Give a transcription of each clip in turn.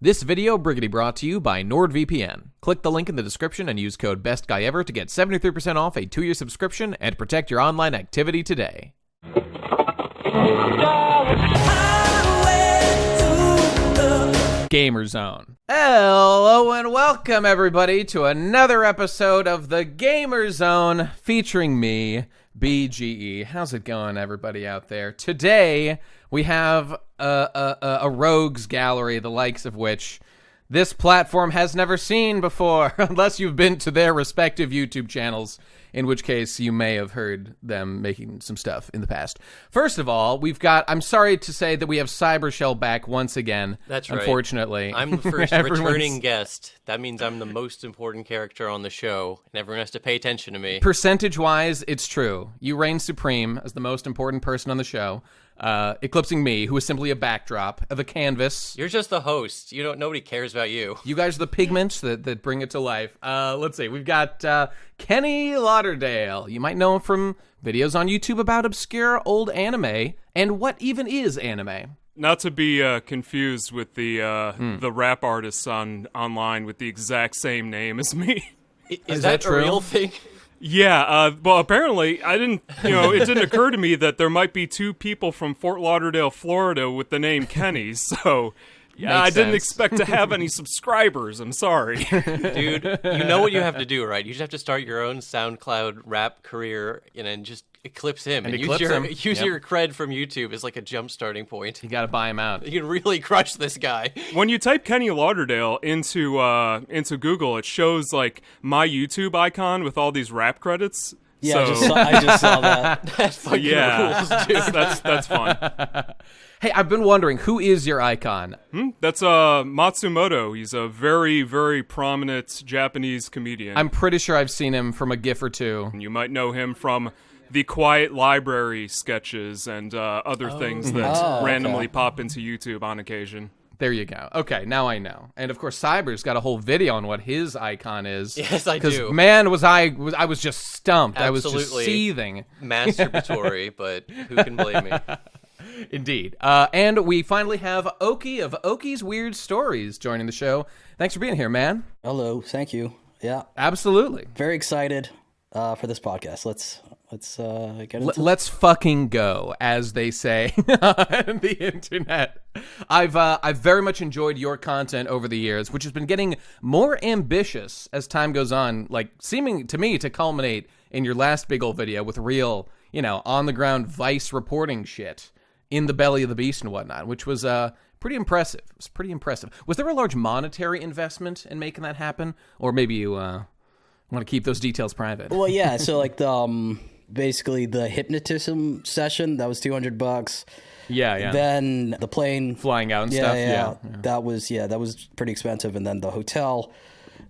This video briggity brought to you by NordVPN. Click the link in the description and use code BestGuyEver to get 73% off a 2-year subscription and protect your online activity today. Gamerzone. Hello and welcome everybody to another episode of the Gamerzone featuring me, BGE. How's it going, everybody out there? Today we have a rogues gallery, the likes of which this platform has never seen before, unless you've been to their respective YouTube channels, in which case you may have heard them making some stuff in the past. First of all, I'm sorry to say that we have Cybershell back once again. That's right. Unfortunately. I'm the first returning guest. That means I'm the most important character on the show, and everyone has to pay attention to me. Percentage-wise, it's true. You reign supreme as the most important person on the show, eclipsing me, who is simply a backdrop of a canvas. You're just the host. Nobody cares about you. You guys are the pigments that bring it to life. Let's see. We've got Kenny Lauderdale. You might know him from videos on YouTube about obscure old anime. And what even is anime? Not to be confused with the rap artists online with the exact same name as me. Is that a real thing? Yeah, well, apparently, it didn't occur to me that there might be two people from Fort Lauderdale, Florida with the name Kenny, so I didn't expect to have any subscribers, I'm sorry. Dude, you know what you have to do, right? You just have to start your own SoundCloud rap career and then just eclipse him. And use your cred from YouTube as like a jump starting point. You gotta buy him out. You can really crush this guy. When you type Kenny Lauderdale into Google, it shows like my YouTube icon with all these rap credits. Yeah, so, I just saw that. That fucking rules, dude. That's fun. Hey, I've been wondering, who is your icon? That's Matsumoto. He's a very, very prominent Japanese comedian. I'm pretty sure I've seen him from a GIF or two. You might know him from the Quiet Library sketches and other things that randomly pop into YouTube on occasion. There you go. Okay, now I know. And of course, Cyber's got a whole video on what his icon is. Yes, I do. Because man, I was just stumped. Absolutely. I was just seething. Masturbatory, but who can blame me? Indeed. And we finally have Oki of Oki's Weird Stories joining the show. Thanks for being here, man. Hello, thank you. Yeah, absolutely. Very excited for this podcast. Let's get into it. Let's fucking go, as they say on the internet. I've very much enjoyed your content over the years, which has been getting more ambitious as time goes on, like seeming to me to culminate in your last big old video with real, on the ground Vice reporting shit in the belly of the beast and whatnot, which was pretty impressive. It was pretty impressive. Was there a large monetary investment in making that happen, or maybe you want to keep those details private? Well, yeah. So like basically the hypnotism session, that was $200. Yeah. Then the plane flying out and stuff. Yeah. That was pretty expensive. And then the hotel,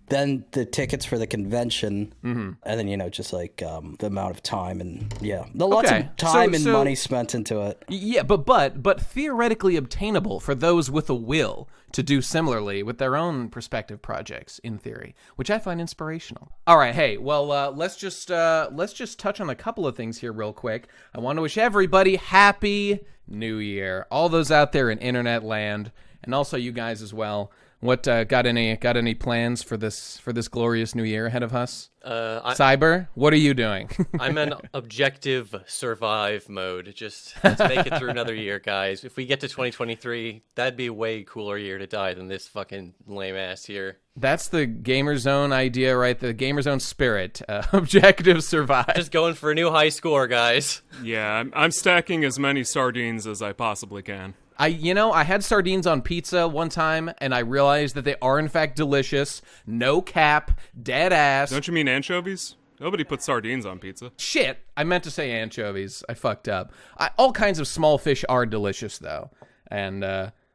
then the tickets for the convention, and then just like the amount of time and lots of time and money spent into it. Yeah, but theoretically obtainable for those with a will to do similarly with their own prospective projects, in theory, which I find inspirational. All right, hey, well, let's just touch on a couple of things here real quick. I want to wish everybody Happy New Year, all those out there in internet land, and also you guys as well. What got any plans for this glorious new year ahead of us? Cyber, what are you doing? I'm in objective survive mode. Just let's make it through another year, guys. If we get to 2023, that'd be a way cooler year to die than this fucking lame ass year. That's the Gamerzone idea, right? The Gamerzone spirit. Objective survive. Just going for a new high score, guys. Yeah, I'm stacking as many sardines as I possibly can. I had sardines on pizza one time, and I realized that they are, in fact, delicious. No cap, dead ass. Don't you mean anchovies? Nobody puts sardines on pizza. Shit, I meant to say anchovies. I fucked up. All kinds of small fish are delicious, though. And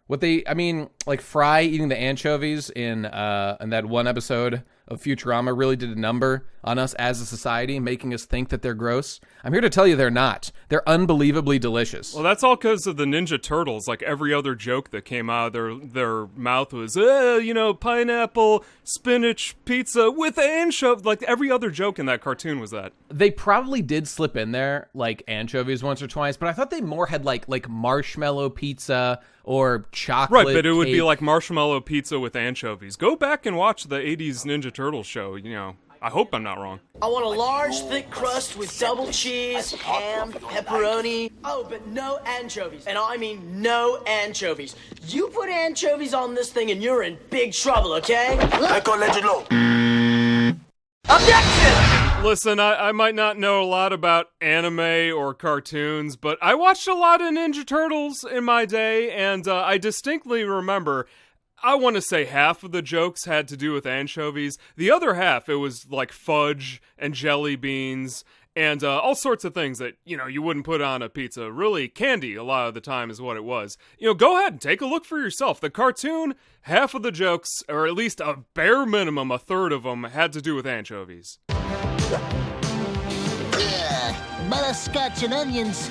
like Fry eating the anchovies in that one episode of Futurama really did a number on us as a society, making us think that they're gross. I'm here to tell you they're not. They're unbelievably delicious. Well, that's all because of the Ninja Turtles. Like, every other joke that came out of their mouth was, pineapple, spinach, pizza with anchovies. Like, every other joke in that cartoon was that. They probably did slip in there, like, anchovies once or twice, but I thought they more had, like marshmallow pizza or chocolate Right, but it would cake. be like marshmallow pizza with anchovies. Go back and watch the 80s Ninja Turtles show, I hope I'm not wrong. I want a large, thick crust with double cheese, ham, pepperoni. Oh, but no anchovies. And I mean no anchovies. You put anchovies on this thing and you're in big trouble, okay? Objection! Listen, I might not know a lot about anime or cartoons, but I watched a lot of Ninja Turtles in my day, and I distinctly remember, I want to say half of the jokes had to do with anchovies. The other half, it was like fudge and jelly beans and all sorts of things that, you wouldn't put on a pizza. Really, candy a lot of the time is what it was. Go ahead and take a look for yourself. The cartoon, half of the jokes, or at least a bare minimum, a third of them, had to do with anchovies. Butterscotch and onions.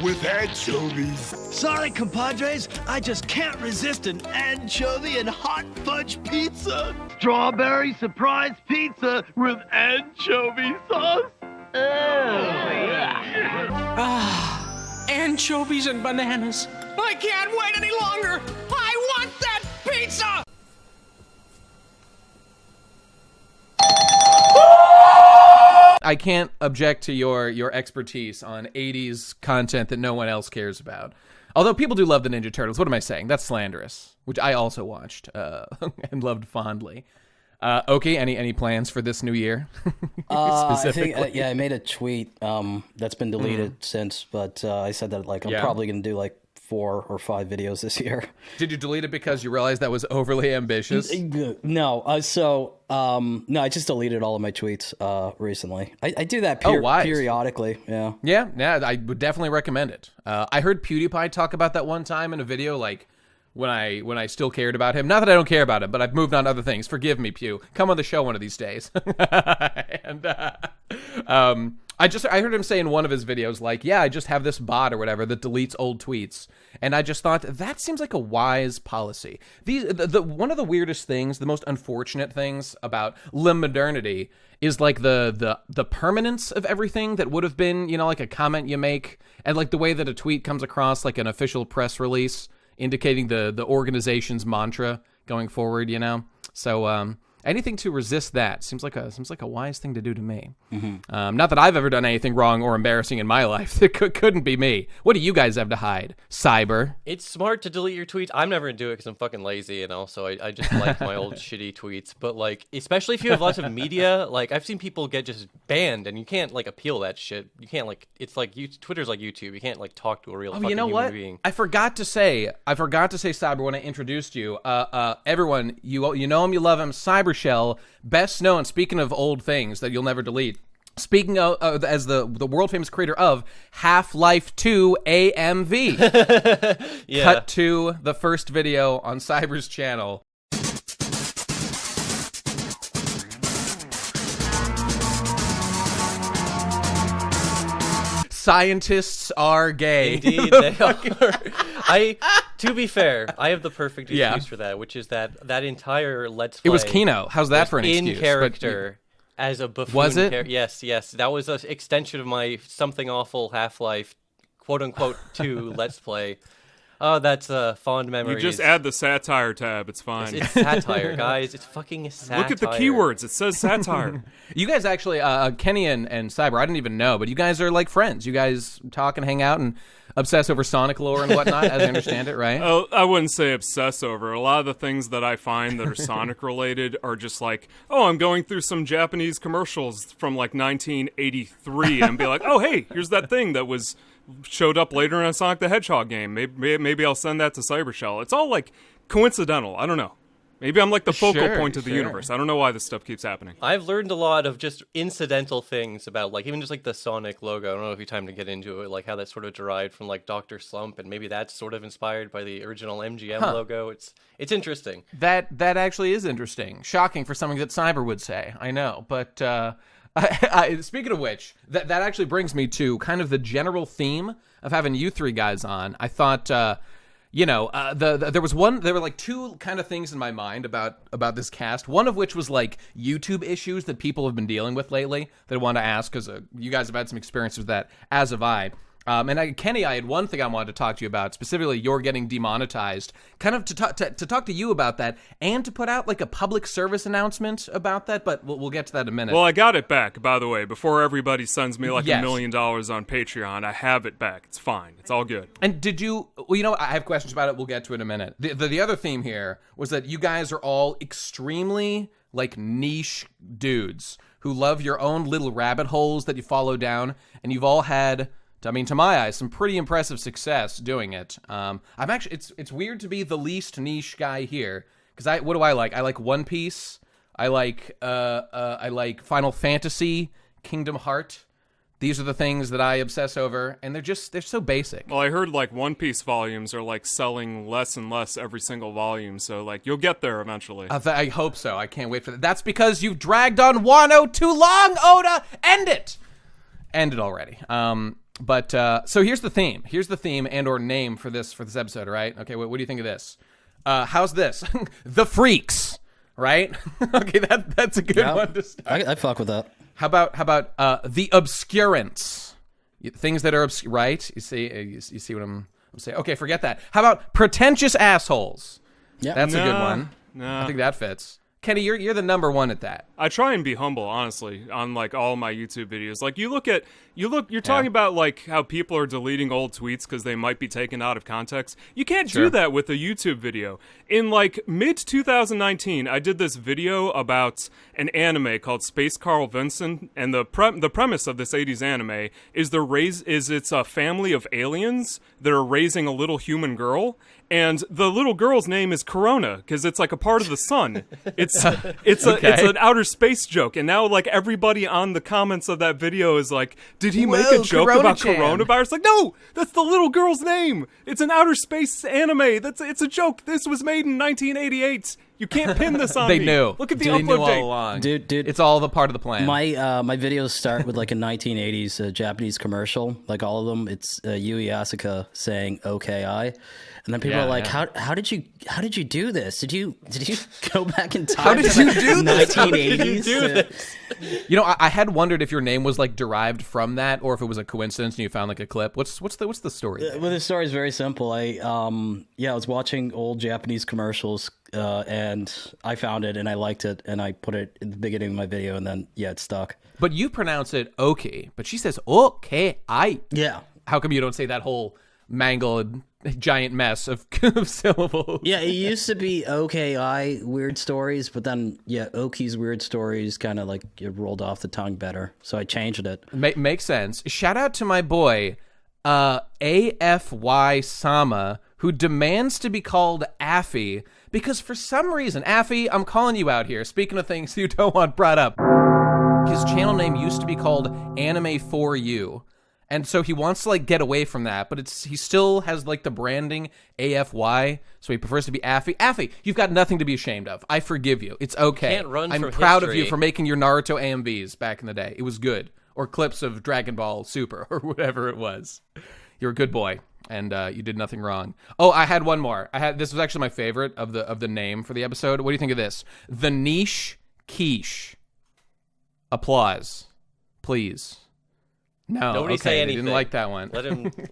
With anchovies. Sorry, compadres. I just can't resist an anchovy and hot fudge pizza. Strawberry surprise pizza with anchovy sauce. Anchovies and bananas. I can't wait any longer. I want that pizza! I can't object to your expertise on 80s content that no one else cares about. Although people do love the Ninja Turtles. What am I saying? That's slanderous, which I also watched and loved fondly. Okay, any plans for this new year? Specifically? I think, I made a tweet that's been deleted since, but I said that I'm probably going to do 4 or 5 videos this year. Did you delete it because you realized that was overly ambitious? No. No, I just deleted all of my tweets recently. I do that periodically. Yeah. Yeah, I would definitely recommend it. I heard PewDiePie talk about that one time in a video, when I still cared about him. Not that I don't care about him, but I've moved on to other things. Forgive me, Pew. Come on the show one of these days. And I heard him say in one of his videos, I just have this bot or whatever that deletes old tweets. And I just thought, that seems like a wise policy. One of the weirdest things, the most unfortunate things about modernity is the permanence of everything that would have been, like a comment you make, and the way that a tweet comes across like an official press release indicating the organization's mantra going forward, So anything to resist that seems like a wise thing to do to me. Mm-hmm. Not that I've ever done anything wrong or embarrassing in my life. It couldn't be me. What do you guys have to hide? Cyber. It's smart to delete your tweets. I'm never gonna do it because I'm fucking lazy, and also I just like my old shitty tweets. But especially if you have lots of media, I've seen people get just banned, and you can't appeal that shit. You can't it's Twitter's like YouTube. You can't talk to a real fucking human being. I forgot to say, Cyber, when I introduced you. Everyone, you know him, you love him. Cyber Shell, best known, speaking of old things that you'll never delete, speaking of as the world famous creator of Half-Life 2 AMV. Yeah. Cut to the first video on Cyber's channel. Scientists are gay. Indeed, they are. To be fair, I have the perfect excuse for that, which is that entire Let's Play. It was Kino. How's that for an excuse? In character, as a buffoon. Was it? Yes. That was an extension of my something awful Half-Life, quote unquote, 2 Let's Play. Oh, that's fond memories. You just add the satire tab. It's fine. It's satire, guys. It's fucking satire. Look at the keywords. It says satire. You guys actually, Kenny and Cyber, I didn't even know, but you guys are like friends. You guys talk and hang out and obsess over Sonic lore and whatnot, as I understand it, right? Oh, I wouldn't say obsess over. A lot of the things that I find that are Sonic related are just I'm going through some Japanese commercials from 1983 and be like, oh, hey, here's that thing that showed up later in a Sonic the Hedgehog game. Maybe I'll send that to Cybershell. It's all coincidental. I don't know. Maybe I'm like the focal point of the universe. I don't know why this stuff keeps happening. I've learned a lot of just incidental things about, like, even just like the Sonic logo. I don't know if you have time to get into it, like how that's sort of derived from like Dr. Slump, and maybe that's sort of inspired by the original MGM logo. It's interesting. That actually is interesting. Shocking for something that Cyber would say. I know, but speaking of which, that actually brings me to kind of the general theme of having you three guys on. I thought. There were like two kind of things in my mind about this cast. One of which was like YouTube issues that people have been dealing with lately that I want to ask, because you guys have had some experience with that, as have I. Kenny, I had one thing I wanted to talk to you about, specifically you're getting demonetized, kind of to talk to you about that, and to put out like a public service announcement about that, but we'll get to that in a minute. Well, I got it back, by the way, before everybody sends me like $1 million on Patreon. I have it back. It's fine. It's all good. And did you, I have questions about it. We'll get to it in a minute. The other theme here was that you guys are all extremely like niche dudes who love your own little rabbit holes that you follow down, and you've all had, I mean, to my eyes, some pretty impressive success doing it. I'm actually, it's weird to be the least niche guy here, because what do I like? I like One Piece. I like Final Fantasy, Kingdom Heart. These are the things that I obsess over, and they're so basic. Well, I heard like One Piece volumes are like selling less and less every single volume, so like you'll get there eventually. I hope so. I can't wait for that. That's because you've dragged on Wano too long, Oda. End it. End it already. But so here's the theme. Here's the theme and or name for this episode, right? Okay, what do you think of this? How's this? The Freaks, right? Okay, that's a good one to start. I fuck with that. How about the Obscurants? Things that are right? You see what I'm saying? Okay, forget that. How about pretentious assholes? Yeah, that's a good one. I think that fits. Kenny, you're the number one at that. I try and be humble, honestly, on like all my YouTube videos. Like you're talking about like how people are deleting old tweets because they might be taken out of context. You can't do that with a YouTube video. In like mid 2019, I did this video about an anime called Space Carl Vincent, and the premise of this 80s anime is it's a family of aliens that are raising a little human girl. And the little girl's name is Corona because it's like a part of the sun. It's an outer space joke, and now like everybody on the comments of that video is like, "Did he make a joke about coronavirus?" Like, no, that's the little girl's name. It's an outer space anime. It's a joke. This was made in 1988. You can't pin this on me. They knew. Look at the upload upload all date. Along. Dude, it's all the part of the plan. My videos start with like a 1980s Japanese commercial, like all of them. It's Yui Asaka saying "OKI," and then people are like, "How did you do this? Did you go back in time? How did you do this? 1980s?" You know, I had wondered if your name was like derived from that, or if it was a coincidence and you found like a clip. What's the story? Well, the story is very simple. I was watching old Japanese commercials. And I found it and I liked it and I put it in the beginning of my video and then it stuck. But you pronounce it okay, but she says okay. Yeah. How come you don't say that whole mangled giant mess of syllables? Yeah, it used to be okay, weird stories, but then Oki's weird stories kind of like it rolled off the tongue better, so I changed it. Makes sense. Shout out to my boy AFY Sama, who demands to be called Affy, because for some reason, Affy, I'm calling you out here, speaking of things you don't want brought up, his channel name used to be called Anime For You, and so he wants to like get away from that, but he still has like the branding AFY, so he prefers to be Affy. Affy, you've got nothing to be ashamed of. I forgive you. It's okay. Can't run I'm from proud history. of you for making your Naruto AMVs back in the day. It was good. Or clips of Dragon Ball Super or whatever it was. You're a good boy. And you did nothing wrong. Oh, I had one more. This was actually my favorite of the name for the episode. What do you think of this? The Niche Quiche. Applause, please. No, Nobody say anything. I didn't like that one.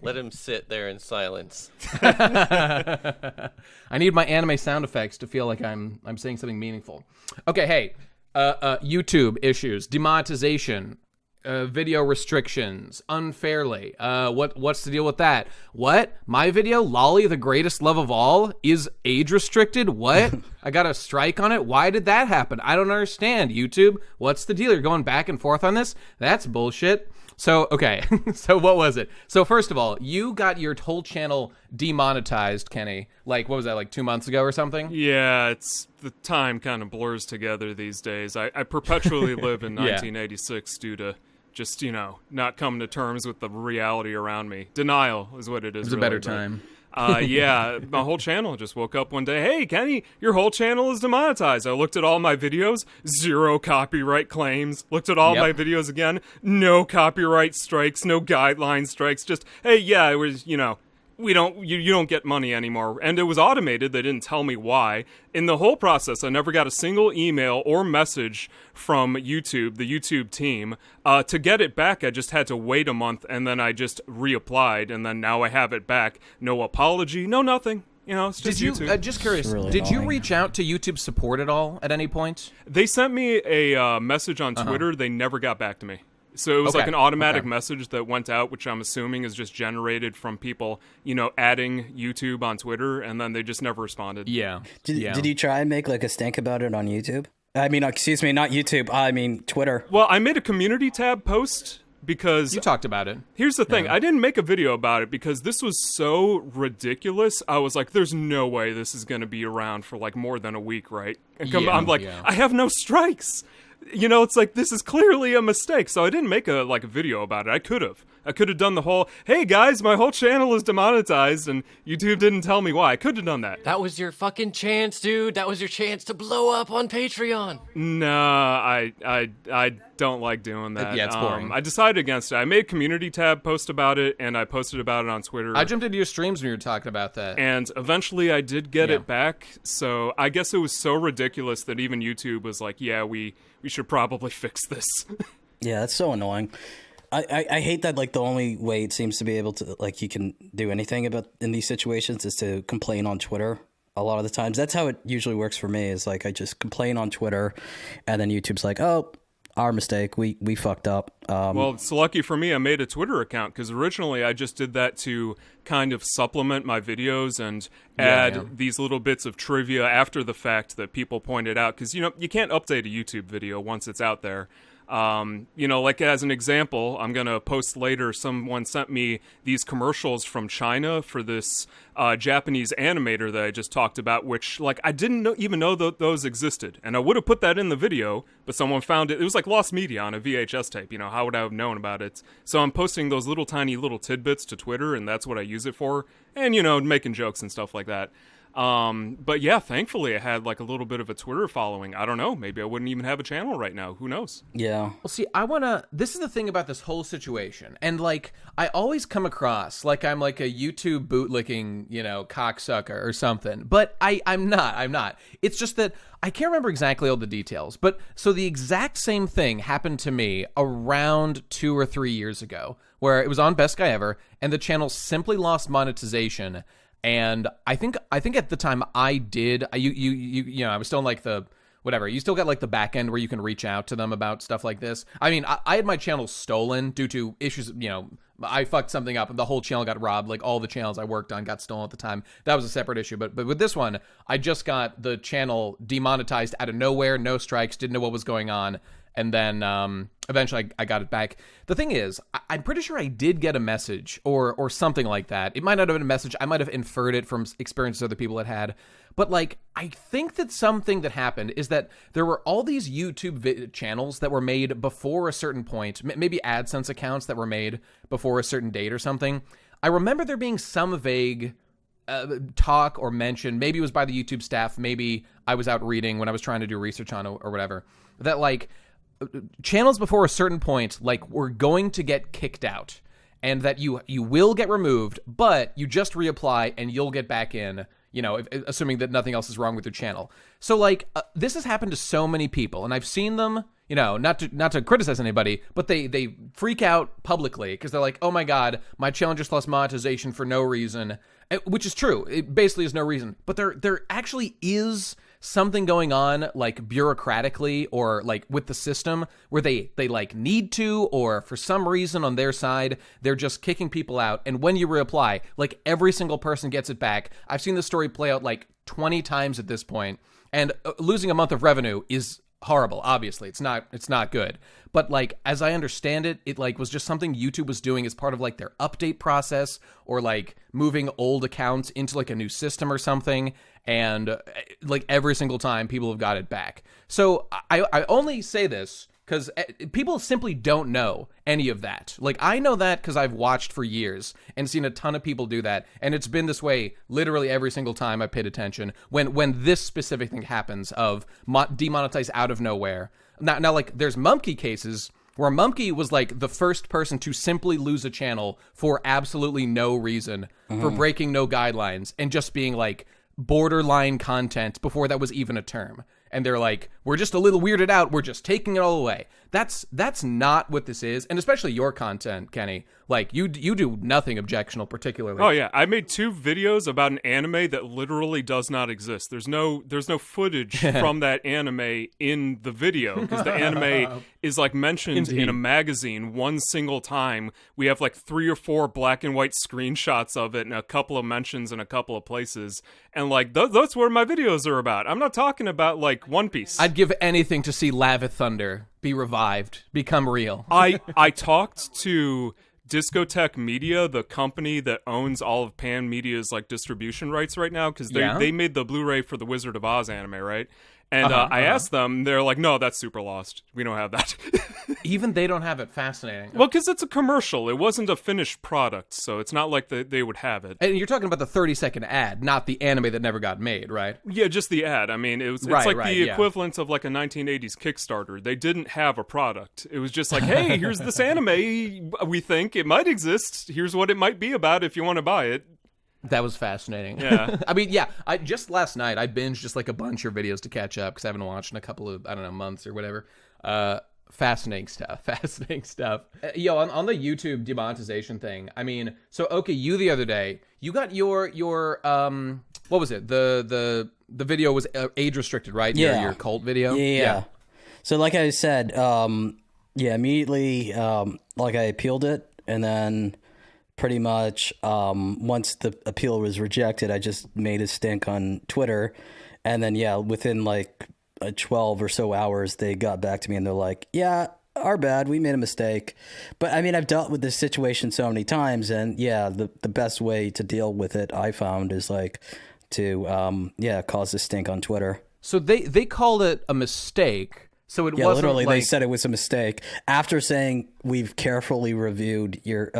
Let him sit there in silence. I need my anime sound effects to feel like I'm saying something meaningful. Okay, hey, YouTube issues, demonetization. Video restrictions unfairly. What's the deal with that? What? My video, Lolly, the greatest love of all, is age restricted? What? I got a strike on it? Why did that happen? I don't understand. YouTube, what's the deal? You're going back and forth on this? That's bullshit. So, okay. So what was it? So first of all, you got your whole channel demonetized, Kenny. Like, what was that, like 2 months ago or something? Yeah, it's the time kind of blurs together these days. I perpetually live in 1986 due to just, not coming to terms with the reality around me. Denial is what it is. It was a better time. Yeah, my whole channel just woke up one day. Hey, Kenny, your whole channel is demonetized. I looked at all my videos, 0 copyright claims. Looked at all my videos again, no copyright strikes, no guideline strikes. Just, hey, yeah, it was, you don't get money anymore. And it was automated. They didn't tell me why. In the whole process, I never got a single email or message from YouTube, the YouTube team. To get it back, I just had to wait a month, and then I just reapplied, and then now I have it back. No apology, no nothing. It's just YouTube. Just curious, really did you annoying. reach out to YouTube support at all at any point? They sent me a message on Twitter. They never got back to me. So it was like an automatic message that went out, which I'm assuming is just generated from people, adding YouTube on Twitter, and then they just never responded. Yeah. Did you try and make like a stink about it on YouTube? I mean, excuse me, not YouTube. I mean, Twitter. Well, I made a community tab post because... You talked about it. Here's the thing. I didn't make a video about it because this was so ridiculous. I was like, there's no way this is going to be around for like more than a week, right? I'm like, I have no strikes. It's like, this is clearly a mistake. So I didn't make a video about it. I could have done the whole, hey guys, my whole channel is demonetized and YouTube didn't tell me why. I could have done that. That was your fucking chance, dude. That was your chance to blow up on Patreon. Nah, I don't like doing that. Yeah, it's boring. I decided against it. I made a community tab post about it, and I posted about it on Twitter. I jumped into your streams when you were talking about that. And eventually I did get it back, so I guess it was so ridiculous that even YouTube was like, yeah, we should probably fix this. Yeah, that's so annoying. I hate that, like, the only way it seems to be able to, like, you can do anything about in these situations is to complain on Twitter. A lot of the times, that's how it usually works for me, is like I just complain on Twitter, and then YouTube's like, oh, our mistake, we fucked up. Well, it's lucky for me I made a Twitter account, because originally I just did that to kind of supplement my videos and add these little bits of trivia after the fact that people pointed out, because, you can't update a YouTube video once it's out there. Like as an example, I'm going to post later, someone sent me these commercials from China for this Japanese animator that I just talked about, which, like, I didn't even know those existed. And I would have put that in the video, but someone found it. It was like lost media on a VHS tape. How would I have known about it? So I'm posting those tiny little tidbits to Twitter, and that's what I use it for. And, making jokes and stuff like that. But yeah, thankfully I had like a little bit of a Twitter following. I don't know. Maybe I wouldn't even have a channel right now. Who knows? Yeah. Well, see, this is the thing about this whole situation. And like, I always come across like I'm like a YouTube bootlicking, cocksucker or something. But I'm not. It's just that I can't remember exactly all the details. But so the exact same thing happened to me around 2 or 3 years ago, where it was on BestGuyEver and the channel simply lost monetization. And I think at the time I did, I was still in like the, whatever, you still got like the back end where you can reach out to them about stuff like this. I mean, I had my channel stolen due to issues, I fucked something up and the whole channel got robbed. Like all the channels I worked on got stolen at the time. That was a separate issue. But with this one, I just got the channel demonetized out of nowhere, no strikes, didn't know what was going on. And then eventually I got it back. The thing is, I'm pretty sure I did get a message or something like that. It might not have been a message. I might have inferred it from experiences other people had. But like, I think that something that happened is that there were all these YouTube channels that were made before a certain point, maybe AdSense accounts that were made before a certain date or something. I remember there being some vague talk or mention, maybe it was by the YouTube staff, maybe I was out reading when I was trying to do research on it or whatever, that like, channels before a certain point, like, were going to get kicked out, and that you will get removed, but you just reapply and you'll get back in, assuming that nothing else is wrong with your channel. So, like, this has happened to so many people, and I've seen them, not to criticize anybody, but they freak out publicly because they're like, oh my god, my channel just lost monetization for no reason, which is true. It basically is no reason, but there actually is something going on, like bureaucratically or like with the system, where they like need to, or for some reason on their side they're just kicking people out, and when you reapply, like, every single person gets it back. I've seen this story play out like 20 times at this point, and losing a month of revenue is horrible. Obviously, it's not good. But like, as I understand it, it like was just something YouTube was doing as part of like their update process, or like moving old accounts into like a new system or something. And like every single time, people have got it back. So I only say this because people simply don't know any of that. Like, I know that because I've watched for years and seen a ton of people do that, and it's been this way literally every single time I paid attention when this specific thing happens of demonetize out of nowhere. Now, like, there's Mumkey cases where Mumkey was like the first person to simply lose a channel for absolutely no reason, for breaking no guidelines and just being like borderline content before that was even a term. And they're like, we're just a little weirded out, we're just taking it all away. That's not what this is, and especially your content, Kenny. Like, you do nothing objectionable particularly. Oh yeah, I made 2 videos about an anime that literally does not exist. There's no footage from that anime in the video, because the anime is like mentioned in a magazine one single time. We have like 3 or 4 black and white screenshots of it and a couple of mentions in a couple of places. And like, that's what my videos are about. I'm not talking about like One Piece. I'd give anything to see Lava Thunder be revived, become real. I talked to Discotech Media, the company that owns all of Pan Media's like distribution rights right now, because they made the Blu-ray for the Wizard of Oz anime, right? And I asked them, they're like, no, that's super lost. We don't have that. Even they don't have it. Fascinating. Well, because it's a commercial. It wasn't a finished product, so it's not like they would have it. And you're talking about the 30-second ad, not the anime that never got made, right? Yeah, just the ad. I mean, it's like the equivalent of like a 1980s Kickstarter. They didn't have a product. It was just like, hey, here's this anime. We think it might exist. Here's what it might be about if you want to buy it. That was fascinating. Yeah. I mean, yeah, just last night, I binged just like a bunch of videos to catch up because I haven't watched in a couple of, I don't know, months or whatever. Fascinating stuff. Yo, on the YouTube demonetization thing, I mean, so, okay, you the other day, you got your what was it? The video was age restricted, right? Yeah. Your cult video? Yeah. So like I said, immediately, like I appealed it, and then pretty much once the appeal was rejected, I just made a stink on Twitter, and then within like 12 or so hours, they got back to me and they're like, yeah, our bad, we made a mistake. But I mean, I've dealt with this situation so many times, and the best way to deal with it, I found, is like to cause a stink on Twitter. So they called it a mistake. So it wasn't literally, like... they said it was a mistake after saying we've carefully reviewed your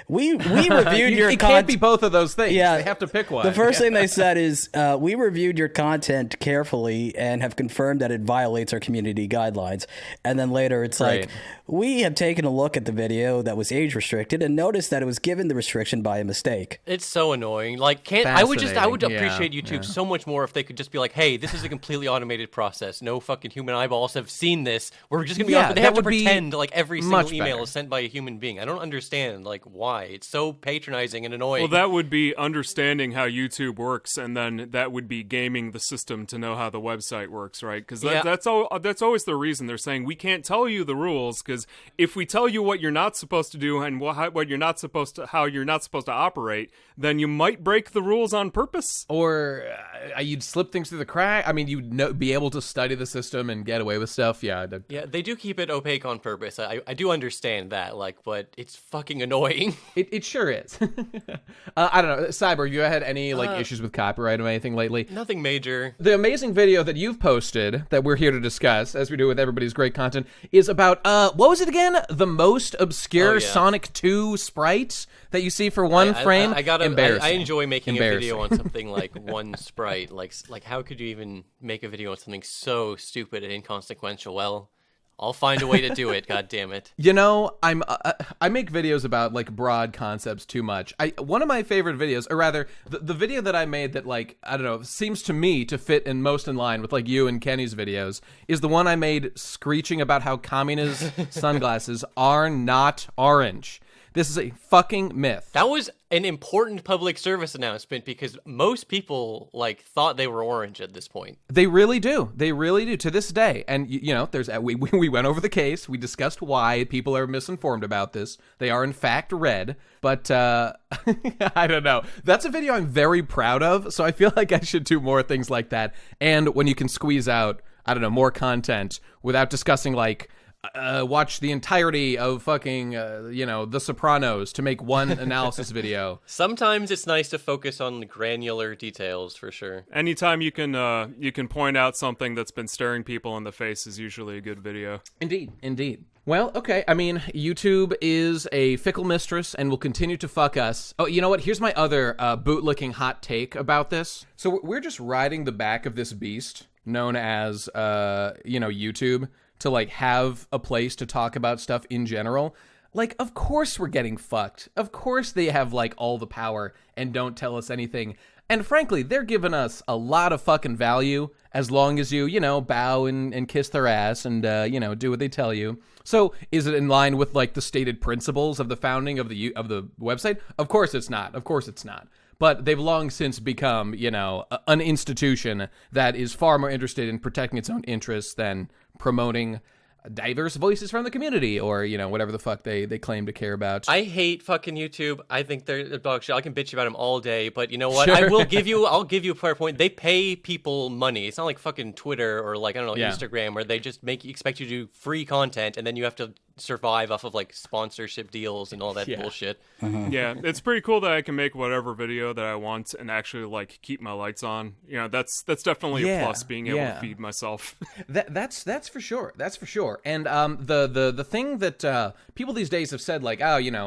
we reviewed your. It can't be both of those things. Yeah, they have to pick one. The first thing they said is we reviewed your content carefully and have confirmed that it violates our community guidelines. And then later it's like, we have taken a look at the video that was age restricted and noticed that it was given the restriction by a mistake. It's so annoying. Like, I would appreciate YouTube so much more if they could just be like, hey, this is a completely automated process. No fucking human eyeballs have seen this. We're just gonna be honest. They have to pretend like every single email is sent by a human being. I don't understand like why. It's so patronizing and annoying. Well, that would be understanding how YouTube works, and then that would be gaming the system to know how the website works, right? Because that's always the reason they're saying we can't tell you the rules, because if we tell you what you're not supposed to do and what you're not supposed to, how you're not supposed to operate, then you might break the rules on purpose, or you'd slip things through the crack. I mean, you'd be able to study the system and get away with stuff. Yeah, they do keep it opaque on purpose. I do understand that, like, but it's fucking annoying. It sure is. I don't know, Cyber, have you had any issues with copyright or anything lately? Nothing major. The amazing video that you've posted that we're here to discuss, as we do with everybody's great content, is about what was it again? The most obscure Sonic 2 sprite that you see for one frame. I enjoy making a video on something like one sprite. Like how could you even make a video on something so stupid and inconsequential? Well, I'll find a way to do it. God damn it! You know, I make videos about like broad concepts too much. One of my favorite videos, or rather, the video that I made that, like, I don't know, seems to me to fit in most in line with like you and Kenny's videos, is the one I made screeching about how Kamina's sunglasses are not orange. This is a fucking myth. That was an important public service announcement, because most people like thought they were orange at this point. They really do. They really do to this day. And you know, there's we went over the case. We discussed why people are misinformed about this. They are in fact red. But I don't know. That's a video I'm very proud of. So I feel like I should do more things like that. And when you can squeeze out I don't know, more content without discussing like watch the entirety of fucking The Sopranos to make one analysis video. Sometimes it's nice to focus on the granular details, for sure. Anytime you can point out something that's been staring people in the face is usually a good video. Indeed. Well, okay. I mean, YouTube is a fickle mistress and will continue to fuck us. Oh, you know what? Here's my other bootlicking hot take about this. So we're just riding the back of this beast known as YouTube, to like have a place to talk about stuff in general. Like, of course we're getting fucked. Of course they have like all the power and don't tell us anything. And frankly, they're giving us a lot of fucking value as long as you bow and kiss their ass and, do what they tell you. So is it in line with like the stated principles of the founding of the website? Of course it's not. But they've long since become, an institution that is far more interested in protecting its own interests than promoting diverse voices from the community or, whatever the fuck they claim to care about. I hate fucking YouTube. I think they're dog shit. I can bitch about them all day, but you know what? Sure. I'll give you a fair point. They pay people money. It's not like fucking Twitter or like, Instagram, where they just expect you to do free content and then you have to survive off of like sponsorship deals and all that bullshit. Yeah, it's pretty cool that I can make whatever video that I want and actually like keep my lights on. That's definitely a plus, being able to feed myself. That's for sure. That's for sure. And the thing that people these days have said, like, it's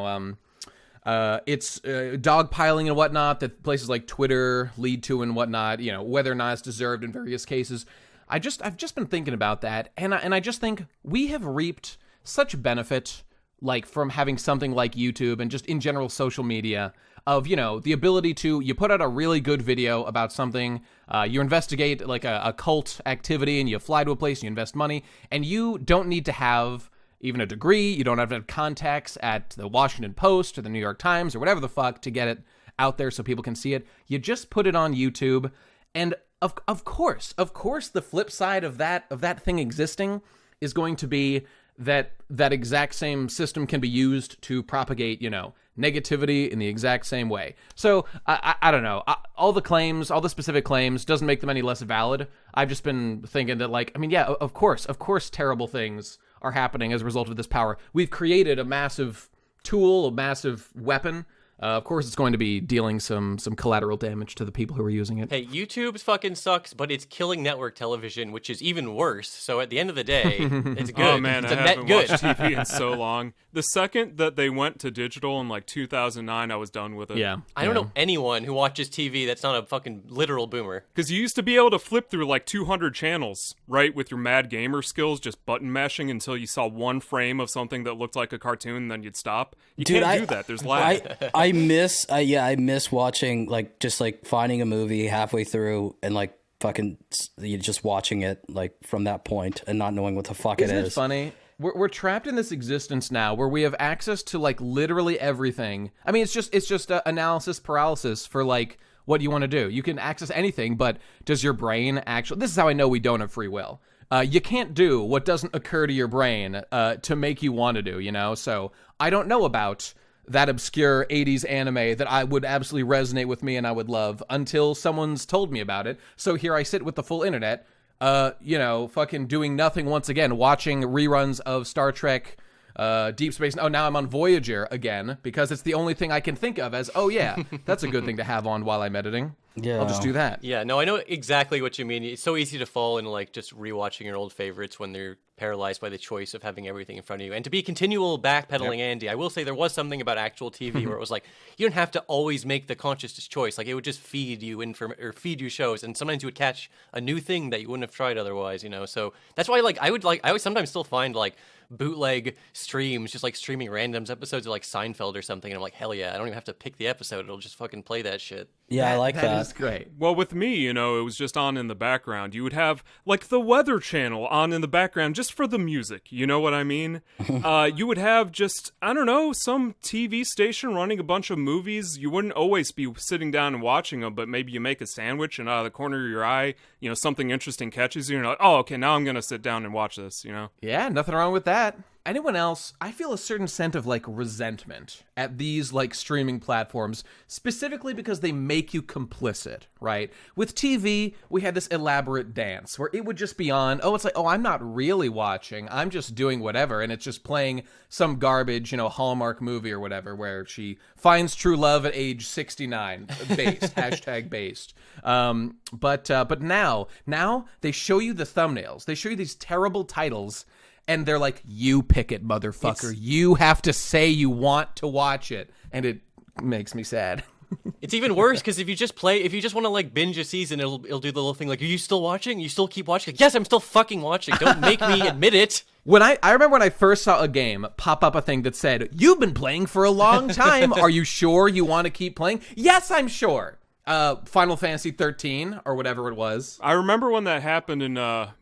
dogpiling and whatnot that places like Twitter lead to and whatnot, whether or not it's deserved in various cases. I've just been thinking about that, and I just think we have reaped such benefit, like, from having something like YouTube and just in general social media, of, the ability to, you put out a really good video about something, you investigate like a cult activity, and you fly to a place, you invest money, and you don't need to have even a degree, you don't have to have contacts at the Washington Post or the New York Times or whatever the fuck to get it out there so people can see it. You just put it on YouTube, and of course, the flip side of that thing existing is going to be that exact same system can be used to propagate, negativity in the exact same way. So I don't know. All the specific claims doesn't make them any less valid. I've just been thinking that, like, of course, terrible things are happening as a result of this power. We've created a massive tool, a massive weapon. Of course, it's going to be dealing some collateral damage to the people who are using it. Hey, YouTube fucking sucks, but it's killing network television, which is even worse. So at the end of the day, it's good. Oh man, it's I haven't watched TV in so long. The second that they went to digital in like 2009, I was done with it. Yeah. I don't know anyone who watches TV that's not a fucking literal boomer. Because you used to be able to flip through like 200 channels, right, with your mad gamer skills, just button mashing until you saw one frame of something that looked like a cartoon, and then you'd stop. You can't do that. There's lag. I miss watching, like, just like finding a movie halfway through and like fucking just watching it like from that point and not knowing what the fuck it is. Isn't it funny? We're trapped in this existence now where we have access to like literally everything. I mean, it's just analysis paralysis for like what you want to do. You can access anything, but does your brain actually? This is how I know we don't have free will. You can't do what doesn't occur to your brain to make you want to do. So I don't know about that obscure 80s anime that I would absolutely resonate with me and I would love until someone's told me about it. So here I sit with the full internet, fucking doing nothing once again, watching reruns of Star Trek, Deep Space. Oh, now I'm on Voyager again because it's the only thing I can think of as, oh yeah, that's a good thing to have on while I'm editing. Yeah. I'll just do that. Yeah, no, I know exactly what you mean. It's so easy to fall into like just rewatching your old favorites when they're paralyzed by the choice of having everything in front of you. And to be continual backpedaling Andy, I will say there was something about actual TV where it was like you don't have to always make the conscious choice. Like it would just feed you feed you shows, and sometimes you would catch a new thing that you wouldn't have tried otherwise. So that's why I would sometimes still find like bootleg streams, just like streaming randoms episodes of like Seinfeld or something, and I'm like, hell yeah, I don't even have to pick the episode, it'll just fucking play that shit. Yeah, I like that. That is great. Well, with me, it was just on in the background. You would have like the Weather Channel on in the background just for the music, you know what I mean? You would have just, I don't know, some TV station running a bunch of movies. You wouldn't always be sitting down and watching them, but maybe you make a sandwich and out of the corner of your eye, something interesting catches you, and you're like, oh, okay, now I'm gonna sit down and watch this, Yeah, nothing wrong with that. that. Anyone else, I feel a certain sense of like resentment at these like streaming platforms, specifically because they make you complicit, right? With TV, we had this elaborate dance where it would just be on. Oh, it's like, oh, I'm not really watching. I'm just doing whatever. And it's just playing some garbage, Hallmark movie or whatever, where she finds true love at age 69, based, hashtag based. But now they show you the thumbnails. They show you these terrible titles. And they're like, you pick it, motherfucker. You have to say you want to watch it. And it makes me sad. It's even worse because if you just want to like binge a season, it'll do the little thing like, are you still watching? You still keep watching? Like, yes, I'm still fucking watching. Don't make me admit it. I remember when I first saw a game pop up a thing that said, you've been playing for a long time. Are you sure you want to keep playing? Yes, I'm sure. Final Fantasy 13 or whatever it was. I remember when that happened in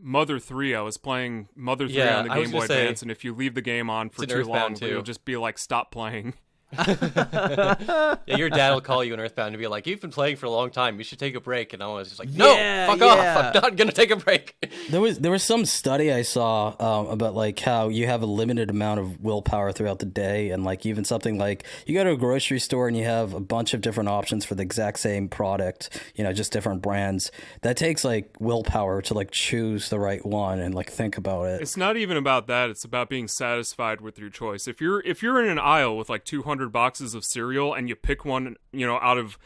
Mother 3. I was playing Mother 3 on the Game Boy Advance, and if you leave the game on for too long, it'll just be like, stop playing. Yeah, your dad will call you in Earthbound and be like, you've been playing for a long time, you should take a break. And I was just like, no, fuck off, I'm not gonna take a break. There was some study I saw about like how you have a limited amount of willpower throughout the day, and like even something like you go to a grocery store and you have a bunch of different options for the exact same product, just different brands. That takes like willpower to like choose the right one and like think about it. It's not even about that, it's about being satisfied with your choice. If you're in an aisle with like 200 boxes of cereal and you pick one, out of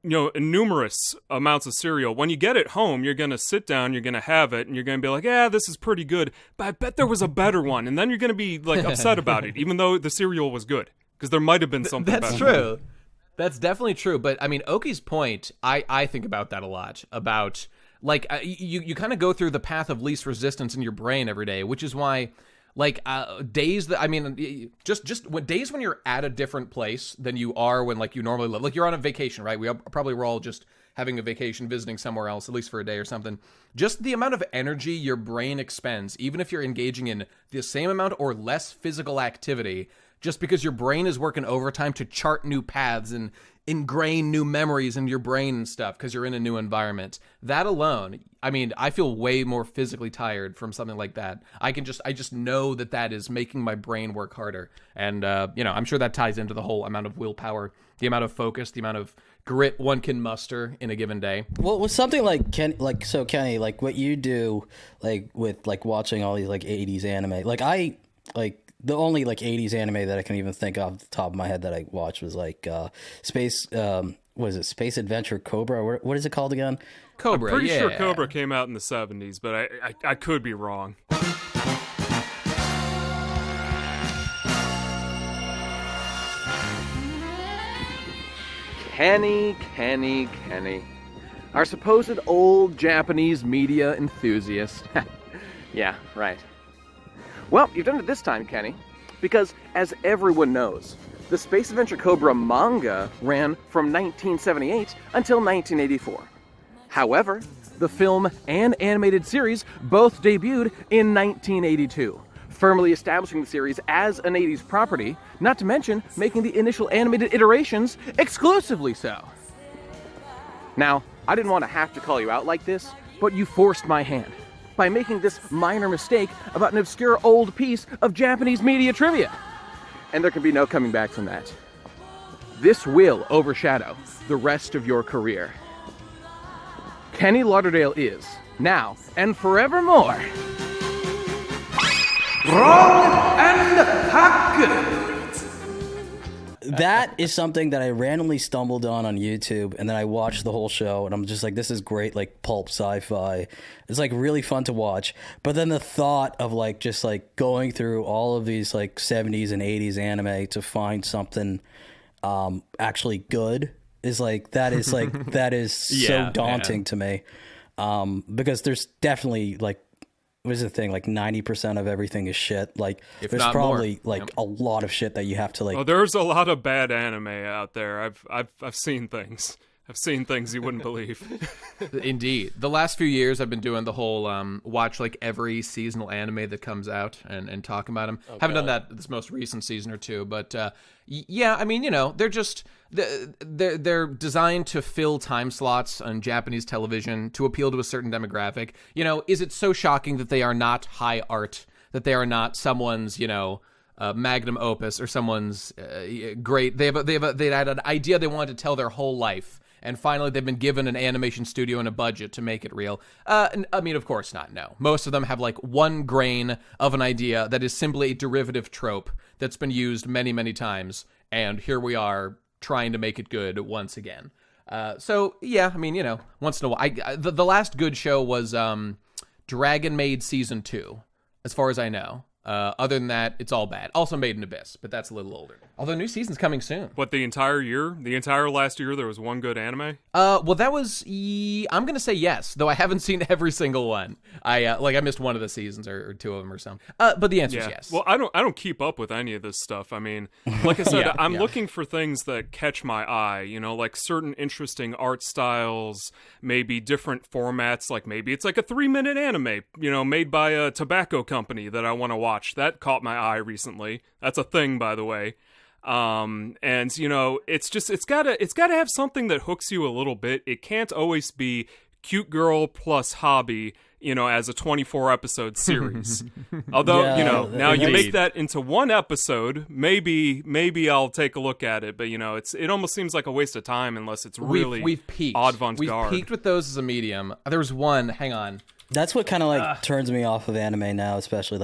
numerous amounts of cereal, when you get it home, you're going to sit down, you're going to have it, and you're going to be like, yeah, this is pretty good, but I bet there was a better one. And then you're going to be like upset about it, even though the cereal was good, because there might have been something better. That's true. That's definitely true. But I mean, Oki's point, I think about that a lot, about like you kind of go through the path of least resistance in your brain every day, which is why like days that, I mean, just days when you're at a different place than you are when like you normally live, like you're on a vacation, right? We probably were all just having a vacation, visiting somewhere else, at least for a day or something. Just the amount of energy your brain expends, even if you're engaging in the same amount or less physical activity, just because your brain is working overtime to chart new paths and ingrain new memories into your brain and stuff because you're in a new environment. That alone, I mean, I feel way more physically tired from something like that. I just know that is making my brain work harder. And, I'm sure that ties into the whole amount of willpower, the amount of focus, the amount of grit one can muster in a given day. Well, with something like Kenny, like what you do, like with like watching all these like 80s anime, the only like 80s anime that I can even think of off the top of my head that I watched was like Space Adventure Cobra? What is it called again? Cobra, I'm pretty sure Cobra came out in the 70s, but I could be wrong. Kenny. Our supposed old Japanese media enthusiast. Yeah, right. Well, you've done it this time, Kenny, because as everyone knows, the Space Adventure Cobra manga ran from 1978 until 1984. However, the film and animated series both debuted in 1982, firmly establishing the series as an 80s property, not to mention making the initial animated iterations exclusively so. Now, I didn't want to have to call you out like this, but you forced my hand by making this minor mistake about an obscure old piece of Japanese media trivia. And there can be no coming back from that. This will overshadow the rest of your career. Kenny Lauderdale is, now and forevermore, wrong and hack. That is something that I randomly stumbled on YouTube, and then I watched the whole show, and I'm just like, this is great, like pulp sci-fi. It's like really fun to watch. But then the thought of like just like going through all of these like 70s and 80s anime to find something actually good is like, that is so daunting to me. Because there's definitely like, what is the thing? Like 90% of everything is shit. Like if there's probably more. Like a lot of shit that you have to like. Oh, there's a lot of bad anime out there. I've seen things. I've seen things you wouldn't believe. Indeed. The last few years I've been doing the whole watch like every seasonal anime that comes out and talk about them. Haven't done that this most recent season or two, but yeah, I mean, they're just they're designed to fill time slots on Japanese television to appeal to a certain demographic. Is it so shocking that they are not high art that they are not someone's, magnum opus or someone's great. They had an idea they wanted to tell their whole life, and finally they've been given an animation studio and a budget to make it real. I mean, of course not. No, most of them have like one grain of an idea that is simply a derivative trope that's been used many, many times, and here we are trying to make it good once again. So yeah, I mean, once in a while, the last good show was Dragon Maid Season 2, as far as I know. Other than that, it's all bad. Also Made in Abyss, but that's a little older. Although new season's coming soon. What, the entire year? The entire last year there was one good anime? Well, that was... I'm going to say yes, though I haven't seen every single one. I missed one of the seasons or two of them or something. But the answer is yes. Well, I don't keep up with any of this stuff. I mean, like I said, I'm looking for things that catch my eye, like certain interesting art styles, maybe different formats, like maybe it's like a 3-minute anime, made by a tobacco company that I want to watch. That caught my eye recently. That's a thing, by the way. And it's gotta have something that hooks you a little bit. It can't always be cute girl plus hobby, as a 24 episode series. Although, now you make that into one episode, maybe I'll take a look at it, but it almost seems like a waste of time unless it's really we've peaked. Avant-garde. We've peaked with those as a medium. There was one, hang on. That's what kind of turns me off of anime now, especially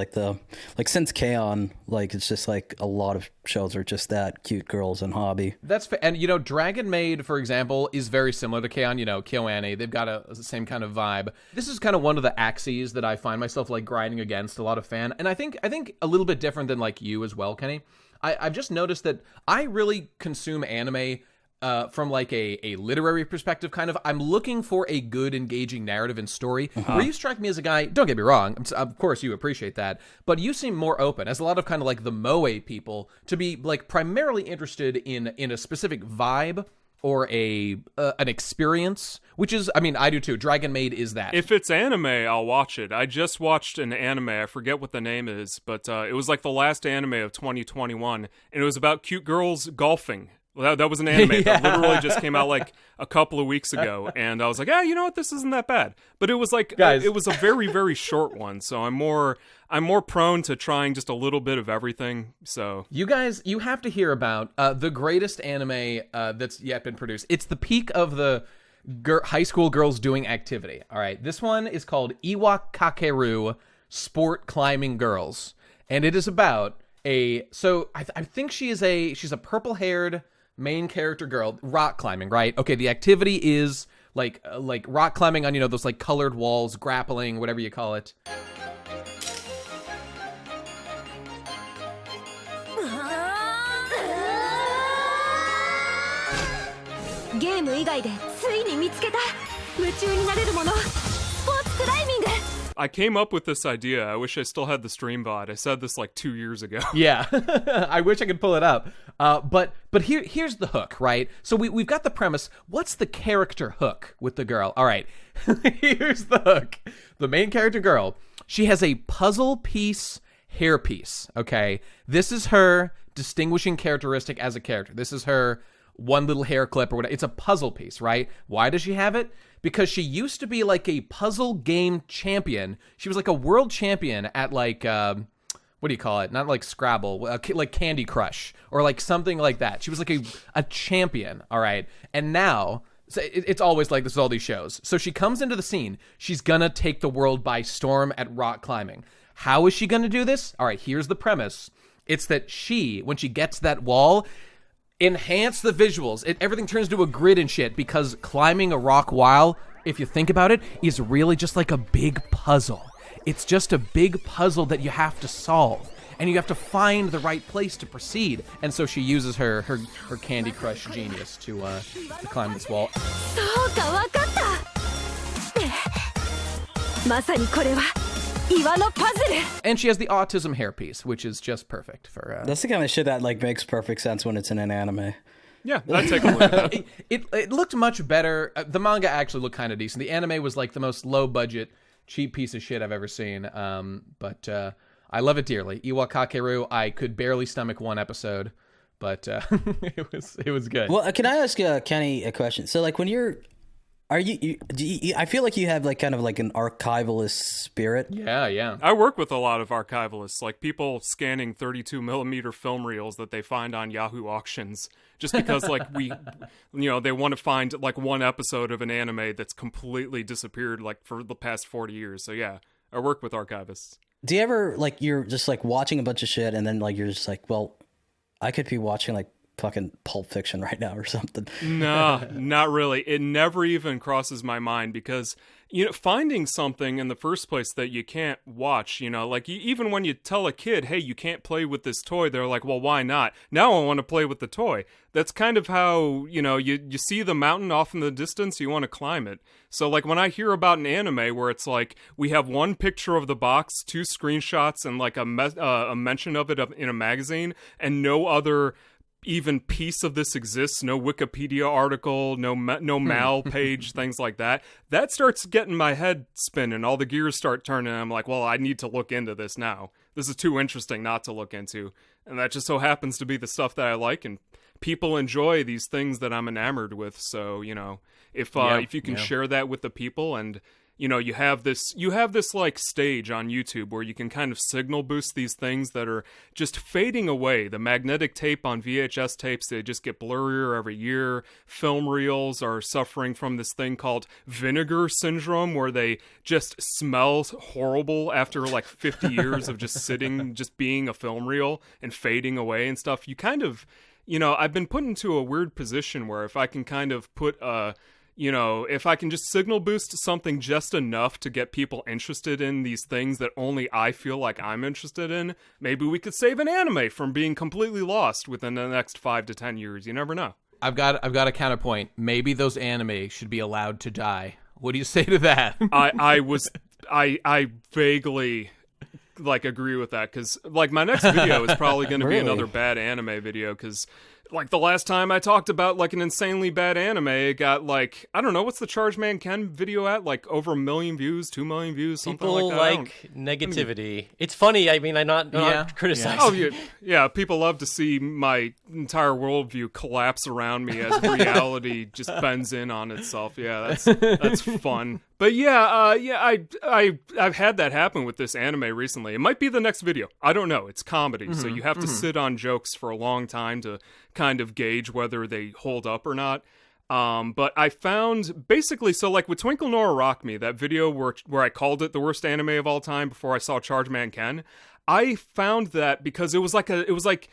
since K-On! It's just like a lot of shows are just that cute girls and hobby. That's and Dragon Maid, for example, is very similar to K-On!, KyoAni. They've got the same kind of vibe. This is kind of one of the axes that I find myself grinding against a lot of fan, and I think a little bit different than you as well, Kenny. I've just noticed that I really consume anime. From a literary perspective, kind of, I'm looking for a good, engaging narrative and story. Where you strike me as a guy, don't get me wrong, of course you appreciate that, but you seem more open, as a lot of kind of the moe people, to be primarily interested in a specific vibe or an experience, which is, I mean, I do too. Dragon Maid is that. If it's anime, I'll watch it. I just watched an anime, I forget what the name is, but it was the last anime of 2021, and it was about cute girls golfing. Well, that was an anime that literally just came out a couple of weeks ago, and I was like, you know what, this isn't that bad. But it was it was a very, very short one, so I'm more prone to trying just a little bit of everything. So you guys, you have to hear about the greatest anime that's yet been produced. It's the peak of the high school girls doing activity. All right, this one is called Iwa Kakeru Sport Climbing Girls, and it is about I think she's a purple-haired main character girl, rock climbing, right? Okay, the activity is like rock climbing on those colored walls, grappling, whatever you call it. Game 以外でついに見つけた夢中になれるものスポーツクライミング I came up with this idea. I wish I still had the stream bot. I said this 2 years ago. Yeah, I wish I could pull it up. But here's the hook, right? So we've got the premise. What's the character hook with the girl? All right, here's the hook. The main character girl, she has a puzzle piece hairpiece, okay? This is her distinguishing characteristic as a character. This is her one little hair clip or whatever. It's a puzzle piece, right? Why does she have it? Because she used to be a puzzle game champion. She was a world champion at what do you call it? Not Scrabble, like Candy Crush or something like that. She was a champion, all right? And now, it's always like this with all these shows. So she comes into the scene. She's gonna take the world by storm at rock climbing. How is she gonna do this? All right, here's the premise. It's that when she gets that wall, enhance the visuals. Everything turns to a grid and shit because climbing a rock wall, if you think about it, is really just a big puzzle. It's just a big puzzle that you have to solve, and you have to find the right place to proceed. And so she uses her Candy Crush genius to climb this wall. そうか、わかった。まさにこれは岩のパズル。 And she has the autism hairpiece, which is just perfect for. That's the kind of shit that makes perfect sense when it's in an anime. Yeah, I'd take a look at that. It looked much better. The manga actually looked kind of decent. The anime was the most low budget, cheap piece of shit I've ever seen. But I love it dearly. Iwa Kakeru, I could barely stomach one episode, but it was good. Well, can I ask Kenny a question? So when you're Are I feel like you have like kind of like an archivalist spirit. Yeah. I work with a lot of archivalists, like people scanning 32 millimeter film reels that they find on Yahoo auctions, just because like they want to find like one episode of an anime that's completely disappeared like for the past 40 years. So yeah, I work with archivists. Do you ever like you're just like watching a bunch of shit and then like you're just like, well, I could be watching like fucking Pulp Fiction right now or something? No, not really. It never even crosses my mind because, finding something in the first place that you can't watch, like even when you tell a kid, hey, you can't play with this toy, they're like, well, why not? Now I want to play with the toy. That's kind of how, you see the mountain off in the distance, you want to climb it. So like when I hear about an anime where it's like, we have one picture of the box, 2 screenshots, and like a mention of it in a magazine, and no other even piece of this exists, no Wikipedia article, no Mal page, things like that, that starts getting my head spinning. All the gears start turning. I'm like, well, I need to look into this now. This is too interesting not to look into. And that just so happens to be the stuff that I like, and people enjoy these things that I'm enamored with. So, if you can share that with the people, and you have this like stage on YouTube where you can kind of signal boost these things that are just fading away. The magnetic tape on VHS tapes, they just get blurrier every year. Film reels are suffering from this thing called vinegar syndrome, where they just smell horrible after like 50 years of just being a film reel and fading away and stuff. You kind of, I've been put into a weird position where if I can kind of put if I can just signal boost something just enough to get people interested in these things that only I feel like I'm interested in, maybe we could save an anime from being completely lost within the next 5 to 10 years. You never know. I've got a counterpoint. Maybe those anime should be allowed to die. What do you say to that? I vaguely like agree with that, because like my next video is probably going to be another bad anime video, because like the last time I talked about like an insanely bad anime, it got like, I don't know, what's the Charge Man Ken video at? Like over 1 million views, 2 million views, something people like that. People like negativity. It's funny. I mean, I'm not criticizing. Oh yeah, people love to see my entire worldview collapse around me as reality just bends in on itself. Yeah, that's fun. But I've had that happen with this anime recently. It might be the next video. I don't know. It's comedy, so you have to sit on jokes for a long time to kind of gauge whether they hold up or not. But I found basically, so like with Twinkle Nora Rock Me, that video where I called it the worst anime of all time before I saw Charge Man Ken, I found that because it was like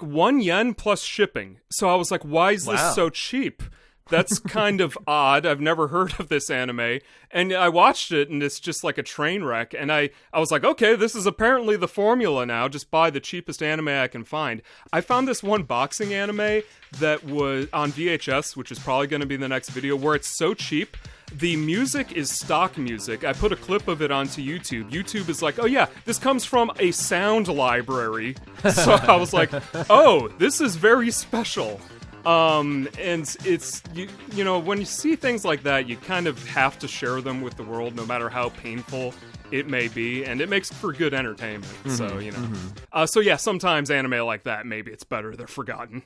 1 yen plus shipping. So I was like, why is this so cheap? That's kind of odd. I've never heard of this anime. And I watched it, and it's just like a train wreck. And I was like, okay, this is apparently the formula now. Just buy the cheapest anime I can find. I found this one boxing anime that was on VHS, which is probably going to be the next video, where it's so cheap. The music is stock music. I put a clip of it onto YouTube. YouTube is like, oh yeah, this comes from a sound library. So I was like, oh, this is very special. And it's, when you see things like that, you kind of have to share them with the world, no matter how painful it may be, and it makes for good entertainment. So, so yeah, sometimes anime like that, maybe it's better they're forgotten.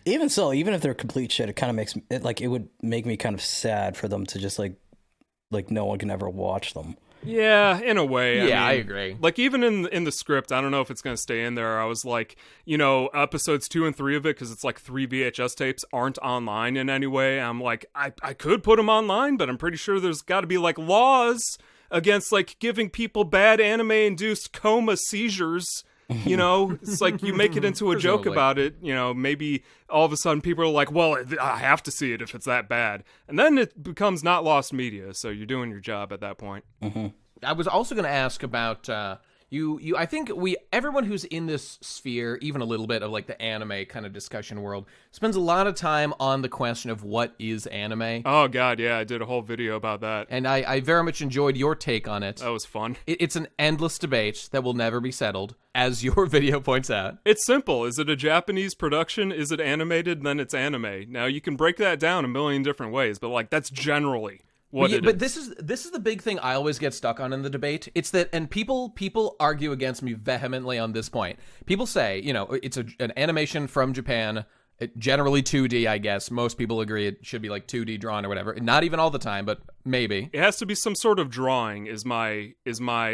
Even so, even if they're complete shit, it kind of makes it like, it would make me kind of sad for them to just like no one can ever watch them. Yeah, in a way. Yeah, I agree. Like, even in the script, I don't know if it's going to stay in there. I was like, episodes 2 and 3 of it, because it's like 3 VHS tapes, aren't online in any way. I'm like, I could put them online, but I'm pretty sure there's got to be like laws against like giving people bad anime-induced coma seizures. It's like you make it into a joke about it, maybe all of a sudden people are like, well, I have to see it if it's that bad. And then it becomes not lost media, so you're doing your job at that point. Mm-hmm. I was also going to ask about you. I think everyone who's in this sphere, even a little bit of like the anime kind of discussion world, spends a lot of time on the question of what is anime. Oh God, yeah, I did a whole video about that, and I very much enjoyed your take on it. That was fun. It's an endless debate that will never be settled, as your video points out. It's simple. Is it a Japanese production? Is it animated? Then it's anime. Now you can break that down a million different ways, but like that's generally but this is the big thing I always get stuck on in the debate. It's that, and people argue against me vehemently on this point. People say, it's an animation from Japan, Generally 2D, I guess. Most people agree it should be like 2D drawn or whatever. Not even all the time, but maybe. It has to be some sort of drawing is my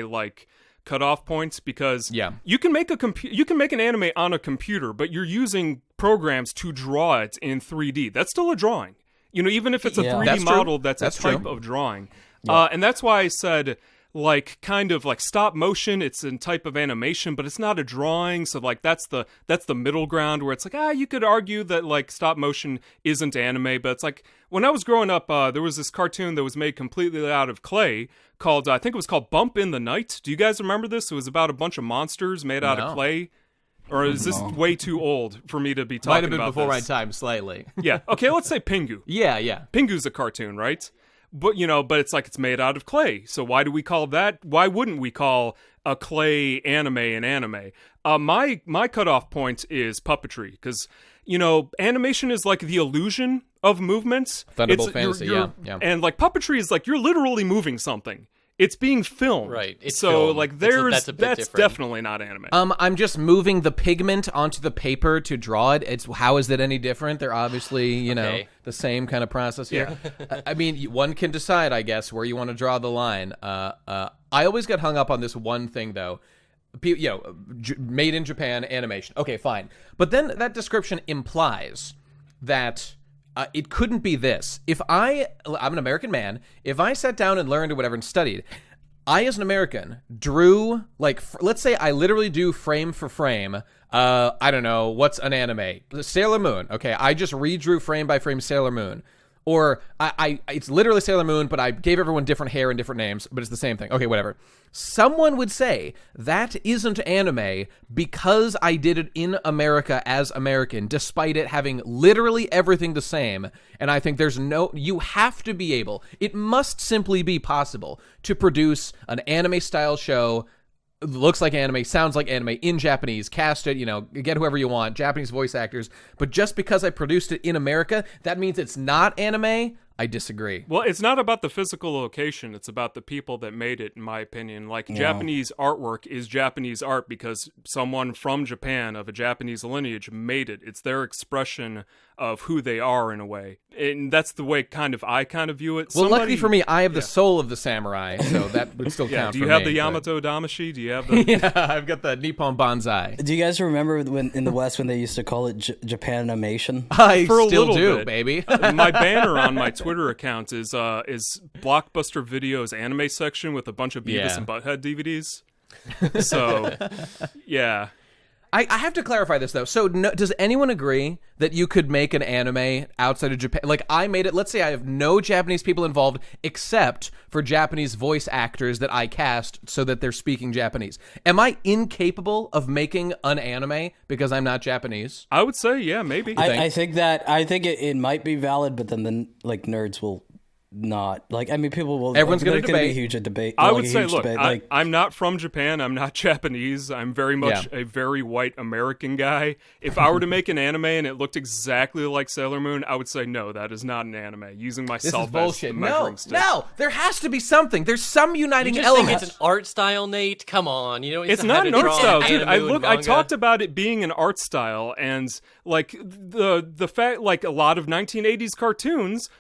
like cutoff points, because you can make an anime on a computer, but you're using programs to draw it in 3D. That's still a drawing. Even if it's a 3D model, that's a type of drawing. And that's why I said, like, kind of like stop motion, it's a type of animation, but it's not a drawing. So like that's the middle ground where it's like, you could argue that like stop motion isn't anime, but it's like when I was growing up, there was this cartoon that was made completely out of clay called, I think it was called Bump in the Night. Do you guys remember this? It was about a bunch of monsters made out of clay. Or is this way too old for me to be talking about? Might have been before this? my time, slightly. Yeah. Okay, let's say Pingu. Yeah. Pingu's a cartoon, right? But but it's like it's made out of clay. So why do we call that? Why wouldn't we call a clay anime an anime? My cutoff point is puppetry, because animation is like the illusion of movements. Thunderbolt Fantasy, yeah. And like puppetry is like you're literally moving something. It's being filmed. Right. It's so filmed. Like that's definitely not anime. I'm just moving the pigment onto the paper to draw it. How is that any different? They're obviously, the same kind of process here. I mean, one can decide, I guess, where you want to draw the line. I always get hung up on this one thing, though. Made in Japan animation. Okay, fine. But then that description implies that it couldn't be this. I'm an American man. If I sat down and learned or whatever and studied, I, as an American, drew, like, let's say I literally do frame for frame, I don't know, what's an anime? Sailor Moon. Okay, I just redrew frame by frame Sailor Moon. Or it's literally Sailor Moon, but I gave everyone different hair and different names, but it's the same thing. Okay, whatever. Someone would say that isn't anime because I did it in America as American, despite it having literally everything the same. And I think you have to be able, it must simply be possible to produce an anime-style show, looks like anime, sounds like anime, in Japanese, cast it, get whoever you want, Japanese voice actors. But just because I produced it in America, that means it's not anime? I disagree. Well, it's not about the physical location. It's about the people that made it, in my opinion. Like, Japanese artwork is Japanese art because someone from Japan, of a Japanese lineage, made it. It's their expression of who they are, in a way. And that's the way I view it. Well, luckily for me, I have the soul of the samurai, so that would still count for me. Do you have the Yamato Damashi? Do you have the... Yeah, I've got the Nippon Banzai. Do you guys remember when in the West when they used to call it Japanimation? I still do, baby. My banner on my Twitter account is Blockbuster Video's anime section with a bunch of Beavis and Butthead DVDs. So, yeah. I have to clarify this, though. So does anyone agree that you could make an anime outside of Japan? Like, I made it, let's say I have no Japanese people involved except for Japanese voice actors that I cast so that they're speaking Japanese. Am I incapable of making an anime because I'm not Japanese? I would say, yeah, maybe. I think it might be valid, but then nerds will not. Like, I mean, people will... Everyone's going to debate. Be a huge debate. I would say, look, I'm not from Japan. I'm not Japanese. I'm very much a very white American guy. If I were to make an anime and it looked exactly like Sailor Moon, I would say, no, that is not an anime. Using myself as the measuring stick. No, there has to be something. There's some uniting element. Think it's an art style, Nate? Come on. It's not an art style, dude. I talked about it being an art style, and like the fact, like, a lot of 1980s cartoons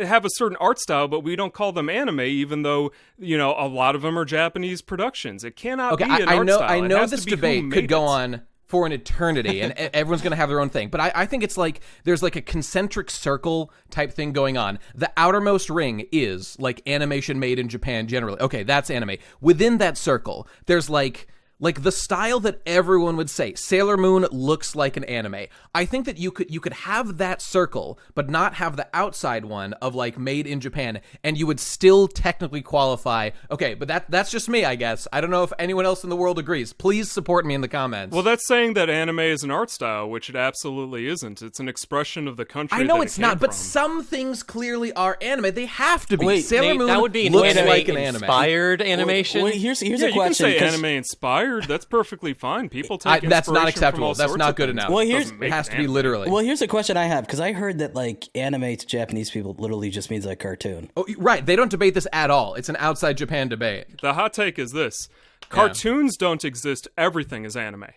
have a certain art style, but we don't call them anime, even though a lot of them are Japanese productions. It cannot be an art style. I know this debate could go on for an eternity, and everyone's going to have their own thing. But I think it's like there's like a concentric circle type thing going on. The outermost ring is like animation made in Japan generally. Okay, that's anime. Within that circle, there's like the style that everyone would say Sailor Moon looks like an anime. I think that you could have that circle, but not have the outside one of like made in Japan, and you would still technically qualify. Okay, but that's just me, I guess. I don't know if anyone else in the world agrees. Please support me in the comments. Well, that's saying that anime is an art style, which it absolutely isn't. It's an expression of the country. I know that it's not, but from. some things clearly are anime. They have to be. Wait, Sailor Moon that would be looks like an anime. Inspired animation. Wait, here's a question. You can say anime inspired. That's perfectly fine. People take inspiration that's not acceptable. From all That's sorts not of good things. enough. Well, it has to be literally. Well, here's a question I have, because I heard that like anime to Japanese people literally just means like cartoon. Oh, right. They don't debate this at all. It's an outside Japan debate. The hot take is this. cartoons don't exist, everything is anime.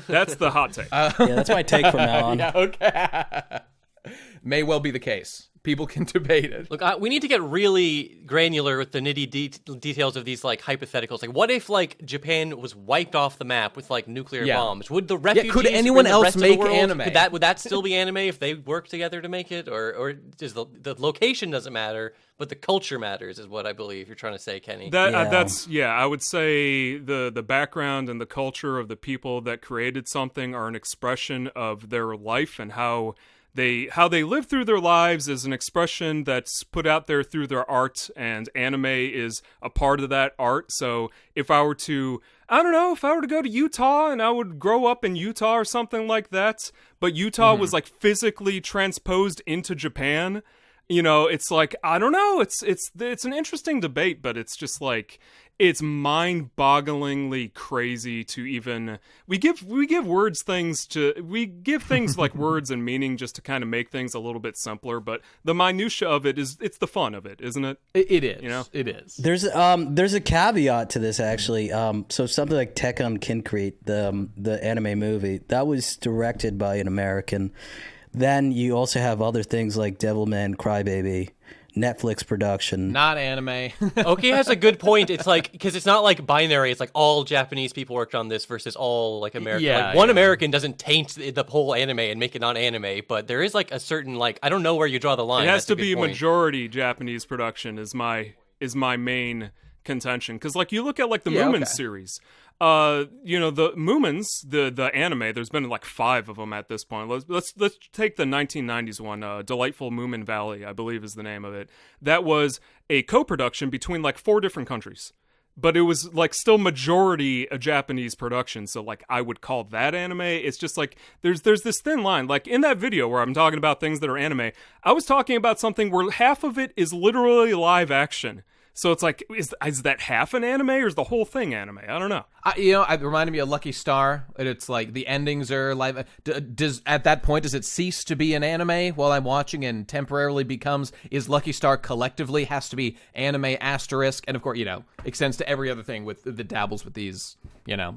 That's the hot take. Yeah, that's my take from now on. Yeah, okay. May well be the case. People can debate it. Look, we need to get really granular with the nitty details of these like hypotheticals. Like, what if like Japan was wiped off the map with like nuclear bombs? Would the refugees? Could anyone the else rest make of the world, anime? Would that still be anime if they work together to make it, or does the location doesn't matter, but the culture matters? Is what I believe you're trying to say, Kenny. I would say the background and the culture of the people that created something are an expression of their life and how they live through their lives is an expression that's put out there through their art, and anime is a part of that art. So if I were to go to Utah and I would grow up in Utah or something like that, but Utah was like physically transposed into Japan, it's like, I don't know, it's an interesting debate, but it's just like, it's mind-bogglingly crazy to even we give things like words and meaning just to kind of make things a little bit simpler, but the minutia of it it's the fun of it, isn't it? It is. It is. There's a caveat to this actually. So something like Tekken Can Create, the anime movie, that was directed by an American. Then you also have other things like Devilman Crybaby, Netflix production. Not anime. Oki has a good point. It's like, because it's not like binary. It's like all Japanese people worked on this versus all like American. Yeah, like one American doesn't taint the whole anime and make it not anime, but there is like a certain like, I don't know where you draw the line. It has That's to be majority Japanese production is my main contention, because like you look at like the Mutant series. The Moomins, the anime, there's been like 5 of them at this point. Let's take the 1990s one, Delightful Moomin Valley, I believe is the name of it. That was a co-production between like 4 different countries. But it was like still majority a Japanese production, so like I would call that anime. It's just like there's this thin line. Like in that video where I'm talking about things that are anime, I was talking about something where half of it is literally live action. So it's like, is that half an anime or is the whole thing anime? I don't know. It reminded me of Lucky Star. And it's like the endings are live. At that point, does it cease to be an anime while I'm watching and temporarily is Lucky Star collectively has to be anime asterisk? And of course, extends to every other thing that dabbles with these,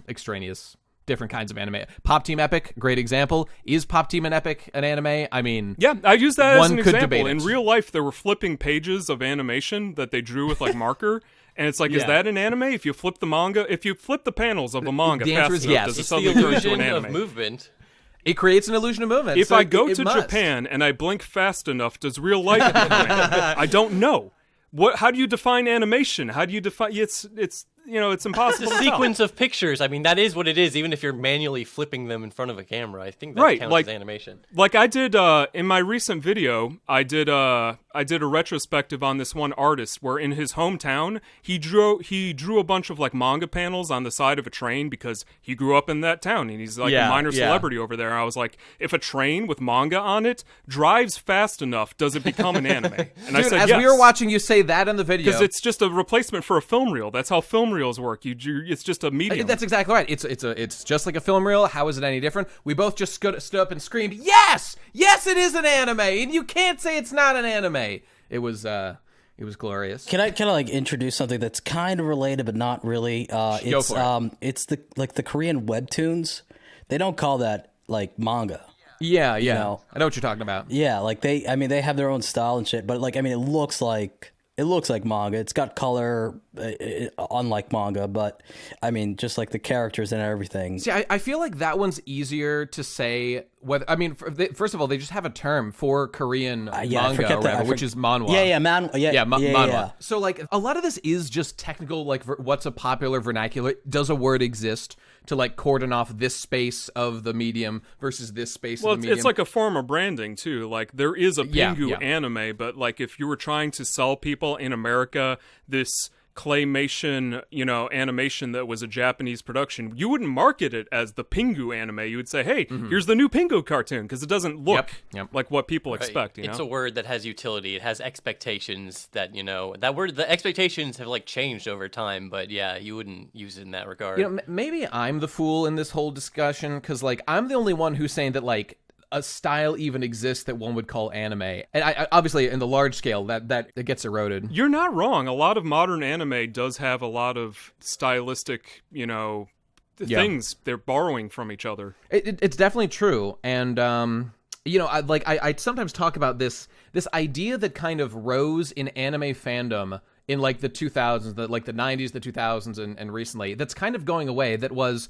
extraneous different kinds of anime. Pop Team Epic, great example. Is Pop Team and Epic an anime? I mean, yeah, I use that as an example. In real life, there were flipping pages of animation that they drew with like marker, and it's like, is that an anime? If you flip the manga, if you flip the panels of a manga, the answer is yes. Does it It's suddenly the turn into an illusion anime? of movement. It creates an illusion of movement. If so I go to must. Japan and I blink fast enough, does real life become anime? I don't know. How do you define animation? How do you define it's impossible. It's a sequence of pictures. I mean, that is what it is, even if you're manually flipping them in front of a camera. I think that counts as animation. Like I did in my recent video, I did a retrospective on this one artist where in his hometown he drew a bunch of like manga panels on the side of a train because he grew up in that town and he's like a minor celebrity over there. I was like, if a train with manga on it drives fast enough, does it become an anime? And I said as yes. we were watching you say that in the video, because it's just a replacement for a film reel. That's how film reels work. It's just a medium. That's exactly right. It's just like a film reel. How is it any different? We both just stood up and screamed, "Yes, yes, it is an anime," and you can't say it's not an anime. It was glorious. Can I like introduce something that's kind of related but not really? Go for it. It's the Korean webtoons. They don't call that like manga. Yeah. I know what you're talking about. Yeah, like they have their own style and shit, but like it looks like manga. It's got color, unlike manga, but I mean, just like the characters and everything. See, I feel like that one's easier to say. First of all, they just have a term for Korean manga, or whatever, which is manhwa. Manhwa. So like a lot of this is just technical. Like, what's a popular vernacular? Does a word exist to like cordon off this space of the medium versus this space of the medium? Well, it's like a form of branding too. Like there is a Pingu anime, but like if you were trying to sell people in America this claymation, animation that was a Japanese production, you wouldn't market it as the Pingu anime. You would say, hey, here's the new Pingu cartoon, because it doesn't look like what people expect. It's a word that has utility. It has expectations that, that word, the expectations have like changed over time, but yeah, you wouldn't use it in that regard. Maybe I'm the fool in this whole discussion, because like I'm the only one who's saying that like a style even exists that one would call anime. And I obviously, in the large scale, that it gets eroded. You're not wrong. A lot of modern anime does have a lot of stylistic, things they're borrowing from each other. It's definitely true. And, I sometimes talk about this idea that kind of rose in anime fandom in like the 2000s, the 90s, the 2000s, and recently, that's kind of going away. It was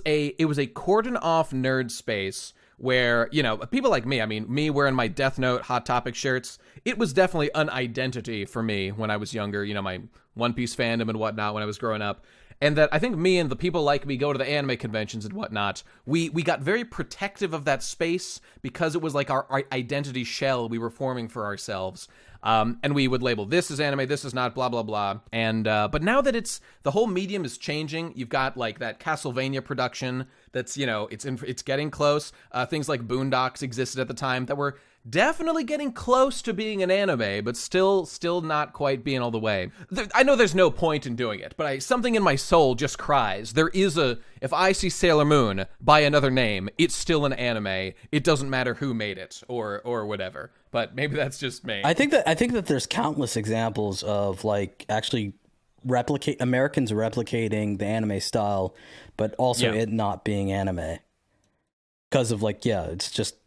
a cordon off nerd space where, people like me, me wearing my Death Note Hot Topic shirts, it was definitely an identity for me when I was younger, my One Piece fandom and whatnot when I was growing up. And that I think me and the people like me go to the anime conventions and whatnot. We got very protective of that space because it was like our identity shell we were forming for ourselves. And we would label this as anime, this is not, blah, blah, blah. And but now that the whole medium is changing, you've got like that Castlevania production that's, it's getting close. Things like Boondocks existed at the time that were definitely getting close to being an anime, but still not quite being all the way. I know there's no point in doing it, but something in my soul just cries. If I see Sailor Moon by another name, it's still an anime. It doesn't matter who made it or whatever. But maybe that's just me. I think that there's countless examples of like actually Americans replicating the anime style, but also it not being anime because of it's just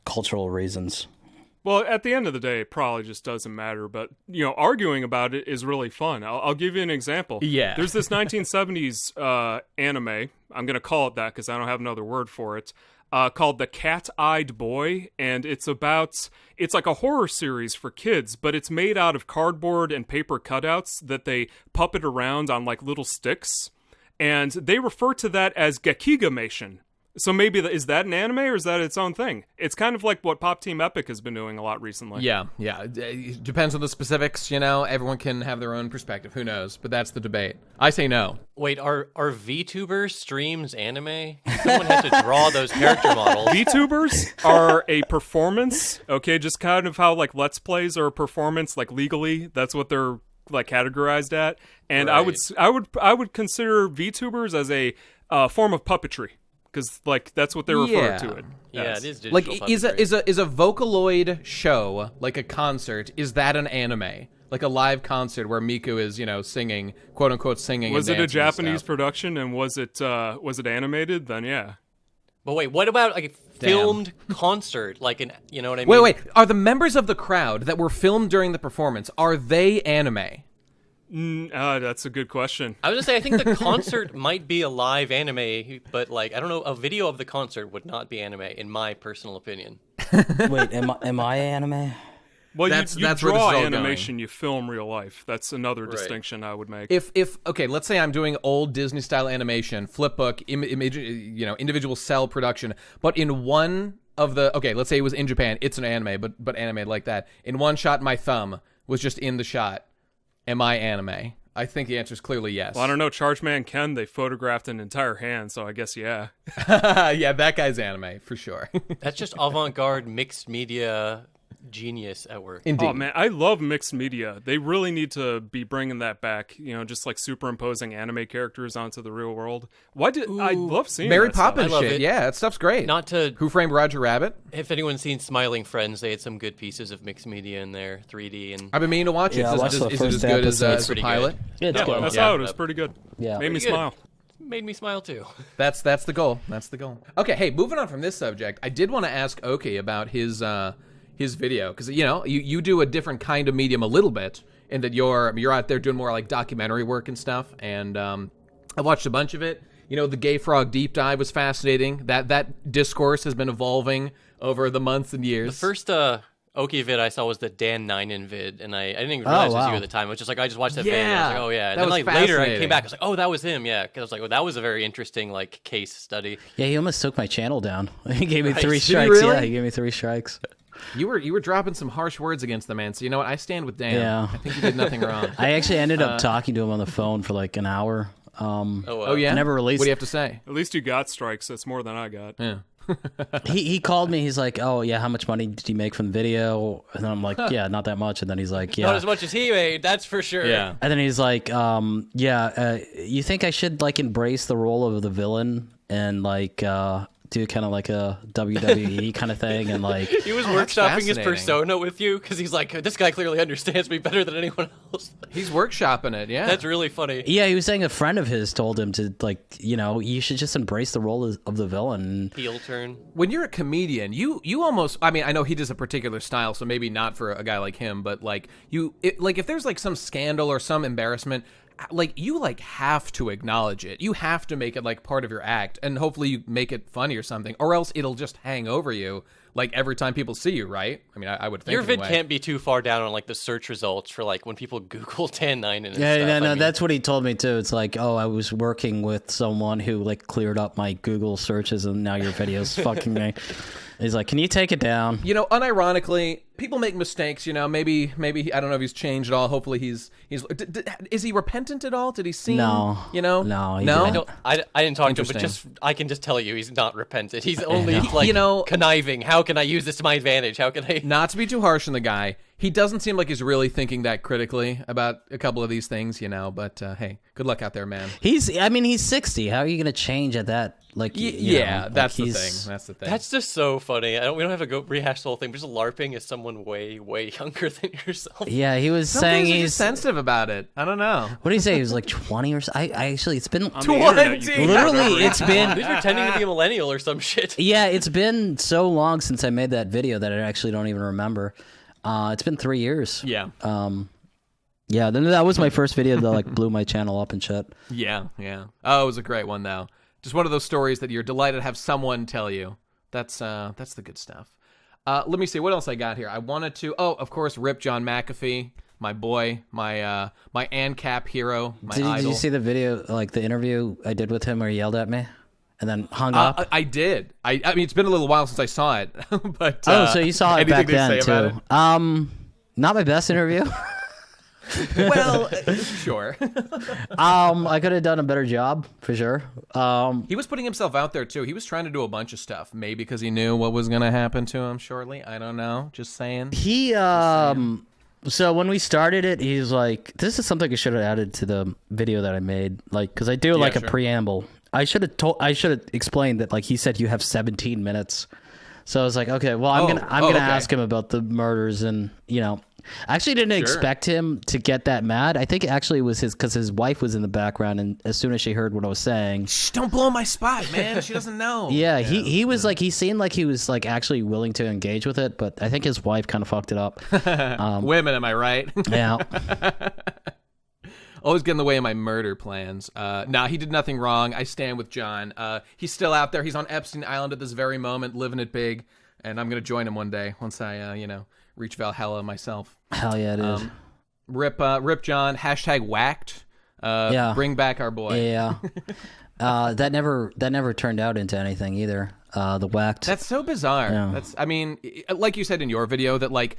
cultural reasons. Well, at the end of the day, it probably just doesn't matter. But arguing about it is really fun. I'll give you an example. Yeah, there's this 1970s anime. I'm gonna call it that because I don't have another word for it. Called The Cat-Eyed Boy, and it's like a horror series for kids, but it's made out of cardboard and paper cutouts that they puppet around on like little sticks, and they refer to that as Gekigamation. So maybe is that an anime or is that its own thing? It's kind of like what Pop Team Epic has been doing a lot recently. Yeah. It depends on the specifics, Everyone can have their own perspective. Who knows? But that's the debate. I say no. Wait, are VTubers streams anime? Someone has to draw those character models. VTubers are a performance, okay? Just kind of how like Let's Plays are a performance, like legally. That's what they're like categorized at. And right. I would consider VTubers as a form of puppetry. Because like that's what they refer to it. Yeah, it is digital. Like is a Vocaloid show like a concert? Is that an anime? Like a live concert where Miku is singing, quote unquote singing. Was and it a Japanese stuff. production and was it animated? Then yeah. But wait, what about like a filmed concert? Like you know what I mean? Wait. Are the members of the crowd that were filmed during the performance, are they anime? That's a good question. I was gonna say I think the concert might be a live anime, but like I don't know, a video of the concert would not be anime in my personal opinion. Wait, am I anime? Well, that's you where draw this is all animation, you film real life. That's another distinction I would make. If okay, let's say I'm doing old Disney style animation, flipbook, individual cell production, but in one of the let's say it was in Japan, it's an anime, but animated like that. In one shot, my thumb was just in the shot. Am I anime? I think the answer is clearly yes. Well, I don't know. Chargeman Ken, they photographed an entire hand, so I guess yeah. Yeah, that guy's anime for sure. That's just avant-garde mixed media genius at work. Indeed. Oh man, I love mixed media. They really need to be bringing that back. Just like superimposing anime characters onto the real world. I love seeing Mary that Poppins stuff. shit. Yeah, that stuff's great. Not to Who Framed Roger Rabbit? If anyone's seen Smiling Friends, they had some good pieces of mixed media in there, 3D and. I've been meaning to watch it. Yeah, Is it as good as the pilot? Yeah, it's good. That's how it was pretty good. Yeah. Made me Pretty good. smile. Made me smile too. That's the goal. That's the goal. Okay, hey, moving on from this subject, I did want to ask Oki about his video because you do a different kind of medium a little bit in that you're out there doing more like documentary work and stuff, and I watched a bunch of it. The Gay Frog deep dive was fascinating. That discourse has been evolving over the months and years. The first Oki vid I saw was the Dan Ninen vid, and I didn't even realize it was you at the time. It was just like I just watched that vid, and I was like, oh yeah. And then like later I came back, I was like, oh, that was him, yeah. Because I was like, well, that was a very interesting like case study. Yeah, he almost took my channel down. He gave me 3 strikes. Did he really? Yeah, he gave me 3 strikes. You were dropping some harsh words against the man, so you know what? I stand with Dan. Yeah. I think you did nothing wrong. I actually ended up talking to him on the phone for like an hour. Oh yeah? I never released. What do you have to say? At least you got strikes. That's more than I got. Yeah. he called me. He's like, "Oh yeah, how much money did he make from the video?" And I'm like, "Yeah, not that much." And then he's like, "Yeah, not as much as he made, that's for sure." Yeah. And then he's like, "You think I should like embrace the role of the villain and like do kind of like a WWE kind of thing, and like he was workshopping his fascinating. persona with you because he's like, this guy clearly understands me better than anyone else. He's workshopping it, yeah. That's really funny. yeah, he was saying a friend of his told him to like, you should just embrace the role of the villain. Heel turn. When you're a comedian, you almost, I mean, I know he does a particular style, so maybe not for a guy like him, but like like if there's like some scandal or some embarrassment, like you like have to acknowledge it. You have to make it like part of your act, and hopefully you make it funny or something, or else it'll just hang over you like every time people see you, right? I mean, I would think Your vid anyway. can't be too far down on like the search results for like when people Google Tan 9 and Yeah, stuff. no, I mean, that's what he told me too. It's like, oh, I was working with someone who like cleared up my Google searches, and now your video's fucking me. He's like, can you take it down? You know, unironically, people make mistakes. You know, maybe I don't know if he's changed at all. Hopefully, he's is he repentant at all? Did he seem? No. You know, No, he no. didn't. I didn't talk to him, but Interesting. I can just tell you he's not repentant. He's only like conniving. How can I use this to my advantage? How can I? Not to be too harsh on the guy, he doesn't seem like he's really thinking that critically about a couple of these things, you know. But hey, good luck out there, man. He's 60. How are you gonna change at that? Like, Yeah, like that's the thing. That's the thing. That's just so funny. We don't have to go rehash the whole thing. But just LARPing is someone way, way younger than yourself. Yeah, he was Some saying things are he's just sensitive about it. I don't know. What did he say? He was like 20 or so. I actually, it's been 20. literally, it's been. He's pretending to be a millennial or some shit. Yeah, it's been so long since I made that video that I actually don't even remember. It's been 3 years. Yeah. Yeah, then that was my first video that like blew my channel up and shit. Yeah. Oh, it was a great one though. Just one of those stories that you're delighted to have someone tell you. That's the good stuff. Let me see what else I got here. I wanted to. Oh, of course, Rip John McAfee, my boy, my ANCAP hero, my idol. Did you see the video, like the interview I did with him where he yelled at me and then hung up? I did. I mean, it's been a little while since I saw it, but So you saw it back then too. Not my best interview. Well, sure. I could have done a better job for sure. He was putting himself out there too. He was trying to do a bunch of stuff, maybe because he knew what was going to happen to him shortly. I don't know. Just saying. So when we started it, he's like, "This is something I should have added to the video that I made, like, because I do like sure. a preamble. I should have explained that, like, he said you have 17 minutes. So I was like, okay, well, I'm gonna ask him about the murders, and I actually didn't expect him to get that mad. I think it actually was because his wife was in the background, and as soon as she heard what I was saying, shh, don't blow my spot, man. She doesn't know. Yeah, he was like, he seemed like he was like actually willing to engage with it, but I think his wife kind of fucked it up. Women, am I right? Yeah. Always get in the way of my murder plans. Nah, he did nothing wrong. I stand with John. He's still out there. He's on Epstein Island at this very moment, living it big, and I'm gonna join him one day once I, reach Valhalla myself. Hell yeah, dude. Rip John. # whacked. Bring back our boy. Yeah. That never turned out into anything either. The whacked. That's so bizarre. Yeah. I mean, like you said in your video, that like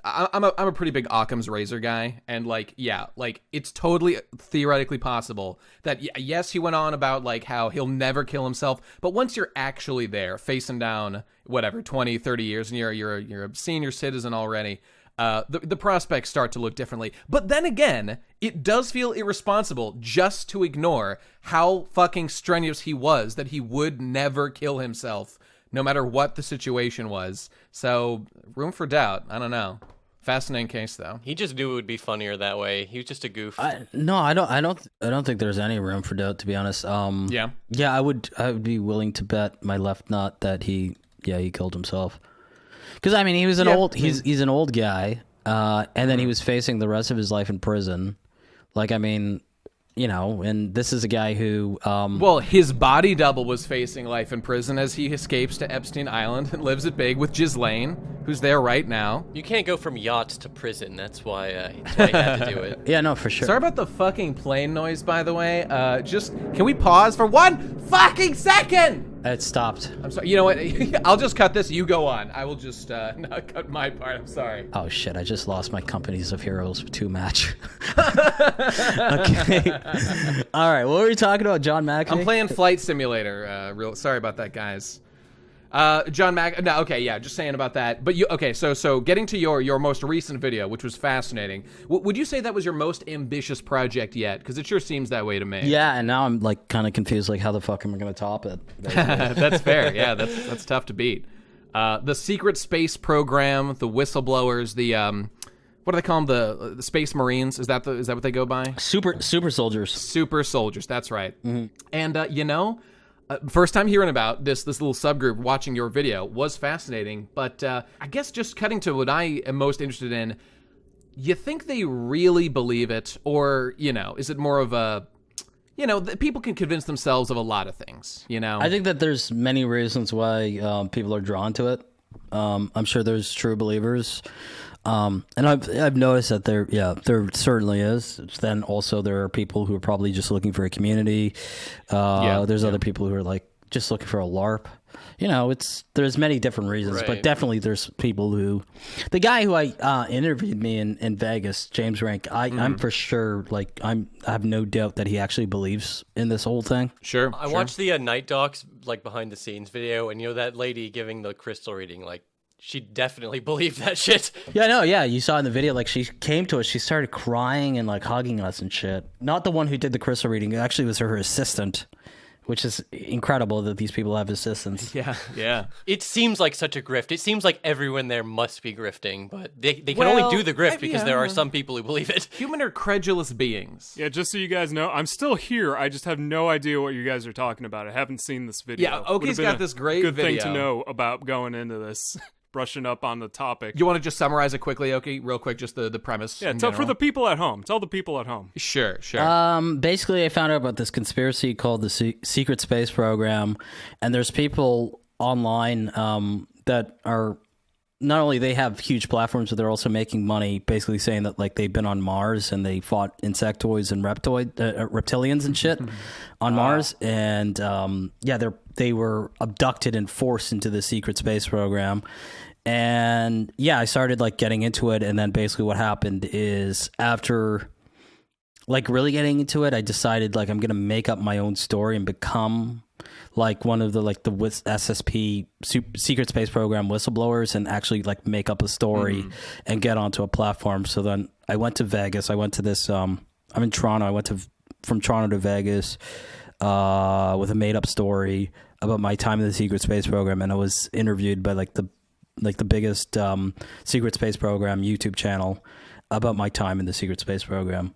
I'm a pretty big Occam's razor guy, and like it's totally theoretically possible that yes, he went on about like how he'll never kill himself, but once you're actually there, facing down whatever 20, 30 years, and you're a senior citizen already. The prospects start to look differently. But then again, it does feel irresponsible just to ignore how fucking strenuous he was, that he would never kill himself, no matter what the situation was. So, room for doubt. I don't know. Fascinating case, though. He just knew it would be funnier that way. He was just a goof. No, I don't think there's any room for doubt, to be honest. Yeah, I would be willing to bet my left nut that he killed himself. Because I mean, he was he's an old guy, and then he was facing the rest of his life in prison. Like, I mean, and this is a guy who well, his body double was facing life in prison as he escapes to Epstein Island and lives it big with Ghislaine, who's there right now. You can't go from yachts to prison. That's why he had to do it. Yeah, no, for sure. Sorry about the fucking plane noise, by the way. Just can we pause for 1 fucking second? It stopped. I'm sorry. You know what? I'll just cut this. You go on. I will just not cut my part. I'm sorry. Oh shit! I just lost my Companies of Heroes 2 match. Okay. All right. What were we talking about, John McAfee? I'm playing Flight Simulator. Sorry about that, guys. John Mac. No, okay, yeah, just saying about that. But so getting to your most recent video, which was fascinating. Would you say that was your most ambitious project yet? Because it sure seems that way to me. Yeah, and now I'm like kind of confused. Like, how the fuck am I going to top it? That's fair. Yeah, that's tough to beat. The secret space program, the whistleblowers, the what do they call them? The Space Marines? Is that what they go by? Super soldiers. Super soldiers. That's right. Mm-hmm. And first time hearing about this little subgroup, watching your video was fascinating. But I guess just cutting to what I am most interested in, you think they really believe it, or is it more of a people can convince themselves of a lot of things. I think that there's many reasons why people are drawn to it. I'm sure there's true believers. And I've noticed that there certainly is. Then also there are people who are probably just looking for a community. There's other people who are like just looking for a LARP. There's many different reasons, right. But definitely there's people who, the guy who I interviewed me in Vegas, James Rank, I'm for sure, like, I have no doubt that he actually believes in this whole thing. Sure. I watched the Night Docs, like, behind the scenes video, and that lady giving the crystal reading, like, she definitely believed that shit. Yeah, you saw in the video, like, she came to us, she started crying and, like, hugging us and shit. Not the one who did the crystal reading, it actually was her assistant, which is incredible that these people have assistants. Yeah. It seems like such a grift. It seems like everyone there must be grifting, but they can only do the grift because there are some people who believe it. Human are credulous beings. Yeah, just so you guys know, I'm still here. I just have no idea what you guys are talking about. I haven't seen this video. Yeah, Oki's got this great good video. Thing to know about going into this. Brushing up on the topic. You want to just summarize it quickly, Oki? Real quick, just the premise. Yeah, for the people at home. Tell the people at home. Sure. Basically, I found out about this conspiracy called the Secret Space Program, and there's people online that are, not only they have huge platforms, but they're also making money, basically saying that like they've been on Mars and they fought insectoids and reptilians and shit on Mars, and they were abducted and forced into the Secret Space Program. And yeah, I started like getting into it, and then basically what happened is after like really getting into it, I decided like I'm gonna make up my own story and become like one of the like the SSP Secret Space Program whistleblowers, and actually like make up a story and get onto a platform. So then I went to Vegas. I went to this. I'm in Toronto. I went from Toronto to Vegas with a made up story about my time in the Secret Space Program, and I was interviewed by like the biggest Secret Space Program YouTube channel about my time in the Secret Space Program.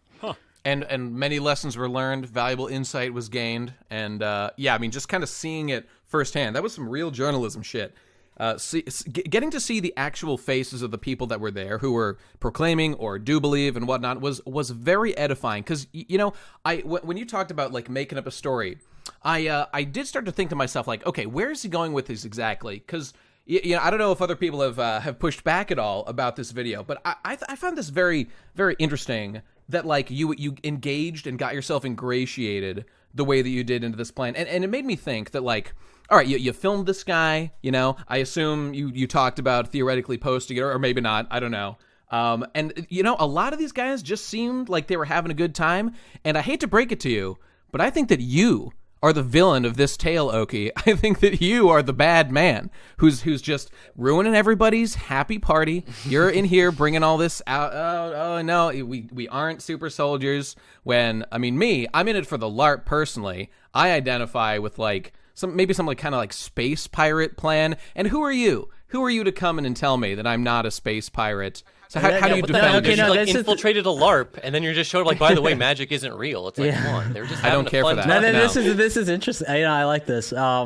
And many lessons were learned, valuable insight was gained, and just kind of seeing it firsthand. That was some real journalism shit. Getting to see the actual faces of the people that were there, who were proclaiming or do believe and whatnot, was very edifying. Because when you talked about like making up a story, I did start to think to myself like, okay, where is he going with this exactly? Because I don't know if other people have pushed back at all about this video, but I found this very, very interesting. That like you engaged and got yourself ingratiated the way that you did into this plan, and it made me think that like, all right, you filmed this guy, I assume you talked about theoretically posting it, or maybe not, I don't know. And a lot of these guys just seemed like they were having a good time, and I hate to break it to you, but I think that you are the villain of this tale, Oki. I think that you are the bad man who's just ruining everybody's happy party. You're in here bringing all this out. Oh no, we aren't super soldiers. When I'm in it for the LARP personally. I identify with like some like kind of like space pirate plan. And who are you? Who are you to come in and tell me that I'm not a space pirate? So how do you defend it? You infiltrated a LARP, and then you're just showed like, by the way, magic isn't real. It's like, come on, they're just having a fun time. This is interesting. I like this. I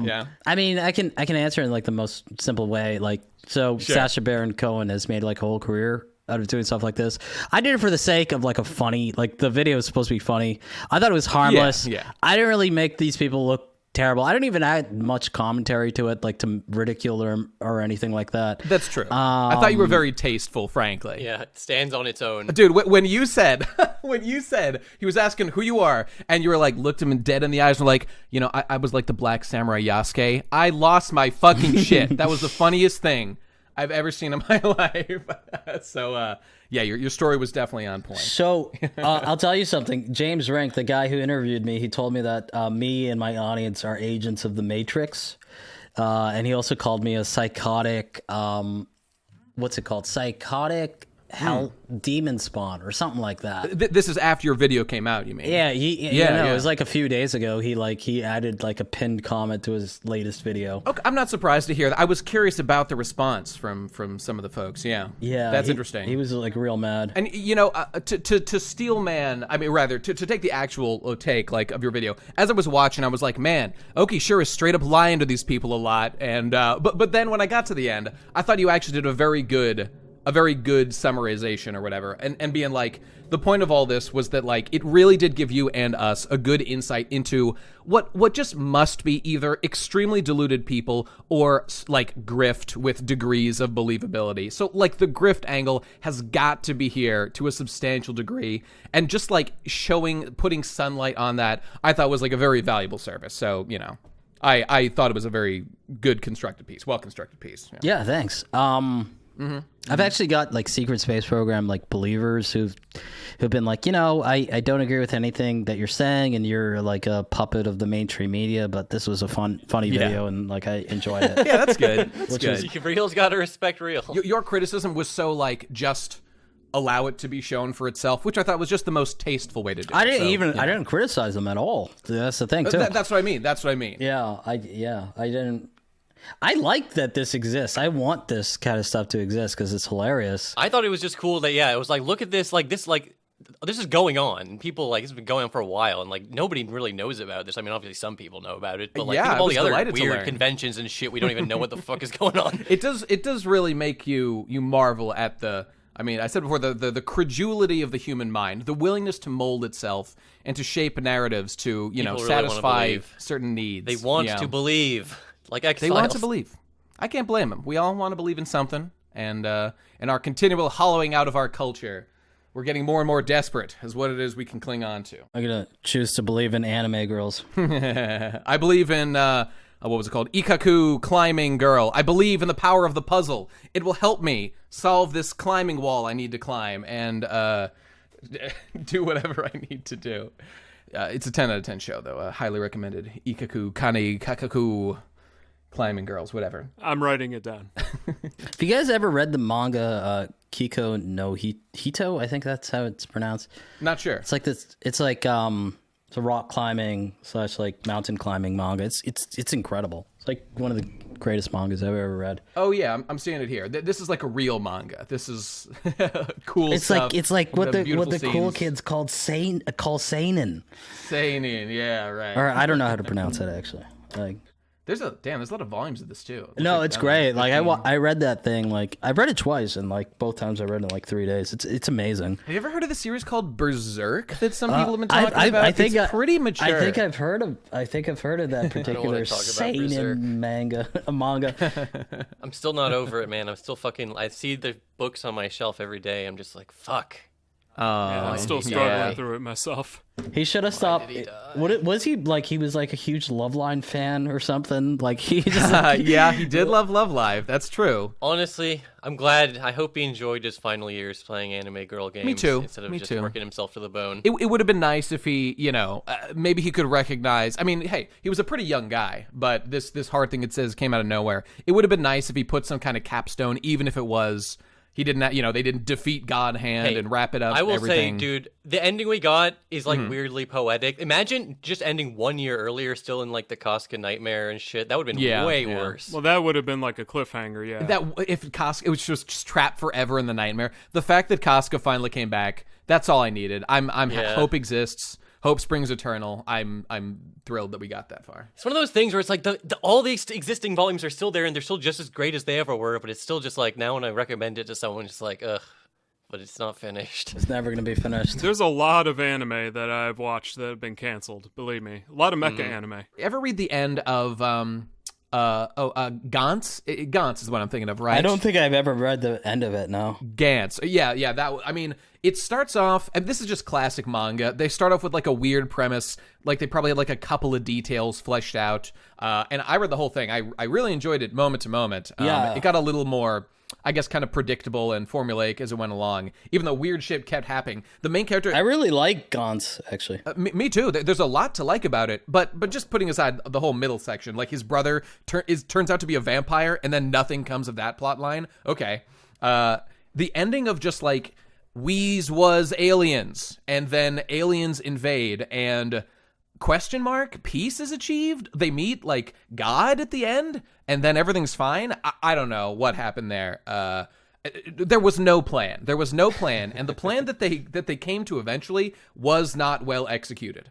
mean, I can answer in like the most simple way. Like, so Sacha Baron Cohen has made like a whole career out of doing stuff like this. I did it for the sake of like a funny, like the video was supposed to be funny. I thought it was harmless. Yeah. I didn't really make these people look terrible. I don't even add much commentary to it, like to ridicule or anything like that. That's true. I thought you were very tasteful, frankly. Yeah, it stands on its own. Dude, when you said he was asking who you are, and you were like, looked him dead in the eyes and were like, I was like the Black Samurai Yasuke. I lost my fucking shit. That was the funniest thing I've ever seen in my life. So, your story was definitely on point. So, I'll tell you something. James Rank, the guy who interviewed me, he told me that me and my audience are agents of the Matrix. And he also called me a psychotic, what's it called? Psychotic hell demon spawn or something like that. This is after your video came out, you mean? Yeah, it was like a few days ago. He added like a pinned comment to his latest video. Okay, I'm not surprised to hear that. I was curious about the response from some of the folks. Yeah, that's interesting. He was like real mad. And to steal man, I mean, rather to take the actual take like of your video. As I was watching, I was like, man, Oki sure is straight up lying to these people a lot. And but then when I got to the end, I thought you actually did a very good summarization or whatever, and being like, the point of all this was that like it really did give you and us a good insight into what just must be either extremely deluded people or like grift with degrees of believability. So like the grift angle has got to be here to a substantial degree, and just like putting sunlight on that, I thought was like a very valuable service. So I thought it was a very good constructed piece, well constructed piece. Yeah, thanks. I've actually got like secret space program like believers who've been like, I don't agree with anything that you're saying, and you're like a puppet of the mainstream media, but this was a funny video, and like I enjoyed it. Yeah, that's good. That's good. Real's got to respect real. Your criticism was so like just allow it to be shown for itself, which I thought was just the most tasteful way to do it. I didn't criticize them at all. That's the thing too. That's what I mean. Yeah, I didn't. I like that this exists. I want this kind of stuff to exist because it's hilarious. I thought it was just cool that, it was like, look at this, this is going on. People, like, it's been going on for a while, and, like, nobody really knows about this. I mean, obviously some people know about it, but, like, think of all the other weird conventions and shit. We don't even know what the fuck is going on. It does really make you marvel at the, I mean, I said before, the credulity of the human mind, the willingness to mold itself and to shape narratives to, People satisfy really certain needs. They want to believe. Like X-Files. They want to believe. I can't blame them. We all want to believe in something, and in our continual hollowing out of our culture, we're getting more and more desperate is what it is we can cling on to. I'm going to choose to believe in anime girls. I believe in, what was it called? Ikaku climbing girl. I believe in the power of the puzzle. It will help me solve this climbing wall I need to climb and do whatever I need to do. It's a 10 out of 10 show, though. Highly recommended. Ikaku, Kane, Kakaku... climbing girls, whatever. I'm writing it down. Have you guys ever read the manga Kiko no Hito? I think that's how it's pronounced. Not sure. It's like this. It's like it's a rock climbing / like mountain climbing manga. It's incredible. It's like one of the greatest mangas I've ever read. Oh yeah, I'm seeing it here. This is like a real manga. This is cool. It's stuff. It's like what the scenes. Cool kids call seinen. Seinen, yeah, right. Or I don't know how to pronounce it actually. Like. There's a lot of volumes of this too. No, it's great. Like I read that thing. Like I've read it twice, and like both times I read it in like 3 days. It's amazing. Have you ever heard of the series called Berserk that some people have been talking about? I think it's pretty mature. I think I've heard of that particular seinen manga. I'm still not over it, man. I'm still fucking. I see the books on my shelf every day. I'm just like, fuck. I'm still struggling through it myself. He should have stopped. Was he like? He was like a huge Loveline fan or something. Like he just. Yeah, he did love Love Live. That's true. Honestly, I'm glad. I hope he enjoyed his final years playing anime girl games. Me too. Instead of just working himself to the bone. It would have been nice if he, maybe he could recognize. I mean, hey, he was a pretty young guy, but this hard thing it says came out of nowhere. It would have been nice if he put some kind of capstone, even if it was. He didn't, they didn't defeat God Hand and wrap it up. I will everything. say, dude, the ending we got is like weirdly poetic. Imagine just ending 1 year earlier, still in like the Casca nightmare and shit. That would have been way worse. Well, that would have been like a cliffhanger, yeah. That if Casca, it was just trapped forever in the nightmare. The fact that Casca finally came back, that's all I needed. Hope exists. Hope springs eternal. I'm thrilled that we got that far. It's one of those things where it's like all the existing volumes are still there and they're still just as great as they ever were, but it's still just like now when I recommend it to someone, it's like, ugh, but it's not finished. It's never going to be finished. There's a lot of anime that I've watched that have been canceled, believe me. A lot of mecha anime. Ever read the end of Gantz? Gantz is what I'm thinking of, right? I don't think I've ever read the end of it, no. Gantz. Yeah, that, I mean, it starts off, and this is just classic manga. They start off with like a weird premise, like they probably had like a couple of details fleshed out. And I read the whole thing. I really enjoyed it moment to moment. It got a little more, I guess, kind of predictable and formulaic as it went along, even though weird shit kept happening. The main character... I really like Gaunt's, actually. Me too. There's a lot to like about it, but just putting aside the whole middle section, like his brother turns out to be a vampire, and then nothing comes of that plot line. Okay. The ending of just like, Wheeze was aliens, and then aliens invade, and... question mark, peace is achieved, they meet like God at the end, and then everything's fine. I don't know what happened there. There was no plan, and the plan that they came to eventually was not well executed.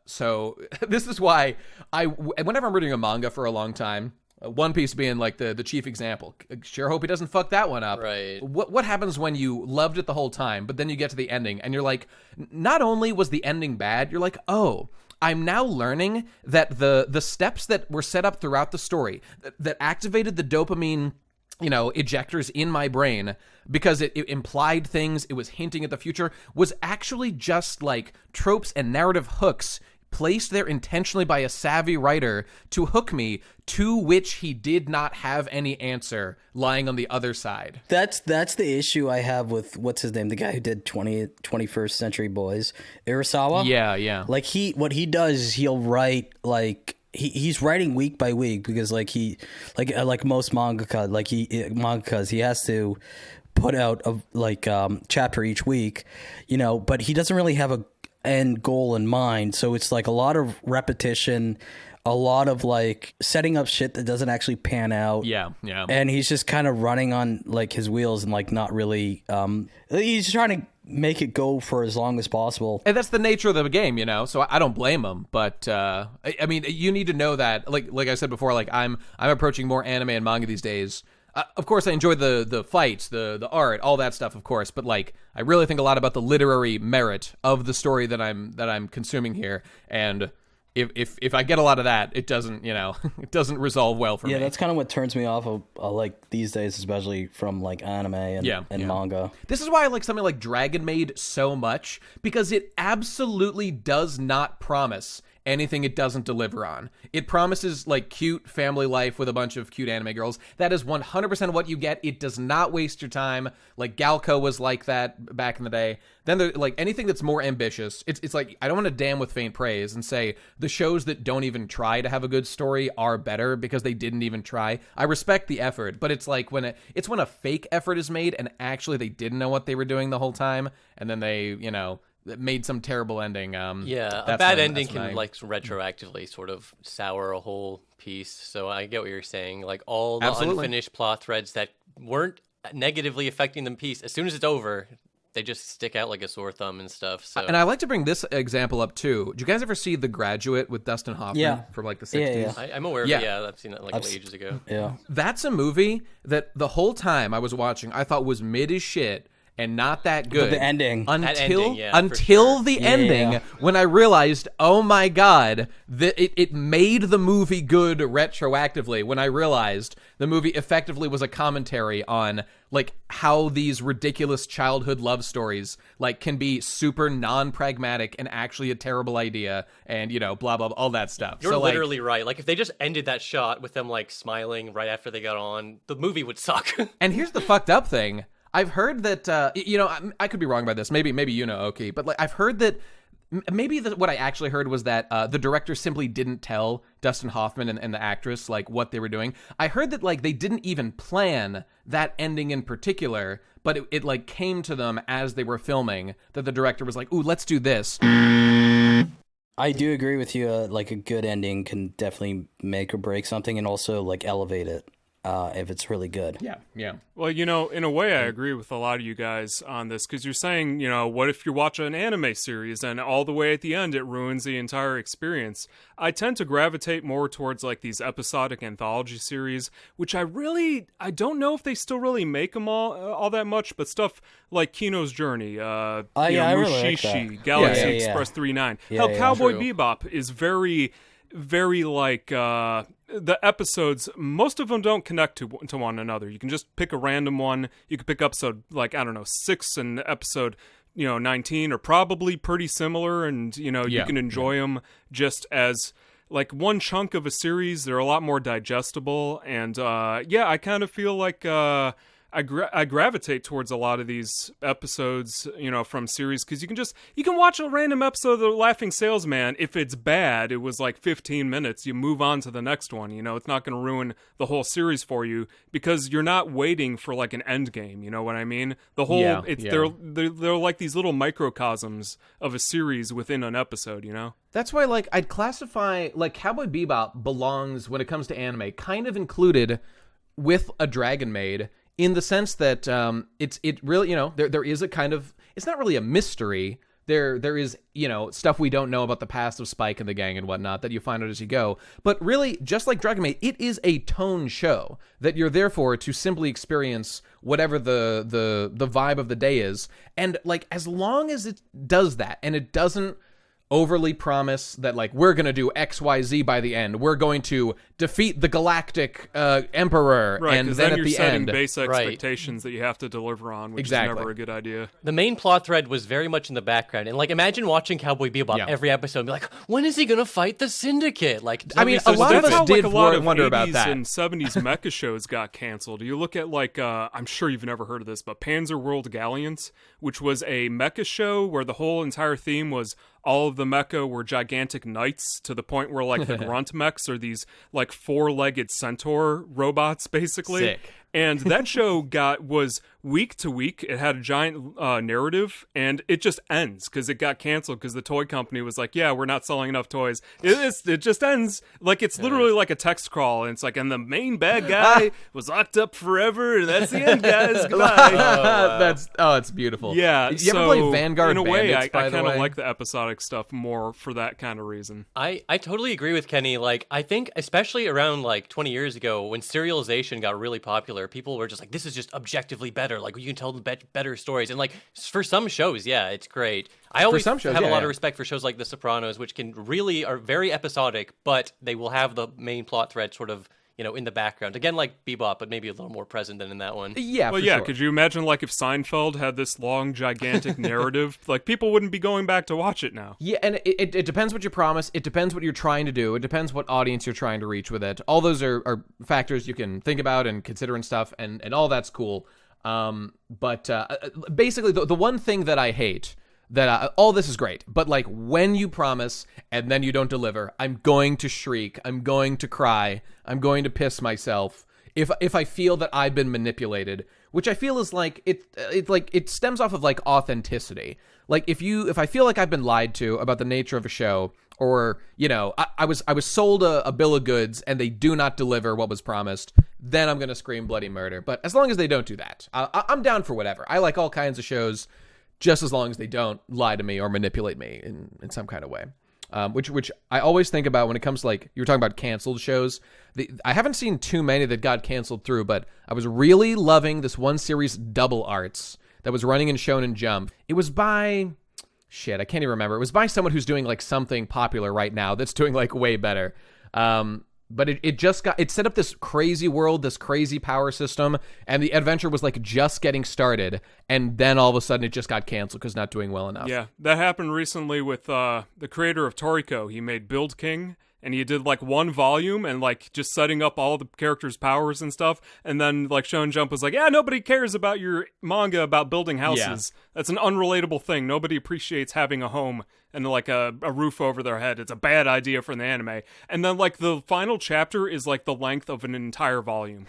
So this is why whenever I'm reading a manga for a long time, One Piece being like the chief example, sure hope he doesn't fuck that one up. Right. What happens when you loved it the whole time, but then you get to the ending and you're like, not only was the ending bad, you're like, oh, I'm now learning that the steps that were set up throughout the story that activated the dopamine, ejectors in my brain because it implied things, it was hinting at the future, was actually just like tropes and narrative hooks placed there intentionally by a savvy writer to hook me, to which he did not have any answer lying on the other side. That's the issue I have with, what's his name, the guy who did 21st Century Boys, Urasawa? Yeah. Like, what he does is he'll write, like, he's writing week by week because, like, like most mangakas, he has to put out a chapter each week, but he doesn't really have a end goal in mind, so it's like a lot of repetition, a lot of like setting up shit that doesn't actually pan out. Yeah. And he's just kind of running on like his wheels and like not really he's trying to make it go for as long as possible. And that's the nature of the game, so I don't blame him, but I mean, you need to know that, like I said before, like I'm approaching more anime and manga these days. Of course, I enjoy the fights, the art, all that stuff, of course. But like, I really think a lot about the literary merit of the story that I'm consuming here. And if I get a lot of that, it doesn't it doesn't resolve well for me. Yeah, that's kind of what turns me off of like these days, especially from like anime and manga. This is why I like something like Dragon Maid so much, because it absolutely does not promise anything it doesn't deliver on. It promises like cute family life with a bunch of cute anime girls. That is 100% what you get. It does not waste your time. Like Galco was like that back in the day. Then there, like anything that's more ambitious, it's like I don't want to damn with faint praise and say the shows that don't even try to have a good story are better because they didn't even try. I respect the effort, but it's like when a fake effort is made and actually they didn't know what they were doing the whole time, and then they made some terrible ending. A bad ending can like retroactively sort of sour a whole piece. So I get what you're saying. Like all the unfinished plot threads that weren't negatively affecting the piece, as soon as it's over, they just stick out like a sore thumb and stuff. So. And I like to bring this example up too. Did you guys ever see The Graduate with Dustin Hoffman from like the 60s? Yeah. I'm aware of it. Yeah, I've seen that ages ago. Yeah, that's a movie that the whole time I was watching, I thought was mid as shit and not that good. But the ending. Until the ending, when I realized, oh my God, it made the movie good retroactively, when I realized the movie effectively was a commentary on like how these ridiculous childhood love stories like can be super non-pragmatic and actually a terrible idea, and blah blah, all that stuff. You're literally right. Like if they just ended that shot with them like smiling right after they got on, the movie would suck. And here's the fucked up thing. I've heard that, I could be wrong about this. Maybe Oki, but like I've heard that what I actually heard was that the director simply didn't tell Dustin Hoffman and the actress like what they were doing. I heard that like they didn't even plan that ending in particular, but it like came to them as they were filming, that the director was like, "Ooh, let's do this." I do agree with you. Like a good ending can definitely make or break something, and also like elevate it. If it's really good. Yeah. Well, in a way, I agree with a lot of you guys on this, because you're saying, what if you watch an anime series and all the way at the end it ruins the entire experience? I tend to gravitate more towards like these episodic anthology series, which I don't know if they still really make them all that much, but stuff like Kino's Journey, I really like Mushishi, that. Galaxy Express 39. Hell, Cowboy Bebop is very... very like the episodes, most of them don't connect to one another. You can just pick a random one. You could pick episode, like, I don't know, 6 and episode 19 are probably pretty similar, and you can enjoy them just as like one chunk of a series. They're a lot more digestible, and I kind of feel like I gravitate towards a lot of these episodes, from series, because you can watch a random episode of The Laughing Salesman. If it's bad, it was like 15 minutes. You move on to the next one. It's not going to ruin the whole series for you because you're not waiting for like an end game. You know what I mean? The whole they're like these little microcosms of a series within an episode. That's why, like, I'd classify like Cowboy Bebop belongs, when it comes to anime, kind of included with a Dragon Maid. In the sense that it really, there is a kind of, it's not really a mystery. There is, stuff we don't know about the past of Spike and the gang and whatnot that you find out as you go. But really, just like Dragon Maid, it is a tone show that you're there for to simply experience whatever the vibe of the day is. And like, as long as it does that and it doesn't overly promise that, like, we're going to do XYZ by the end. We're going to defeat the galactic emperor. Right, and then you're at the setting end, base expectations that you have to deliver on, which is never a good idea. The main plot thread was very much in the background. And, like, imagine watching Cowboy Bebop every episode and be like, when is he going to fight the Syndicate? Like, I mean, a lot of us did wonder about that. And 70s mecha shows got canceled. You look at, like, I'm sure you've never heard of this, but Panzer World Galleons, which was a mecha show where the whole entire theme was all of the mecha were gigantic knights, to the point where, like, the grunt mechs are these, like, 4-legged centaur robots, basically. Sick. And that show was week to week. It had a giant narrative, and it just ends because it got canceled because the toy company was like, yeah, we're not selling enough toys. It just ends. Like, it's literally like a text crawl, and it's like, and the main bad guy was locked up forever, and that's the end, guys. Goodbye. It's beautiful. Yeah. You ever play Vanguard in a way, Bandits, I kind of like the episodic stuff more for that kind of reason. I totally agree with Kenny. Like, I think especially around like 20 years ago when serialization got really popular, people were just like, this is just objectively better. Like, you can tell better stories. And like, for some shows, yeah, it's great. I always have a lot of respect for shows like The Sopranos, which are very episodic, but they will have the main plot thread sort of, in the background. Again, like Bebop, but maybe a little more present than in that one. Yeah, well, sure. Could you imagine, like, if Seinfeld had this long, gigantic narrative? Like, people wouldn't be going back to watch it now. Yeah, and it depends what you promise. It depends what you're trying to do. It depends what audience you're trying to reach with it. All those are factors you can think about and consider and stuff, and all that's cool. But basically, the one thing that I hate, that all this is great, but like, when you promise and then you don't deliver, I'm going to shriek, I'm going to cry, I'm going to piss myself if I feel that I've been manipulated, which I feel is like it stems off of like authenticity. Like, if I feel like I've been lied to about the nature of a show, or I was sold a bill of goods and they do not deliver what was promised, then I'm gonna scream bloody murder. But as long as they don't do that, I'm down for whatever. I like all kinds of shows, just as long as they don't lie to me or manipulate me in some kind of way. Which I always think about when it comes to, like, you were talking about canceled shows. I haven't seen too many that got canceled through, but I was really loving this one series, Double Arts, that was running in Shonen Jump. It was by, I can't even remember. It was by someone who's doing, like, something popular right now that's doing, like, way better. But it set up this crazy world, this crazy power system, and the adventure was like just getting started, and then all of a sudden it just got canceled because not doing well enough. Yeah, that happened recently with the creator of Toriko. He made Build King, and he did like one volume and like just setting up all the characters' powers and stuff, and then like Shonen Jump was like, yeah, nobody cares about your manga about building houses. Yeah. That's an unrelatable thing. Nobody appreciates having a home and like a roof over their head. It's a bad idea for the anime. And then like the final chapter is like the length of an entire volume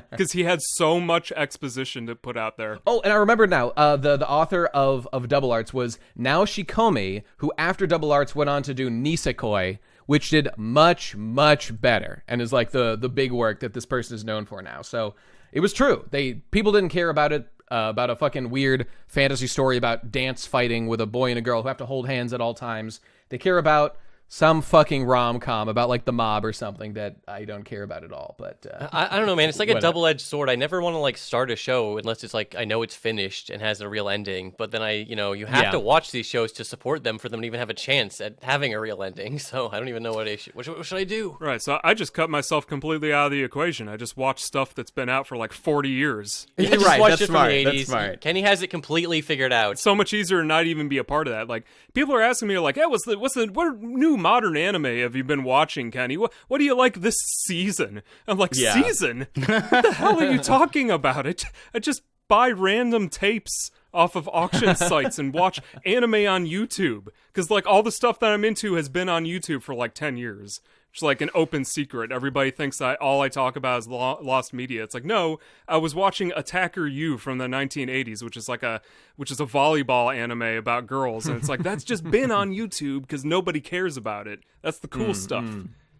because he had so much exposition to put out there. Oh, and I remember now, the author of Double Arts was Nao Shikomi, who after Double Arts went on to do Nisekoi, which did much, much better, and is like the big work that this person is known for now. So it was true. People didn't care about it, about a fucking weird fantasy story about dance fighting with a boy and a girl who have to hold hands at all times. They care about some fucking rom-com about like the mob or something that I don't care about at all. But I don't know, man. It's like a whatever. double-edged sword. I never want to like start a show unless it's like I know it's finished and has a real ending. But then you have to watch these shows to support them for them to even have a chance at having a real ending. So I don't even know what should I do. Right, so I just cut myself completely out of the equation. I just watch stuff that's been out for like 40 years. Yeah, just Right, watch that's it from smart, the 80s. that's smart. Kenny has it completely figured out. So much easier to not even be a part of that. Like, people are asking me, like, hey, what new modern anime have you been watching, Kenny? What do you like this season? I'm like, season? What the hell are you talking about? I just buy random tapes off of auction sites and watch anime on YouTube. Because, like, all the stuff that I'm into has been on YouTube for, like, 10 years. It's like an open secret. Everybody thinks all I talk about is lost media. It's like, no, I was watching Attacker U from the 1980s, which is a volleyball anime about girls, and it's like that's just been on YouTube because nobody cares about it. That's the cool stuff.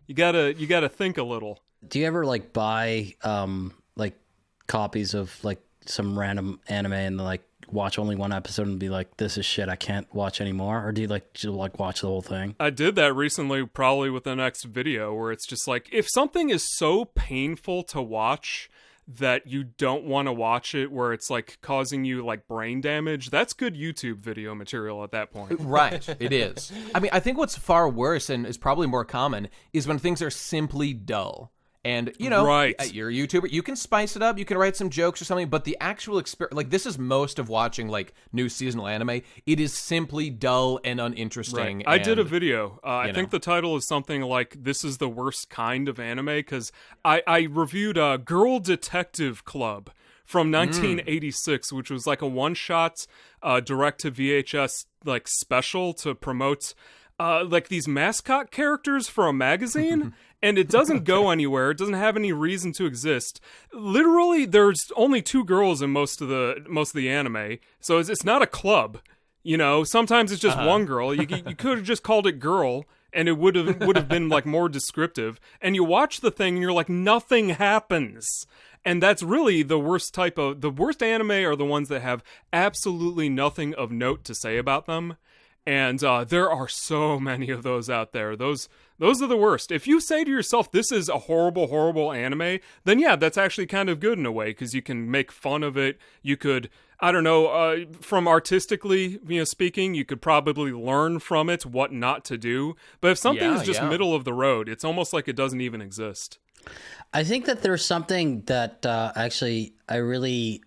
You gotta think a little. Do you ever like buy like copies of like some random anime and like watch only one episode and be like, this is shit, I can't watch anymore? Or do you like just like watch the whole thing? I did that recently, probably with the next video, where it's just like, if something is so painful to watch that you don't want to watch it, where it's like causing you like brain damage, that's good YouTube video material at that point. Right, it is. I mean, I think what's far worse and is probably more common is when things are simply dull. And, right. You're a YouTuber, you can spice it up, you can write some jokes or something, but the actual experience, like, this is most of watching, like, new seasonal anime. It is simply dull and uninteresting. Right. I did a video. I think the title is something like, This is the Worst Kind of Anime, because I reviewed Girl Detective Club from 1986, which was like a one-shot direct-to-VHS, like, special to promote like these mascot characters for a magazine. And it doesn't go anywhere. It doesn't have any reason to exist. Literally, there's only 2 girls in most of the anime, so it's not a club. Sometimes it's just one girl. You could have just called it Girl, and it would have been like more descriptive. And you watch the thing, and you're like, nothing happens. And that's really the worst anime are the ones that have absolutely nothing of note to say about them. And there are so many of those out there. Those are the worst. If you say to yourself, this is a horrible, horrible anime, then yeah, that's actually kind of good in a way, because you can make fun of it. You could, I don't know, from artistically speaking, you could probably learn from it what not to do. But if something is just middle of the road, it's almost like it doesn't even exist. I think that there's something that actually I really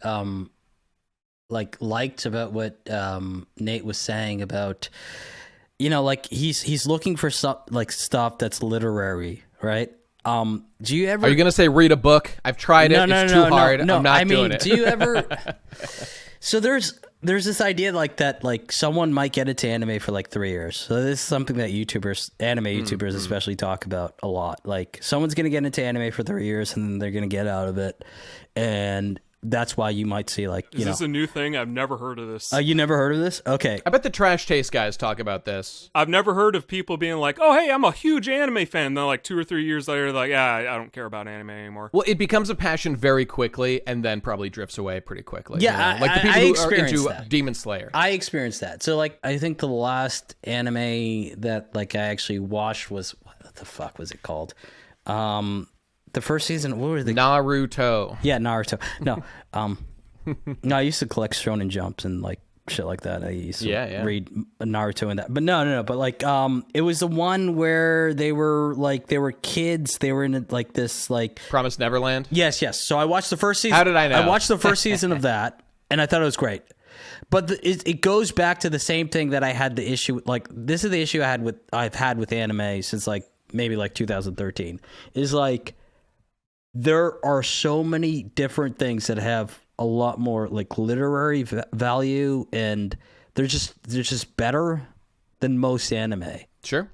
liked about what Nate was saying about, like he's looking for stuff that's literary, right? Do you ever? Are you gonna say read a book? I've tried it. It's too hard. No, I'm not doing it. Do you ever? So there's this idea like that, like someone might get into anime for like 3 years. So this is something that anime YouTubers especially talk about a lot. Like someone's gonna get into anime for 3 years and then they're gonna get out of it, and that's why you might see like, Is this a new thing? I've never heard of this. You never heard of this? Okay. I bet the Trash Taste guys talk about this. I've never heard of people being like, oh, hey, I'm a huge anime fan. And then like 2 or 3 years later, like, I don't care about anime anymore. Well, it becomes a passion very quickly and then probably drifts away pretty quickly. Yeah, like the people I who are into that. Demon Slayer. I experienced that. So like, I think the last anime that like I actually watched was, what the fuck was it called? The first season, what were the... Naruto. Yeah, Naruto. No, no, I used to collect Shonen Jumps and like shit like that. I used to read Naruto and that. But no. But like, it was the one where they were kids. They were in like this like Promised Neverland. Yes. So I watched the first season. How did I know? I watched the first season of that, and I thought it was great. But it goes back to the same thing that I had the issue with. Like, this is the issue I've had with anime since like maybe like 2013. Is like there are so many different things that have a lot more like literary value, and they're just better than most anime. Sure.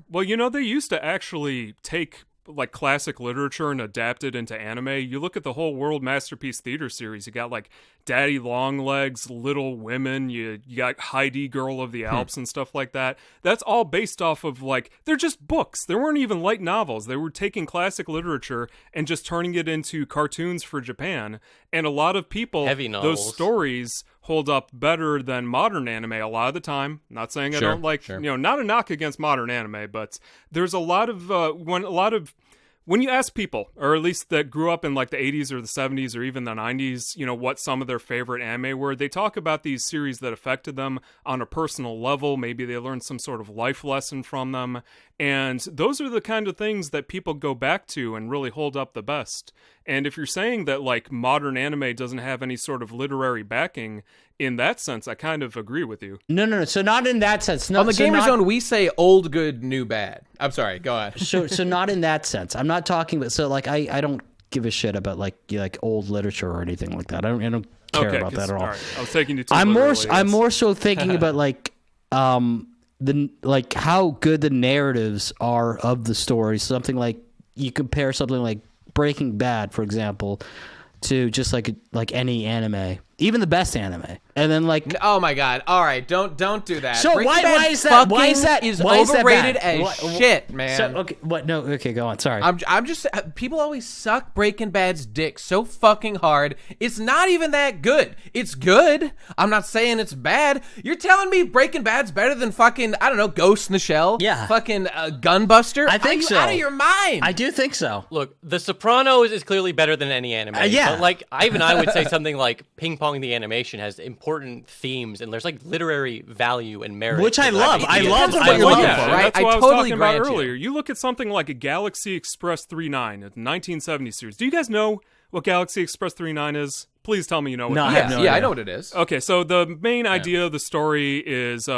Well, they used to actually take like classic literature and adapt it into anime. You look at the whole World Masterpiece Theater series, you got like Daddy Longlegs, Little Women, you got Heidi, Girl of the Alps and stuff like that. That's all based off of like, they're just books. They weren't even light novels. They were taking classic literature and just turning it into cartoons for Japan. And a lot of people, Heavy novels. those stories hold up better than modern anime a lot of the time. Not saying I don't like, not a knock against modern anime, but there's a lot of when you ask people, or at least that grew up in like the 80s or the 70s or even the 90s, what some of their favorite anime were, they talk about these series that affected them on a personal level. Maybe they learned some sort of life lesson from them. And those are the kind of things that people go back to and really hold up the best. And if you're saying that like modern anime doesn't have any sort of literary backing, in that sense, I kind of agree with you. No. So not in that sense. No, on the Gamerzone, we say old good, new bad. I'm sorry. Go on. So not in that sense. I'm not talking about. So like I don't give a shit about like old literature or anything like that. I don't care about that at all. Right. I was taking you too I'm literally, more so thinking about like how good the narratives are of the story. Something like you compare something like Breaking Bad, for example, to just like any anime, even the best anime, and then like oh my god, all right, don't do that. So why is that overrated as shit, man. So, okay, what? No, okay, go on. Sorry, I'm just people always suck Breaking Bad's dick so fucking hard. It's not even that good. It's good. I'm not saying it's bad. You're telling me Breaking Bad's better than fucking I don't know Ghost in the Shell? Yeah, fucking Gunbuster. I think so. Out of your mind. I do think so. Look, The Sopranos is clearly better than any anime. Yeah, but like even I would say something like Ping Pong the animation has important themes and there's like literary value and merit, which I love. I love what you're looking for, right? That's what I was totally talking about grant earlier. You look at something like a Galaxy Express 39, a 1970 series. Do you guys know what Galaxy Express 39 is? Please tell me you know what it is. Yeah, I know what it is. Okay, so the main idea of the story is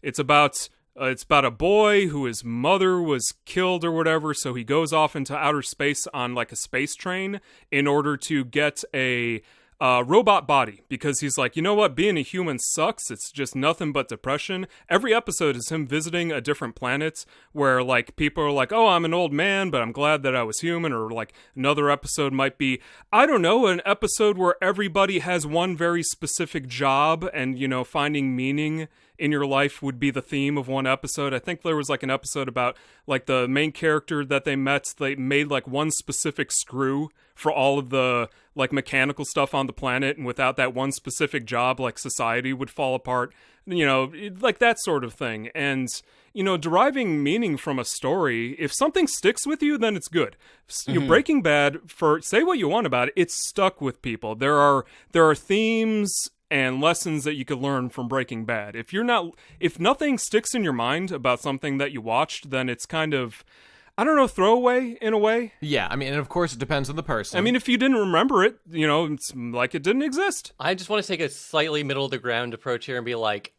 it's about a boy who his mother was killed or whatever, so he goes off into outer space on like a space train in order to get a robot body, because he's like, you know what, being a human sucks. It's just nothing but depression. Every episode is him visiting a different planet where like people are like, oh, I'm an old man, but I'm glad that I was human. Or like another episode might be, I don't know, an episode where everybody has one very specific job and, finding meaning in your life would be the theme of one episode. I think there was like an episode about like the main character that they met, they made like one specific screw for all of the like mechanical stuff on the planet, and without that one specific job, like society would fall apart, like that sort of thing. And deriving meaning from a story, if something sticks with you, then it's good. Breaking Bad, for say what you want about it, it's stuck with people. There are themes and lessons that you could learn from Breaking Bad. If nothing sticks in your mind about something that you watched, then it's kind of, I don't know, throwaway in a way. Yeah, I mean, and of course it depends on the person. I mean, if you didn't remember it, it's like it didn't exist. I just want to take a slightly middle of the ground approach here and be like,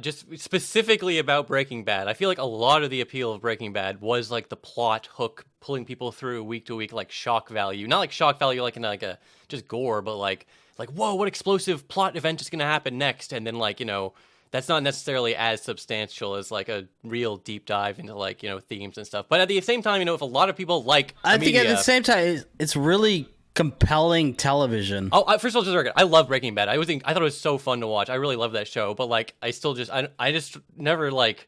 just specifically about Breaking Bad. I feel like a lot of the appeal of Breaking Bad was like the plot hook, pulling people through week to week, like shock value. Not like shock value like in like a just gore, but like whoa, what explosive plot event is going to happen next? And then like, that's not necessarily as substantial as like a real deep dive into like, themes and stuff. But at the same time, if a lot of people like I think at the same time, it's really compelling television. Oh, first of all, just a record, I love Breaking Bad. I thought it was so fun to watch. I really love that show. But like, I still just, I just never like,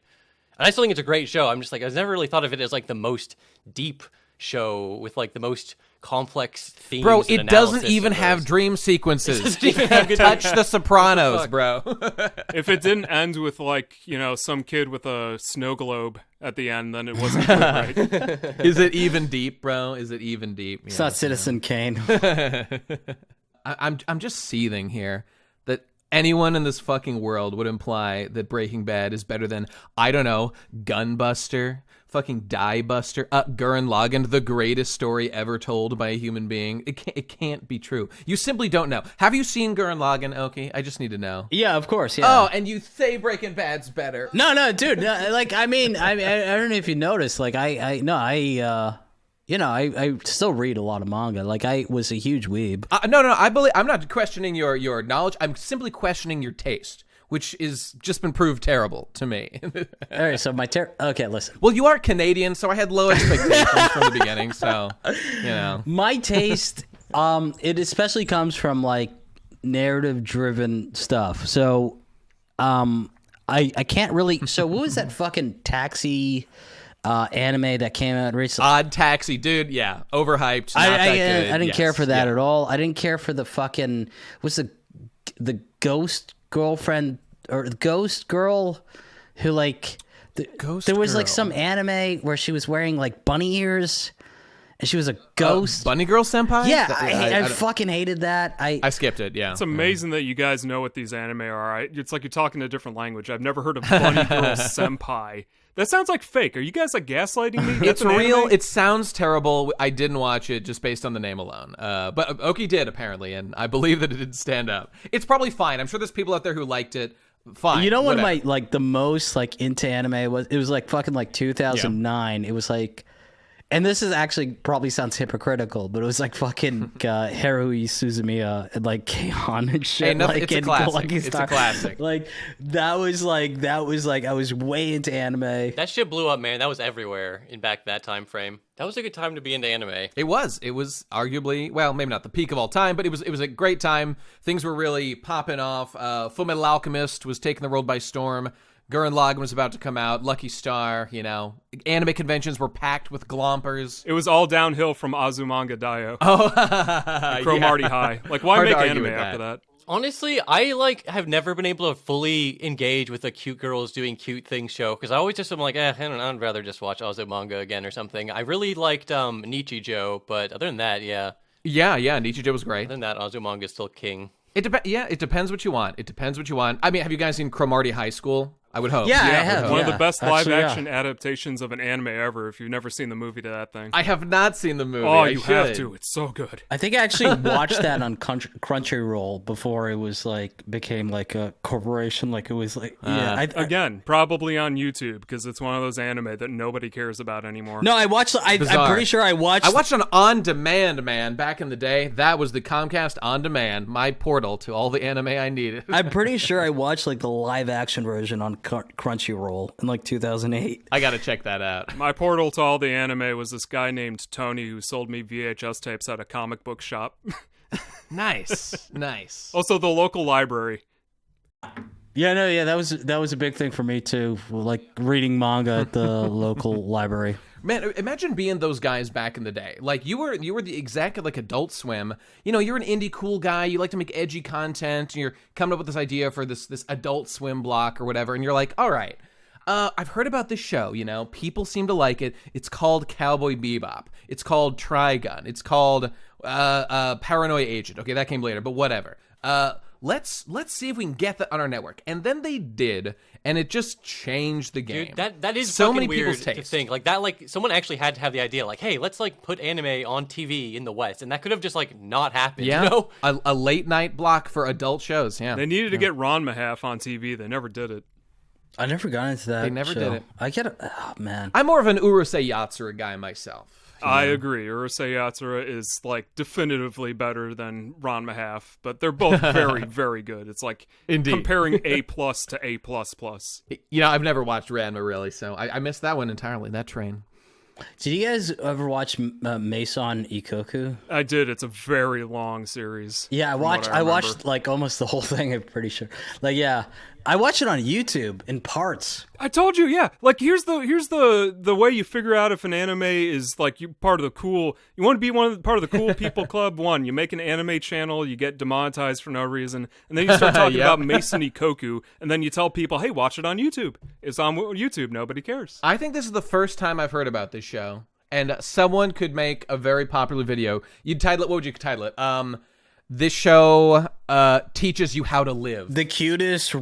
and I still think it's a great show. I'm just like, I've never really thought of it as like the most deep show with like the most complex themes. Bro, it doesn't even have dream sequences. You can't touch The Sopranos, bro. If it didn't end with like, some kid with a snow globe at the end, then it wasn't good, right? Is it even deep, bro? Is it even deep? It's not Citizen Kane. I'm just seething here that anyone in this fucking world would imply that Breaking Bad is better than, I don't know, Gunbuster, fucking Die Buster, Gurren Lagann, the greatest story ever told by a human being. It can't be true. You simply don't know. Have you seen Gurren Lagann, Oki? I just need to know. Yeah, of course. Yeah. Oh, and you say Breaking Bad's better? No, dude. No, like, I mean, I don't know if you noticed. Like, I still read a lot of manga. Like, I was a huge weeb. No. I'm not questioning your knowledge. I'm simply questioning your taste, which is just been proved terrible to me. All right, so okay, listen. Well, you are Canadian, so I had low expectations from the beginning, so, My taste, it especially comes from, like, narrative-driven stuff. So, I can't really... So, what was that fucking taxi... anime that came out recently? Odd Taxi, dude. Yeah, overhyped. Not that good. I didn't care for that at all. I didn't care for the fucking... What's the ghost girlfriend or the ghost girl who like there was like some anime where she was wearing like bunny ears and she was a ghost. Bunny Girl Senpai? Yeah, I fucking hated that. I skipped it, yeah. It's amazing that you guys know what these anime are. It's like you're talking a different language. I've never heard of Bunny Girl Senpai. That sounds like fake. Are you guys like gaslighting me? It's real. Anime? It sounds terrible. I didn't watch it just based on the name alone. But Oki did, apparently, and I believe that it did stand up. It's probably fine. I'm sure there's people out there who liked it. Fine. You know, one of my like the most like into anime was like fucking like 2009. It was like, and this is actually probably sounds hypocritical, but it was like fucking Haruhi Suzumiya and like K-On and shit. Hey, it's a classic. It's a classic. Like that was like I was way into anime. That shit blew up, man. That was everywhere in back that time frame. That was a good time to be into anime. It was arguably, well, maybe not the peak of all time, but it was a great time. Things were really popping off. Fullmetal Alchemist was taking the world by storm. Gurren Lagann was about to come out. Lucky Star, you know. Anime conventions were packed with glompers. It was all downhill from Azumanga Daioh. Oh, Cromartie High. Like, why make anime after that? Honestly, I have never been able to fully engage with a cute girls doing cute things show because I always just am like, I don't know, I'd rather just watch Azumanga again or something. I really liked Nichijou, but other than that, yeah. Yeah, Nichijou was great. Other than that, Azumanga is still king. It depends what you want. I mean, have you guys seen Cromartie High School? I would hope. Yeah, I have. One of the best live-action adaptations of an anime ever, if you've never seen the movie to that thing. I have not seen the movie. Oh, you have to. It's so good. I think I actually watched that on Crunchyroll before it was like became like a corporation. Like it was like again, probably on YouTube because it's one of those anime that nobody cares about anymore. No, I watched. I'm pretty sure I watched. I watched on demand, man. Back in the day, that was the Comcast on demand, my portal to all the anime I needed. I'm pretty sure I watched like the live action version on Crunchyroll in like 2008. I gotta check that out. My portal to all the anime was this guy named Tony who sold me VHS tapes at a comic book shop. Nice. Also, the local library. That was a big thing for me too. Like reading manga at the local library. Man, imagine being those guys back in the day. Like you were the exact like Adult Swim. You know, you're an indie cool guy. You like to make edgy content. And you're coming up with this idea for this Adult Swim block or whatever. And you're like, all right, I've heard about this show. You know, people seem to like it. It's called Cowboy Bebop. It's called Trigun. It's called Paranoia Agent. Okay, that came later, but whatever. Let's see if we can get that on our network. And then they did, and it just changed the game. Dude, that is so fucking many weird people's taste. to think. Like that, like someone actually had to have the idea, like, hey, let's like put anime on TV in the West, and that could have just like not happened. Yeah, you know? a late night block for adult shows. Yeah, they needed to get Ron Mahaf on TV. They never did it. I never got into that. They never did it. I get it. Oh man, I'm more of an Urusei Yatsura guy myself. I agree. Urusei Yatsura is like definitively better than Ron Mahaf, but they're both very, very good. It's like comparing A+ to A++. You know, I've never watched Ranma really, so I missed that one entirely. That train. Did you guys ever watch Maison Ikoku? I did. It's a very long series. Yeah, I watched like almost the whole thing. I'm pretty sure. Like, yeah, I watched it on YouTube in parts. I told you, yeah. Like, here's the way you figure out if an anime is like you part of the cool. You want to be part of the cool people club. One, you make an anime channel, you get demonetized for no reason, and then you start talking about Mason Ikoku, and then you tell people, hey, watch it on YouTube. It's on YouTube. Nobody cares. I think this is the first time I've heard about this show, and someone could make a very popular video. You'd title it. What would you title it? This show teaches you how to live. The cutest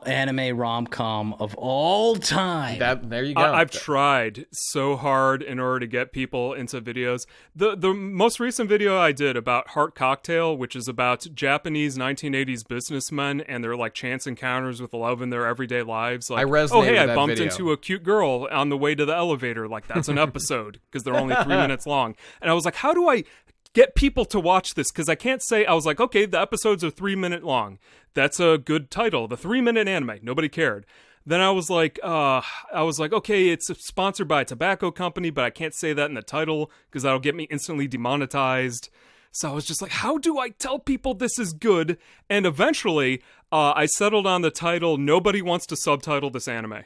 anime rom-com of all time. There you go. I've tried so hard in order to get people into videos. The most recent video I did about Heart Cocktail, which is about Japanese 1980s businessmen and their like chance encounters with love in their everyday lives. Like, I resonated oh hey, with I that bumped video. into a cute girl on the way to the elevator. Like that's an episode because they're only 3 minutes long. And I was like, how do I get people to watch this? Because I can't say, I was like, okay, the episodes are 3 minute long. That's a good title. The 3 minute anime. Nobody cared. Then I was like, okay, it's sponsored by a tobacco company, but I can't say that in the title because that'll get me instantly demonetized. So I was just like, how do I tell people this is good? And eventually, I settled on the title, Nobody Wants to Subtitle This Anime.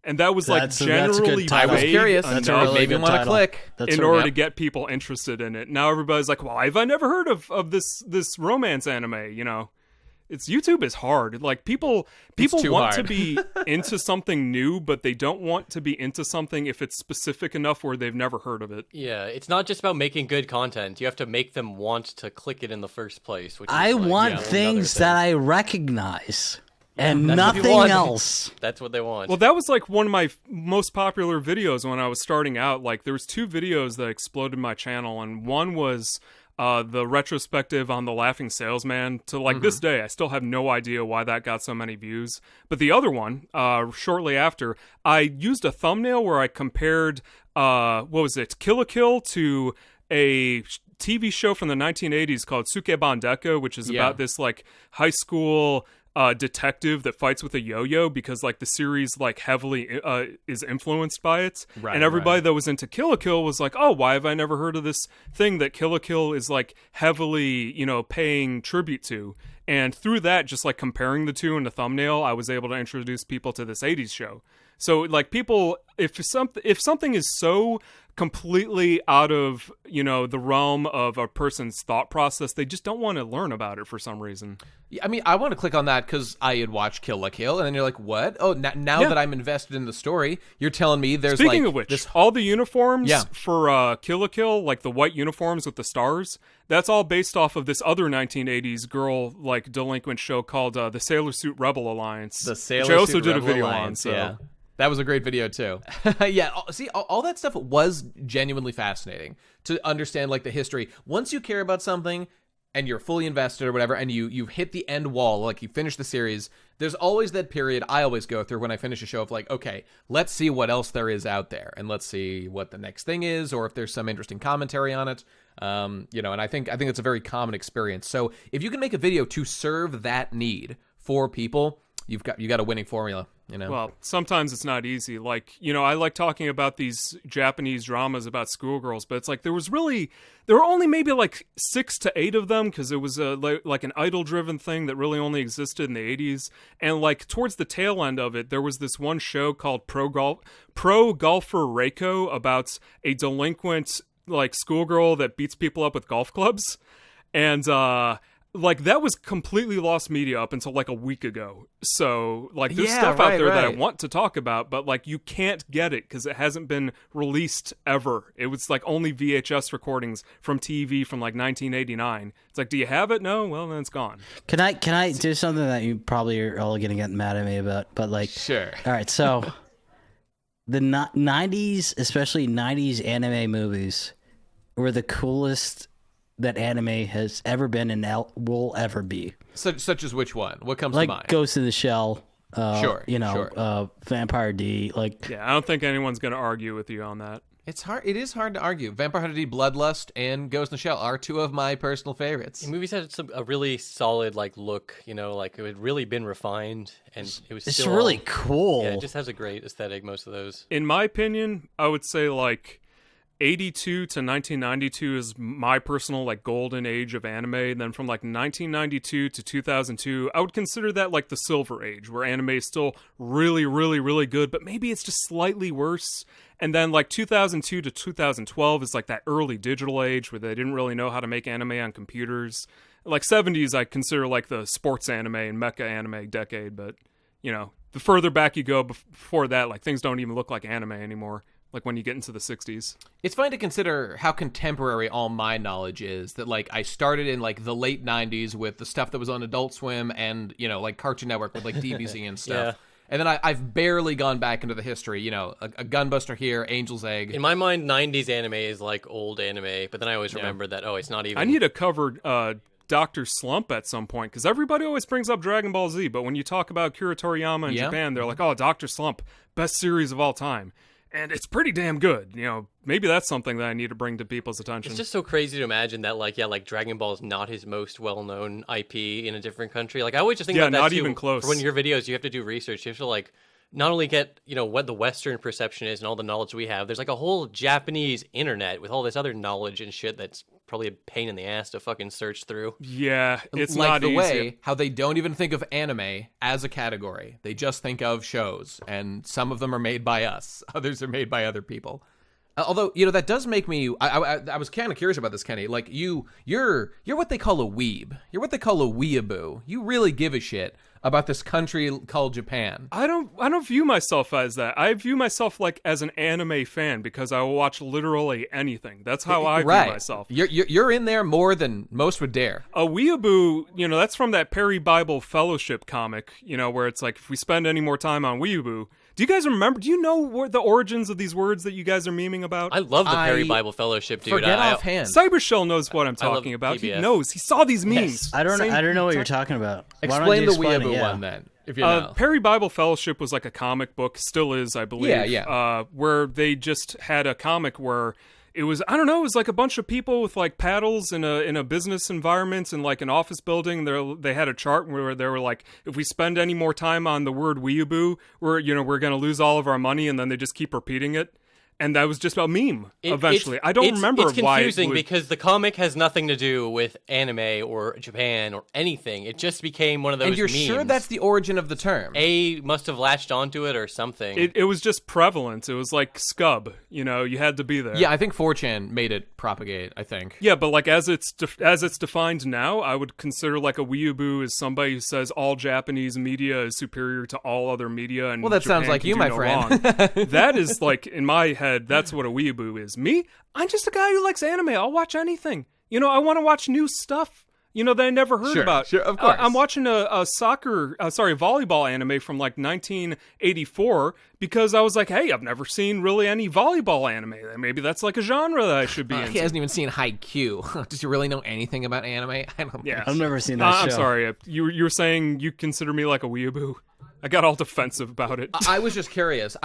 And that was generally I was curious. That's a really made me good want to title. click. In order to get people interested in it. Now everybody's like, why have I never heard of this romance anime, you know? YouTube is hard. Like people want to be into something new, but they don't want to be into something if it's specific enough where they've never heard of it. Yeah, it's not just about making good content. You have to make them want to click it in the first place. Which I is like, want things that I recognize and nothing else. That's what they want. Well, that was like one of my most popular videos when I was starting out. Like there was 2 videos that exploded my channel, and one was the retrospective on The Laughing Salesman. To like this day, I still have no idea why that got so many views. But the other one, shortly after, I used a thumbnail where I compared, what was it, Kill la Kill to a TV show from the 1980s called Sukeban Deko, which is about this like high school detective that fights with a yo-yo, because like the series like heavily is influenced by it, and everybody that was into Kill la Kill was like, oh, why have I never heard of this thing that Kill la Kill is like heavily, you know, paying tribute to? And through that, just like comparing the two in the thumbnail, I was able to introduce people to this 80s show. So like people, if something is so completely out of, you know, the realm of a person's thought process, they just don't want to learn about it for some reason. Yeah, I mean, I want to click on that because I had watched Kill la Kill, and then you're like, what? Oh, now that I'm invested in the story, you're telling me there's Speaking like... of which, all the uniforms for Kill la Kill, like the white uniforms with the stars, that's all based off of this other 1980s girl, like, delinquent show called the Sailor Suit Rebel Alliance. The Sailor Suit Rebel Alliance. Which I also did a video Alliance, on, so... Yeah. That was a great video, too. Yeah, see, all that stuff was genuinely fascinating to understand, like, the history. Once you care about something and you're fully invested or whatever, and you've hit the end wall, like, you finish the series, there's always that period I always go through when I finish a show of, like, okay, let's see what else there is out there, and let's see what the next thing is, or if there's some interesting commentary on it. You know, and I think it's a very common experience. So if you can make a video to serve that need for people, you got a winning formula. You know? Well, sometimes it's not easy. Like, you know, I like talking about these Japanese dramas about schoolgirls, but it's like there were only maybe like 6 to 8 of them, because it was like an idol-driven thing that really only existed in the 80s. And like towards the tail end of it, there was this one show called Pro Golfer Reiko about a delinquent like schoolgirl that beats people up with golf clubs. And like that was completely lost media up until like a week ago. So like there's stuff out there that I want to talk about, but like you can't get it because it hasn't been released ever. It was like only VHS recordings from TV from like 1989. It's like, do you have it? No? Well, then it's gone. Can I do something that you probably are all gonna get mad at me about? But like, sure. All right, so the 90s, especially 90s anime movies, were the coolest that anime has ever been and will ever be. Such as which one? What comes like to mind? Ghost in the Shell. Sure. You know, sure. Vampire D. Like, yeah, I don't think anyone's going to argue with you on that. It's hard. It is hard to argue. Vampire Hunter D, Bloodlust, and Ghost in the Shell are 2 of my personal favorites. The movies had a really solid like look. You know, like it had really been refined, and it was. It's still really cool. Yeah, it just has a great aesthetic. Most of those. In my opinion, I would say like 82 to 1992 is my personal like golden age of anime. And then from like 1992 to 2002, I would consider that like the silver age, where anime is still really, really, really good, but maybe it's just slightly worse. And then like 2002 to 2012 is like that early digital age where they didn't really know how to make anime on computers. Like 70s, I consider like the sports anime and mecha anime decade. But, you know, the further back you go before that, like things don't even look like anime anymore. Like when you get into the 60s. It's fun to consider how contemporary all my knowledge is. That like I started in like the late 90s with the stuff that was on Adult Swim and, you know, like Cartoon Network with like DBZ and stuff. Yeah. And then I've barely gone back into the history, you know, a Gunbuster here, Angel's Egg. In my mind, 90s anime is like old anime, but then I always remember that, it's not even... I need to cover Dr. Slump at some point, because everybody always brings up Dragon Ball Z, but when you talk about Akira Toriyama in Japan, they're like, oh, Dr. Slump, best series of all time. And it's pretty damn good. You know, maybe that's something that I need to bring to people's attention. It's just so crazy to imagine that, like Dragon Ball is not his most well-known IP in a different country. Like, I always just think about that, not too. Even close. For when your videos, you have to do research. You have to, like, not only get, you know, what the Western perception is and all the knowledge we have, there's, like, a whole Japanese internet with all this other knowledge and shit that's probably a pain in the ass to fucking search through. Yeah, it's like not the easy. way how they don't even think of anime as a category. They just think of shows, and some of them are made by us. Others are made by other people. Although, that does make me. I was kind of curious about this, Kenny. Like you're what they call a weeb. You're what they call a weeaboo. You really give a shit about this country called Japan. I don't view myself as that. I view myself like as an anime fan because I will watch literally anything. That's how I view myself. You're in there more than most would dare. A weeaboo, that's from that Perry Bible Fellowship comic, where it's like if we spend any more time on weeaboo. Do you guys remember? Do you know the origins of these words that you guys are memeing about? I love the Perry Bible Fellowship, dude. Forget offhand. Cybershell knows what I'm talking about. He knows. He saw these memes. Yes. I don't know what you're talking about. Explain the weeaboo one then, if you know. Perry Bible Fellowship was like a comic book, still is, I believe. Yeah. Where they just had a comic where it was, I don't know, it was like a bunch of people with like paddles in a business environment in like an office building. They had a chart where they were like, if we spend any more time on the word weeaboo, we're going to lose all of our money, and then they just keep repeating it. And that was just a meme, eventually. I don't remember why. It's confusing because the comic has nothing to do with anime or Japan or anything. It just became one of those memes. And you're sure that's the origin of the term? A must have latched onto it or something. It was just prevalent. It was like scub. You had to be there. Yeah, I think 4chan made it propagate, I think. Yeah, but like as it's defined now, I would consider like a weeaboo is somebody who says all Japanese media is superior to all other media. And well, that Japan sounds like can you, do my no friend. wrong. That is like, in my head, that's what a weeaboo is. Me? I'm just a guy who likes anime. I'll watch anything. I want to watch new stuff, that I never heard about. Sure, of course. I'm watching a volleyball anime from like 1984 because I was like, hey, I've never seen really any volleyball anime. Maybe that's like a genre that I should be into. He hasn't even seen Haikyuu. Does he really know anything about anime? I don't know. I've never seen that show. I'm sorry. You were saying you consider me like a weeaboo? I got all defensive about it. I was just curious.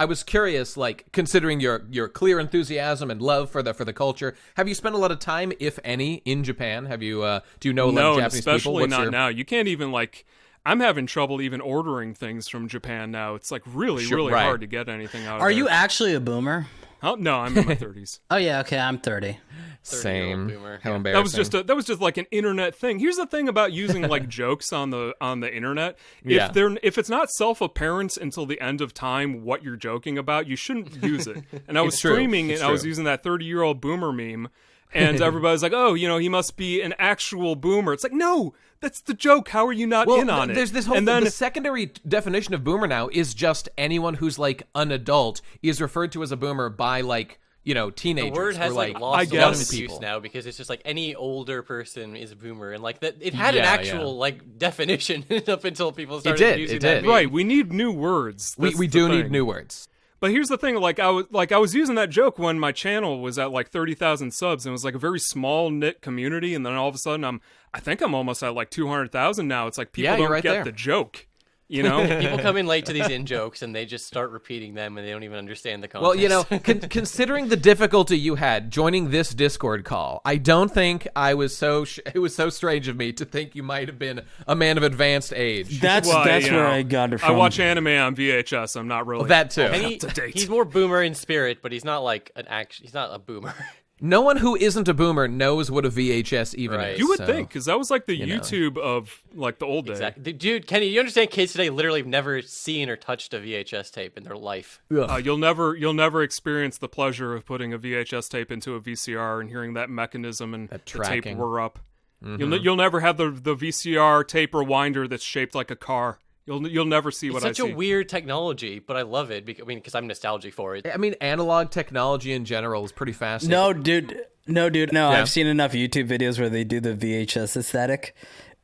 Like, considering your clear enthusiasm and love for the culture, have you spent a lot of time, if any, in Japan? Have you do you know a lot of Japanese people? No, especially not now. You can't even like. I'm having trouble even ordering things from Japan now. It's like really hard to get anything out of there. Are you actually a boomer? Oh, no, I'm in my 30s. Oh yeah, okay, I'm 30. Same. Boomer. How embarrassing. That was just like an internet thing. Here's the thing about using like jokes on the internet. Yeah. If it's not self-apparent until the end of time what you're joking about, you shouldn't use it. And I was streaming and I was using that 30-year-old boomer meme, and everybody's like, "Oh, he must be an actual boomer." It's like, no, that's the joke. How are you not in on it? There's this whole the secondary definition of boomer now is just anyone who's like an adult is referred to as a boomer by like teenagers. The word has like lost a young lot of use people now because it's just like any older person is a boomer, and like that it had an actual like definition up until people started using that meme. Right, we need new words. We do need new words. But here's the thing, I was using that joke when my channel was at like 30,000 subs, and it was like a very small knit community, and then all of a sudden I think I'm almost at like 200,000 now. It's like people don't get the joke. People come in late to these in-jokes, and they just start repeating them, and they don't even understand the context. Well, considering the difficulty you had joining this Discord call, I don't think it was so strange of me to think you might have been a man of advanced age. That's where I got it from. I watch anime on VHS. I'm not really well, that too. up to date. He's more boomer in spirit, but he's not like he's not a boomer. No one who isn't a boomer knows what a VHS even is. You would think, because that was like the YouTube of like the old days. Exactly. Dude, Kenny, you understand kids today literally have never seen or touched a VHS tape in their life. You'll never experience the pleasure of putting a VHS tape into a VCR and hearing that mechanism and the tape whir up. Mm-hmm. You'll never have the VCR tape rewinder that's shaped like a car. You'll never see what I see. It's such a weird technology, but I love it because I'm nostalgic for it. I mean, analog technology in general is pretty fascinating. No, dude. I've seen enough YouTube videos where they do the VHS aesthetic,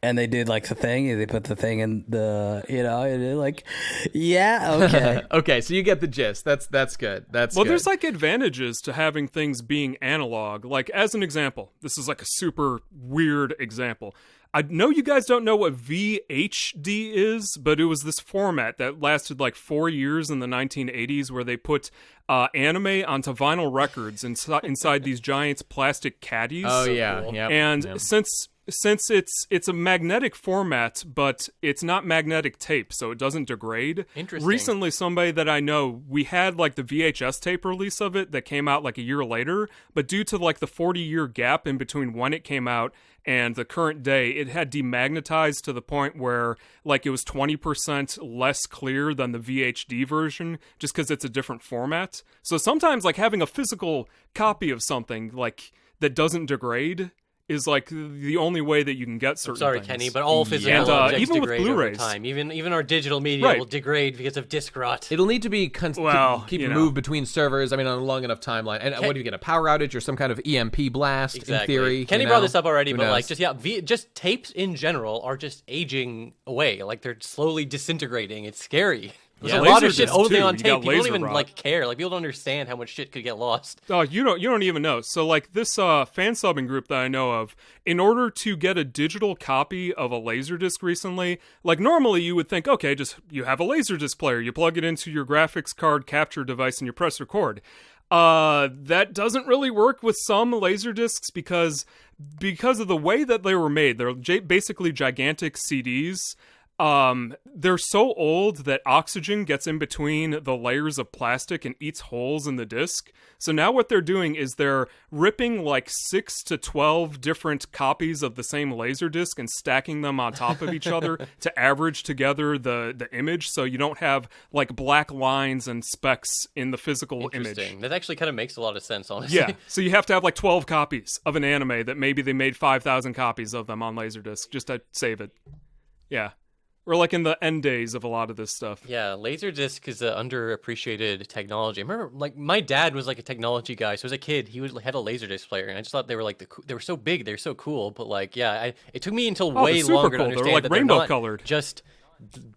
and they did like the thing, and they put the thing in the, and they're like, yeah, okay. Okay, so you get the gist. That's good. That's good. There's like advantages to having things being analog. Like as an example, this is like a super weird example. I know you guys don't know what VHD is, but it was this format that lasted like 4 years in the 1980s where they put anime onto vinyl records inside these giant plastic caddies. Oh, yeah. Yep. And since since it's a magnetic format, but it's not magnetic tape, so it doesn't degrade. Interesting. Recently, somebody that I know, we had like the VHS tape release of it that came out like a year later, but due to like the 40-year gap in between when it came out and the current day, it had demagnetized to the point where like it was 20% less clear than the VHD version, just because it's a different format. So sometimes like having a physical copy of something like that doesn't degrade is like the only way that you can get certain Sorry, things. Kenny, but all physical And, objects even with degrade over Blu-rays. time. Even our digital media will degrade because of disk rot. It'll need to be keep you know. moved between servers. I mean, on a long enough timeline. And what do you get? A power outage or some kind of EMP blast? Exactly. In theory. Kenny you brought know? this up already, Who but like knows? just tapes in general are just aging away. Like they're slowly disintegrating. It's scary. There's a lot of shit Laserdiscs, holding too. on You tape. got People don't laser even rot. like care. Like people don't understand how much shit could get lost. Oh, you don't even know. So like this fan subbing group that I know of, in order to get a digital copy of a Laserdisc recently, like normally you would think, okay, just you have a Laserdisc player, you plug it into your graphics card capture device and you press record. That doesn't really work with some Laserdiscs because of the way that they were made. They're basically gigantic CDs. They're so old that oxygen gets in between the layers of plastic and eats holes in the disc. So now what they're doing is they're ripping like 6 to 12 different copies of the same Laserdisc and stacking them on top of each other to average together the image, so you don't have like black lines and specks in the physical image. Interesting. That actually kind of makes a lot of sense, honestly. Yeah, so you have to have like 12 copies of an anime that maybe they made 5,000 copies of them on Laserdisc just to save it. Yeah. We're like in the end days of a lot of this stuff. Yeah, Laserdisc is an underappreciated technology. I remember, like, my dad was like a technology guy. So as a kid, he had a Laserdisc player, and I just thought they were like they were so big, they're so cool. But like, yeah, it took me until way super longer to cool. understand They're like that rainbow they're not colored. just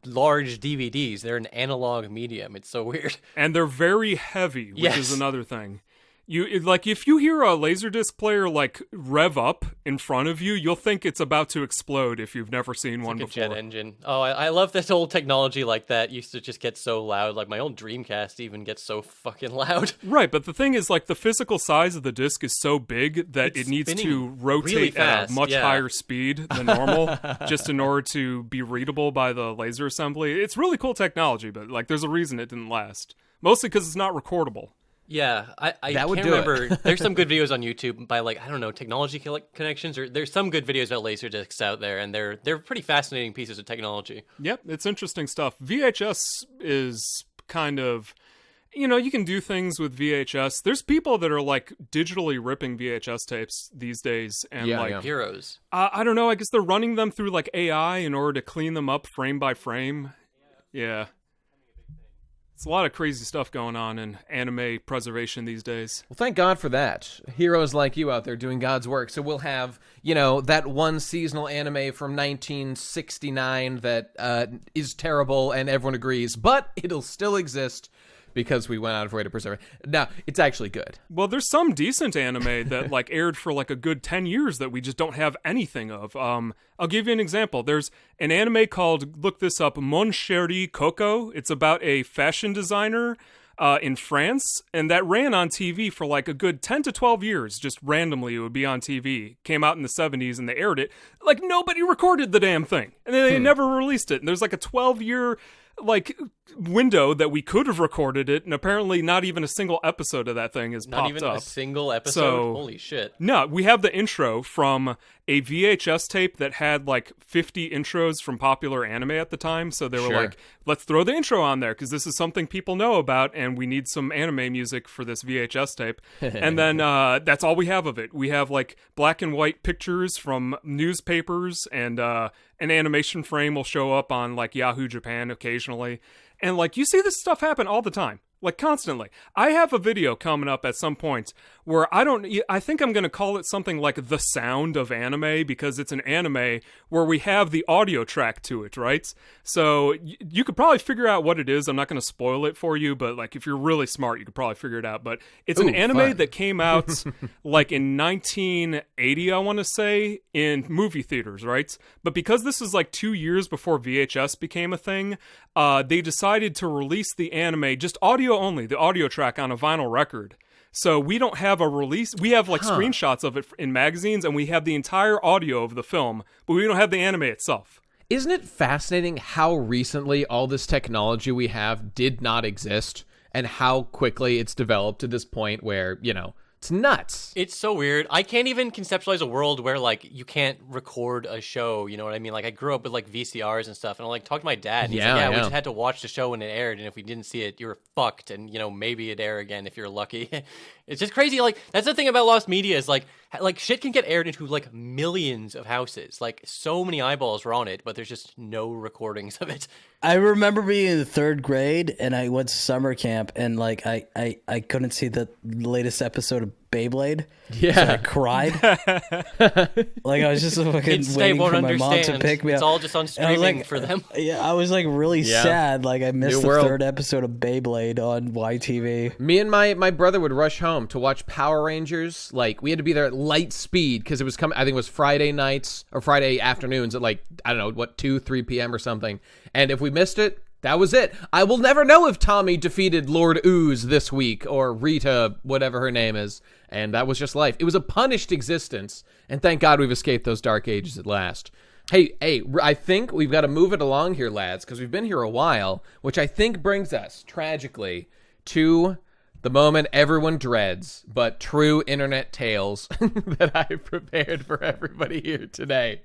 large DVDs. They're an analog medium. It's so weird. And they're very heavy, which Yes. is another thing. Like if you hear a Laserdisc player like rev up in front of you, you'll think it's about to explode if you've never seen one Like a before. jet engine. Oh, I love this old technology like that. Used to just get so loud. Like my old Dreamcast even gets so fucking loud. Right, but the thing is, like, the physical size of the disc is so big that It's it needs spinning to rotate really at fast, a much yeah. higher speed than normal, just in order to be readable by the laser assembly. It's really cool technology, but like, there's a reason it didn't last. Mostly because it's not recordable. Yeah, I That would can't do it. remember. There's some good videos on YouTube by like I don't know technology connections, or there's some good videos about Laserdiscs out there, and they're pretty fascinating pieces of technology. Yep, it's interesting stuff. VHS is kind of, you can do things with VHS. There's people that are like digitally ripping VHS tapes these days, and Heroes. I don't know. I guess they're running them through like AI in order to clean them up frame by frame. Yeah. It's a lot of crazy stuff going on in anime preservation these days. Well, thank God for that. Heroes like you out there doing God's work. So we'll have, that one seasonal anime from 1969 that is terrible and everyone agrees, but it'll still exist because we went out of our way to preserve it. Now, it's actually good. Well, there's some decent anime that like aired for like a good 10 years that we just don't have anything of. I'll give you an example. There's an anime called, look this up, Mon Chéri Coco. It's about a fashion designer in France, and that ran on TV for like a good 10 to 12 years. Just randomly, it would be on TV. Came out in the 70s, and they aired it. Like, nobody recorded the damn thing, and they never released it. And there's like a 12-year like window that we could have recorded it, and apparently not even a single episode of that thing has Not popped even up. a single episode. So, Holy shit! No, we have the intro from a VHS tape that had like 50 intros from popular anime at the time. So they were Sure. like, let's throw the intro on there because this is something people know about, and we need some anime music for this VHS tape. And then that's all we have of it. We have like black and white pictures from newspapers, and an animation frame will show up on like Yahoo Japan occasionally. And like, you see this stuff happen all the time. Like, constantly. I have a video coming up at some point where I think I'm going to call it something like The Sound of Anime, because it's an anime where we have the audio track to it, right? So you could probably figure out what it is. I'm not going to spoil it for you, but like, if you're really smart, you could probably figure it out. But it's an anime fun. that came out like in 1980, I want to say, in movie theaters, right? But because this is like 2 years before VHS became a thing, they decided to release the anime just audio only, the audio track on a vinyl record. So we don't have a release. We have like screenshots of it in magazines, and we have the entire audio of the film, but we don't have the anime itself. Isn't it fascinating how recently all this technology we have did not exist, and how quickly it's developed to this point where, it's nuts. It's so weird. I can't even conceptualize a world where, like, you can't record a show, you know what I mean? Like, I grew up with, like, VCRs and stuff, and I, like, talked to my dad, and he's like, we just had to watch the show when it aired, and if we didn't see it, you were fucked, and, maybe it'd air again if you're lucky. It's just crazy. Like, that's the thing about lost media is, like, shit can get aired into, like, millions of houses. Like, so many eyeballs were on it, but there's just no recordings of it. I remember being in the 3rd grade, and I went to summer camp, and like I couldn't see the latest episode of Beyblade. Yeah, so I cried. Like I was just fucking waiting for my mom to pick me up. It's all just on streaming for them. Yeah, I was like really sad. Like I missed the 3rd episode of Beyblade on YTV. Me and my brother would rush home to watch Power Rangers. Like we had to be there at light speed because it was coming. I think it was Friday nights or Friday afternoons at like 2-3 p.m. or something. And if we missed it, that was it. I will never know if Tommy defeated Lord Ooze this week or Rita, whatever her name is. And that was just life. It was a punished existence. And thank God we've escaped those dark ages at last. Hey, I think we've got to move it along here, lads, because we've been here a while, which I think brings us, tragically, to the moment everyone dreads, but true internet tales that I've prepared for everybody here today,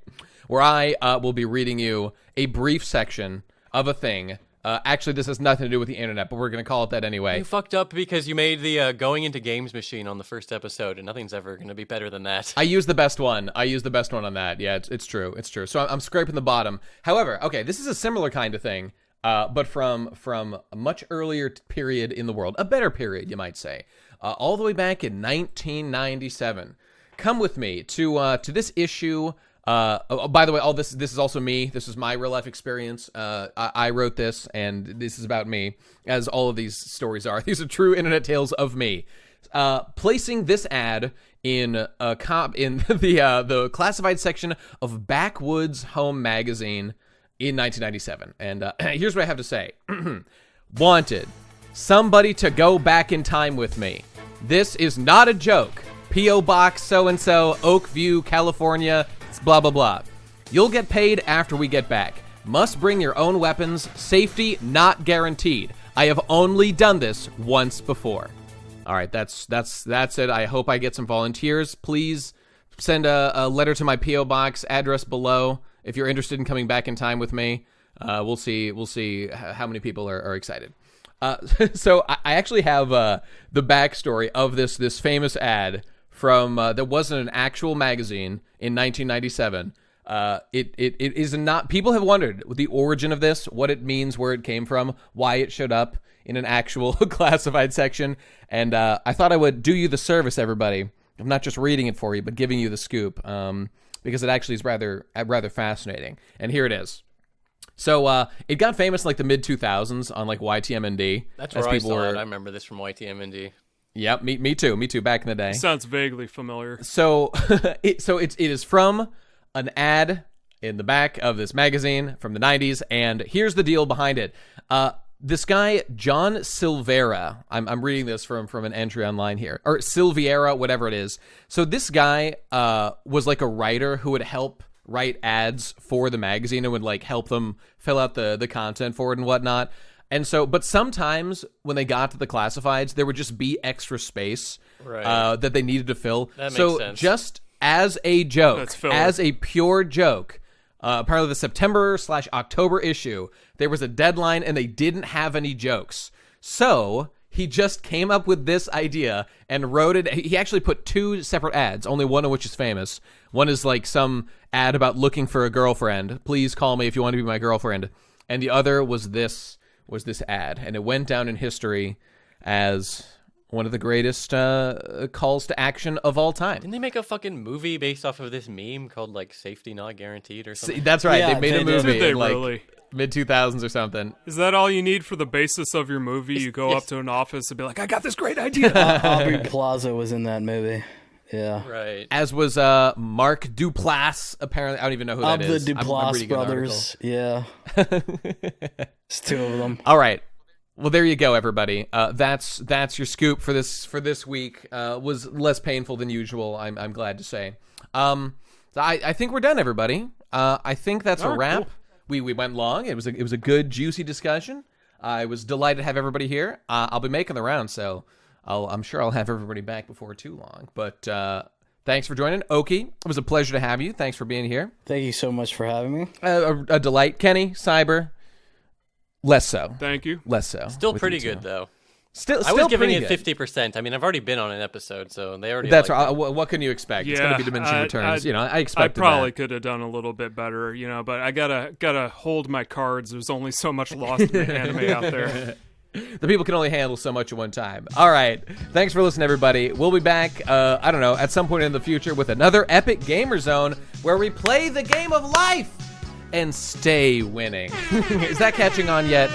where I will be reading you a brief section of a thing. Actually, this has nothing to do with the internet, but we're going to call it that anyway. You fucked up because you made the going into games machine on the first episode, and nothing's ever going to be better than that. I used the best one. on that. Yeah, it's true. It's true. So I'm scraping the bottom. However, okay, this is a similar kind of thing, but from a much earlier period in the world, a better period, you might say, all the way back in 1997. Come with me to this issue. By the way, all this is also me. This is my real life experience. I wrote this, and this is about me, as all of these stories are. These are true internet tales of me. Placing this ad in the classified section of Backwoods Home Magazine in 1997. And here's what I have to say. Wanted. Somebody to go back in time with me. This is not a joke. P.O. Box so-and-so, Oakview, California, blah, blah, blah. You'll get paid after we get back. Must bring your own weapons. Safety not guaranteed. I have only done this once before. All right, that's it. I hope I get some volunteers. Please send a letter to my P.O. Box, address below, if you're interested in coming back in time with me. We'll see how many people are excited. So I actually have the backstory of this famous ad from that wasn't an actual magazine in 1997. It is not. People have wondered the origin of this, what it means, where it came from, why it showed up in an actual classified section. And I thought I would do you the service, everybody. I'm not just reading it for you, but giving you the scoop, because it actually is rather fascinating. And here it is. So it got famous in like the mid 2000s on like YTMND. That's where I saw it. I remember this from YTMND. Yep, me too. Back in the day. Sounds vaguely familiar. So, it is from an ad in the back of this magazine from the 90s, and here's the deal behind it. This guy John Silveira, I'm reading this from an entry online here, or Silveira, whatever it is. So this guy was like a writer who would help write ads for the magazine and would like help them fill out the content for it and whatnot. And so, but sometimes when they got to the classifieds, there would just be extra space that they needed to fill. That makes sense. Just as a joke, as a pure joke, apparently the September/October issue, there was a deadline and they didn't have any jokes. So he just came up with this idea and wrote it. He actually put 2 separate ads, only one of which is famous. One is like some ad about looking for a girlfriend. Please call me if you want to be my girlfriend. And the other was this ad, and it went down in history as one of the greatest calls to action of all time. Didn't they make a fucking movie based off of this meme called like Safety Not Guaranteed or something? That's right. Yeah, they made a movie in like really? mid 2000s or something. Is that all you need for the basis of your movie? You go up to an office and be like, I got this great idea. Aubrey Plaza was in that movie. Yeah. Right. As was Mark Duplass, apparently. I don't even know who that is. Of the Duplass brothers. Yeah. It's 2 of them. All right. Well, there you go, everybody. That's your scoop for this week. Was less painful than usual. I'm glad to say. I think we're done, everybody. I think that's a wrap. Cool. We went long. It was a good, juicy discussion. I was delighted to have everybody here. I'll be making the round, so I'm sure I'll have everybody back before too long. But thanks for joining, Oki. It was a pleasure to have you. Thanks for being here. Thank you so much for having me. A delight, Kenny, Cyber. Less so. Thank you. Less so. Still pretty good, though. Still I was giving it 50%. I mean, I've already been on an episode, so they already. That's right. What can you expect? Yeah, it's going to be diminishing returns. I expected I probably could have done a little bit better, but I gotta hold my cards. There's only so much lost in the anime out there. The people can only handle so much at one time. All right. Thanks for listening, everybody. We'll be back, I don't know, at some point in the future with another epic Gamerzone where we play the game of life and stay winning. Is that catching on yet?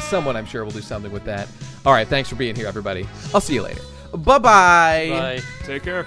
Someone, I'm sure, will do something with that. All right. Thanks for being here, everybody. I'll see you later. Bye-bye. Bye. Take care.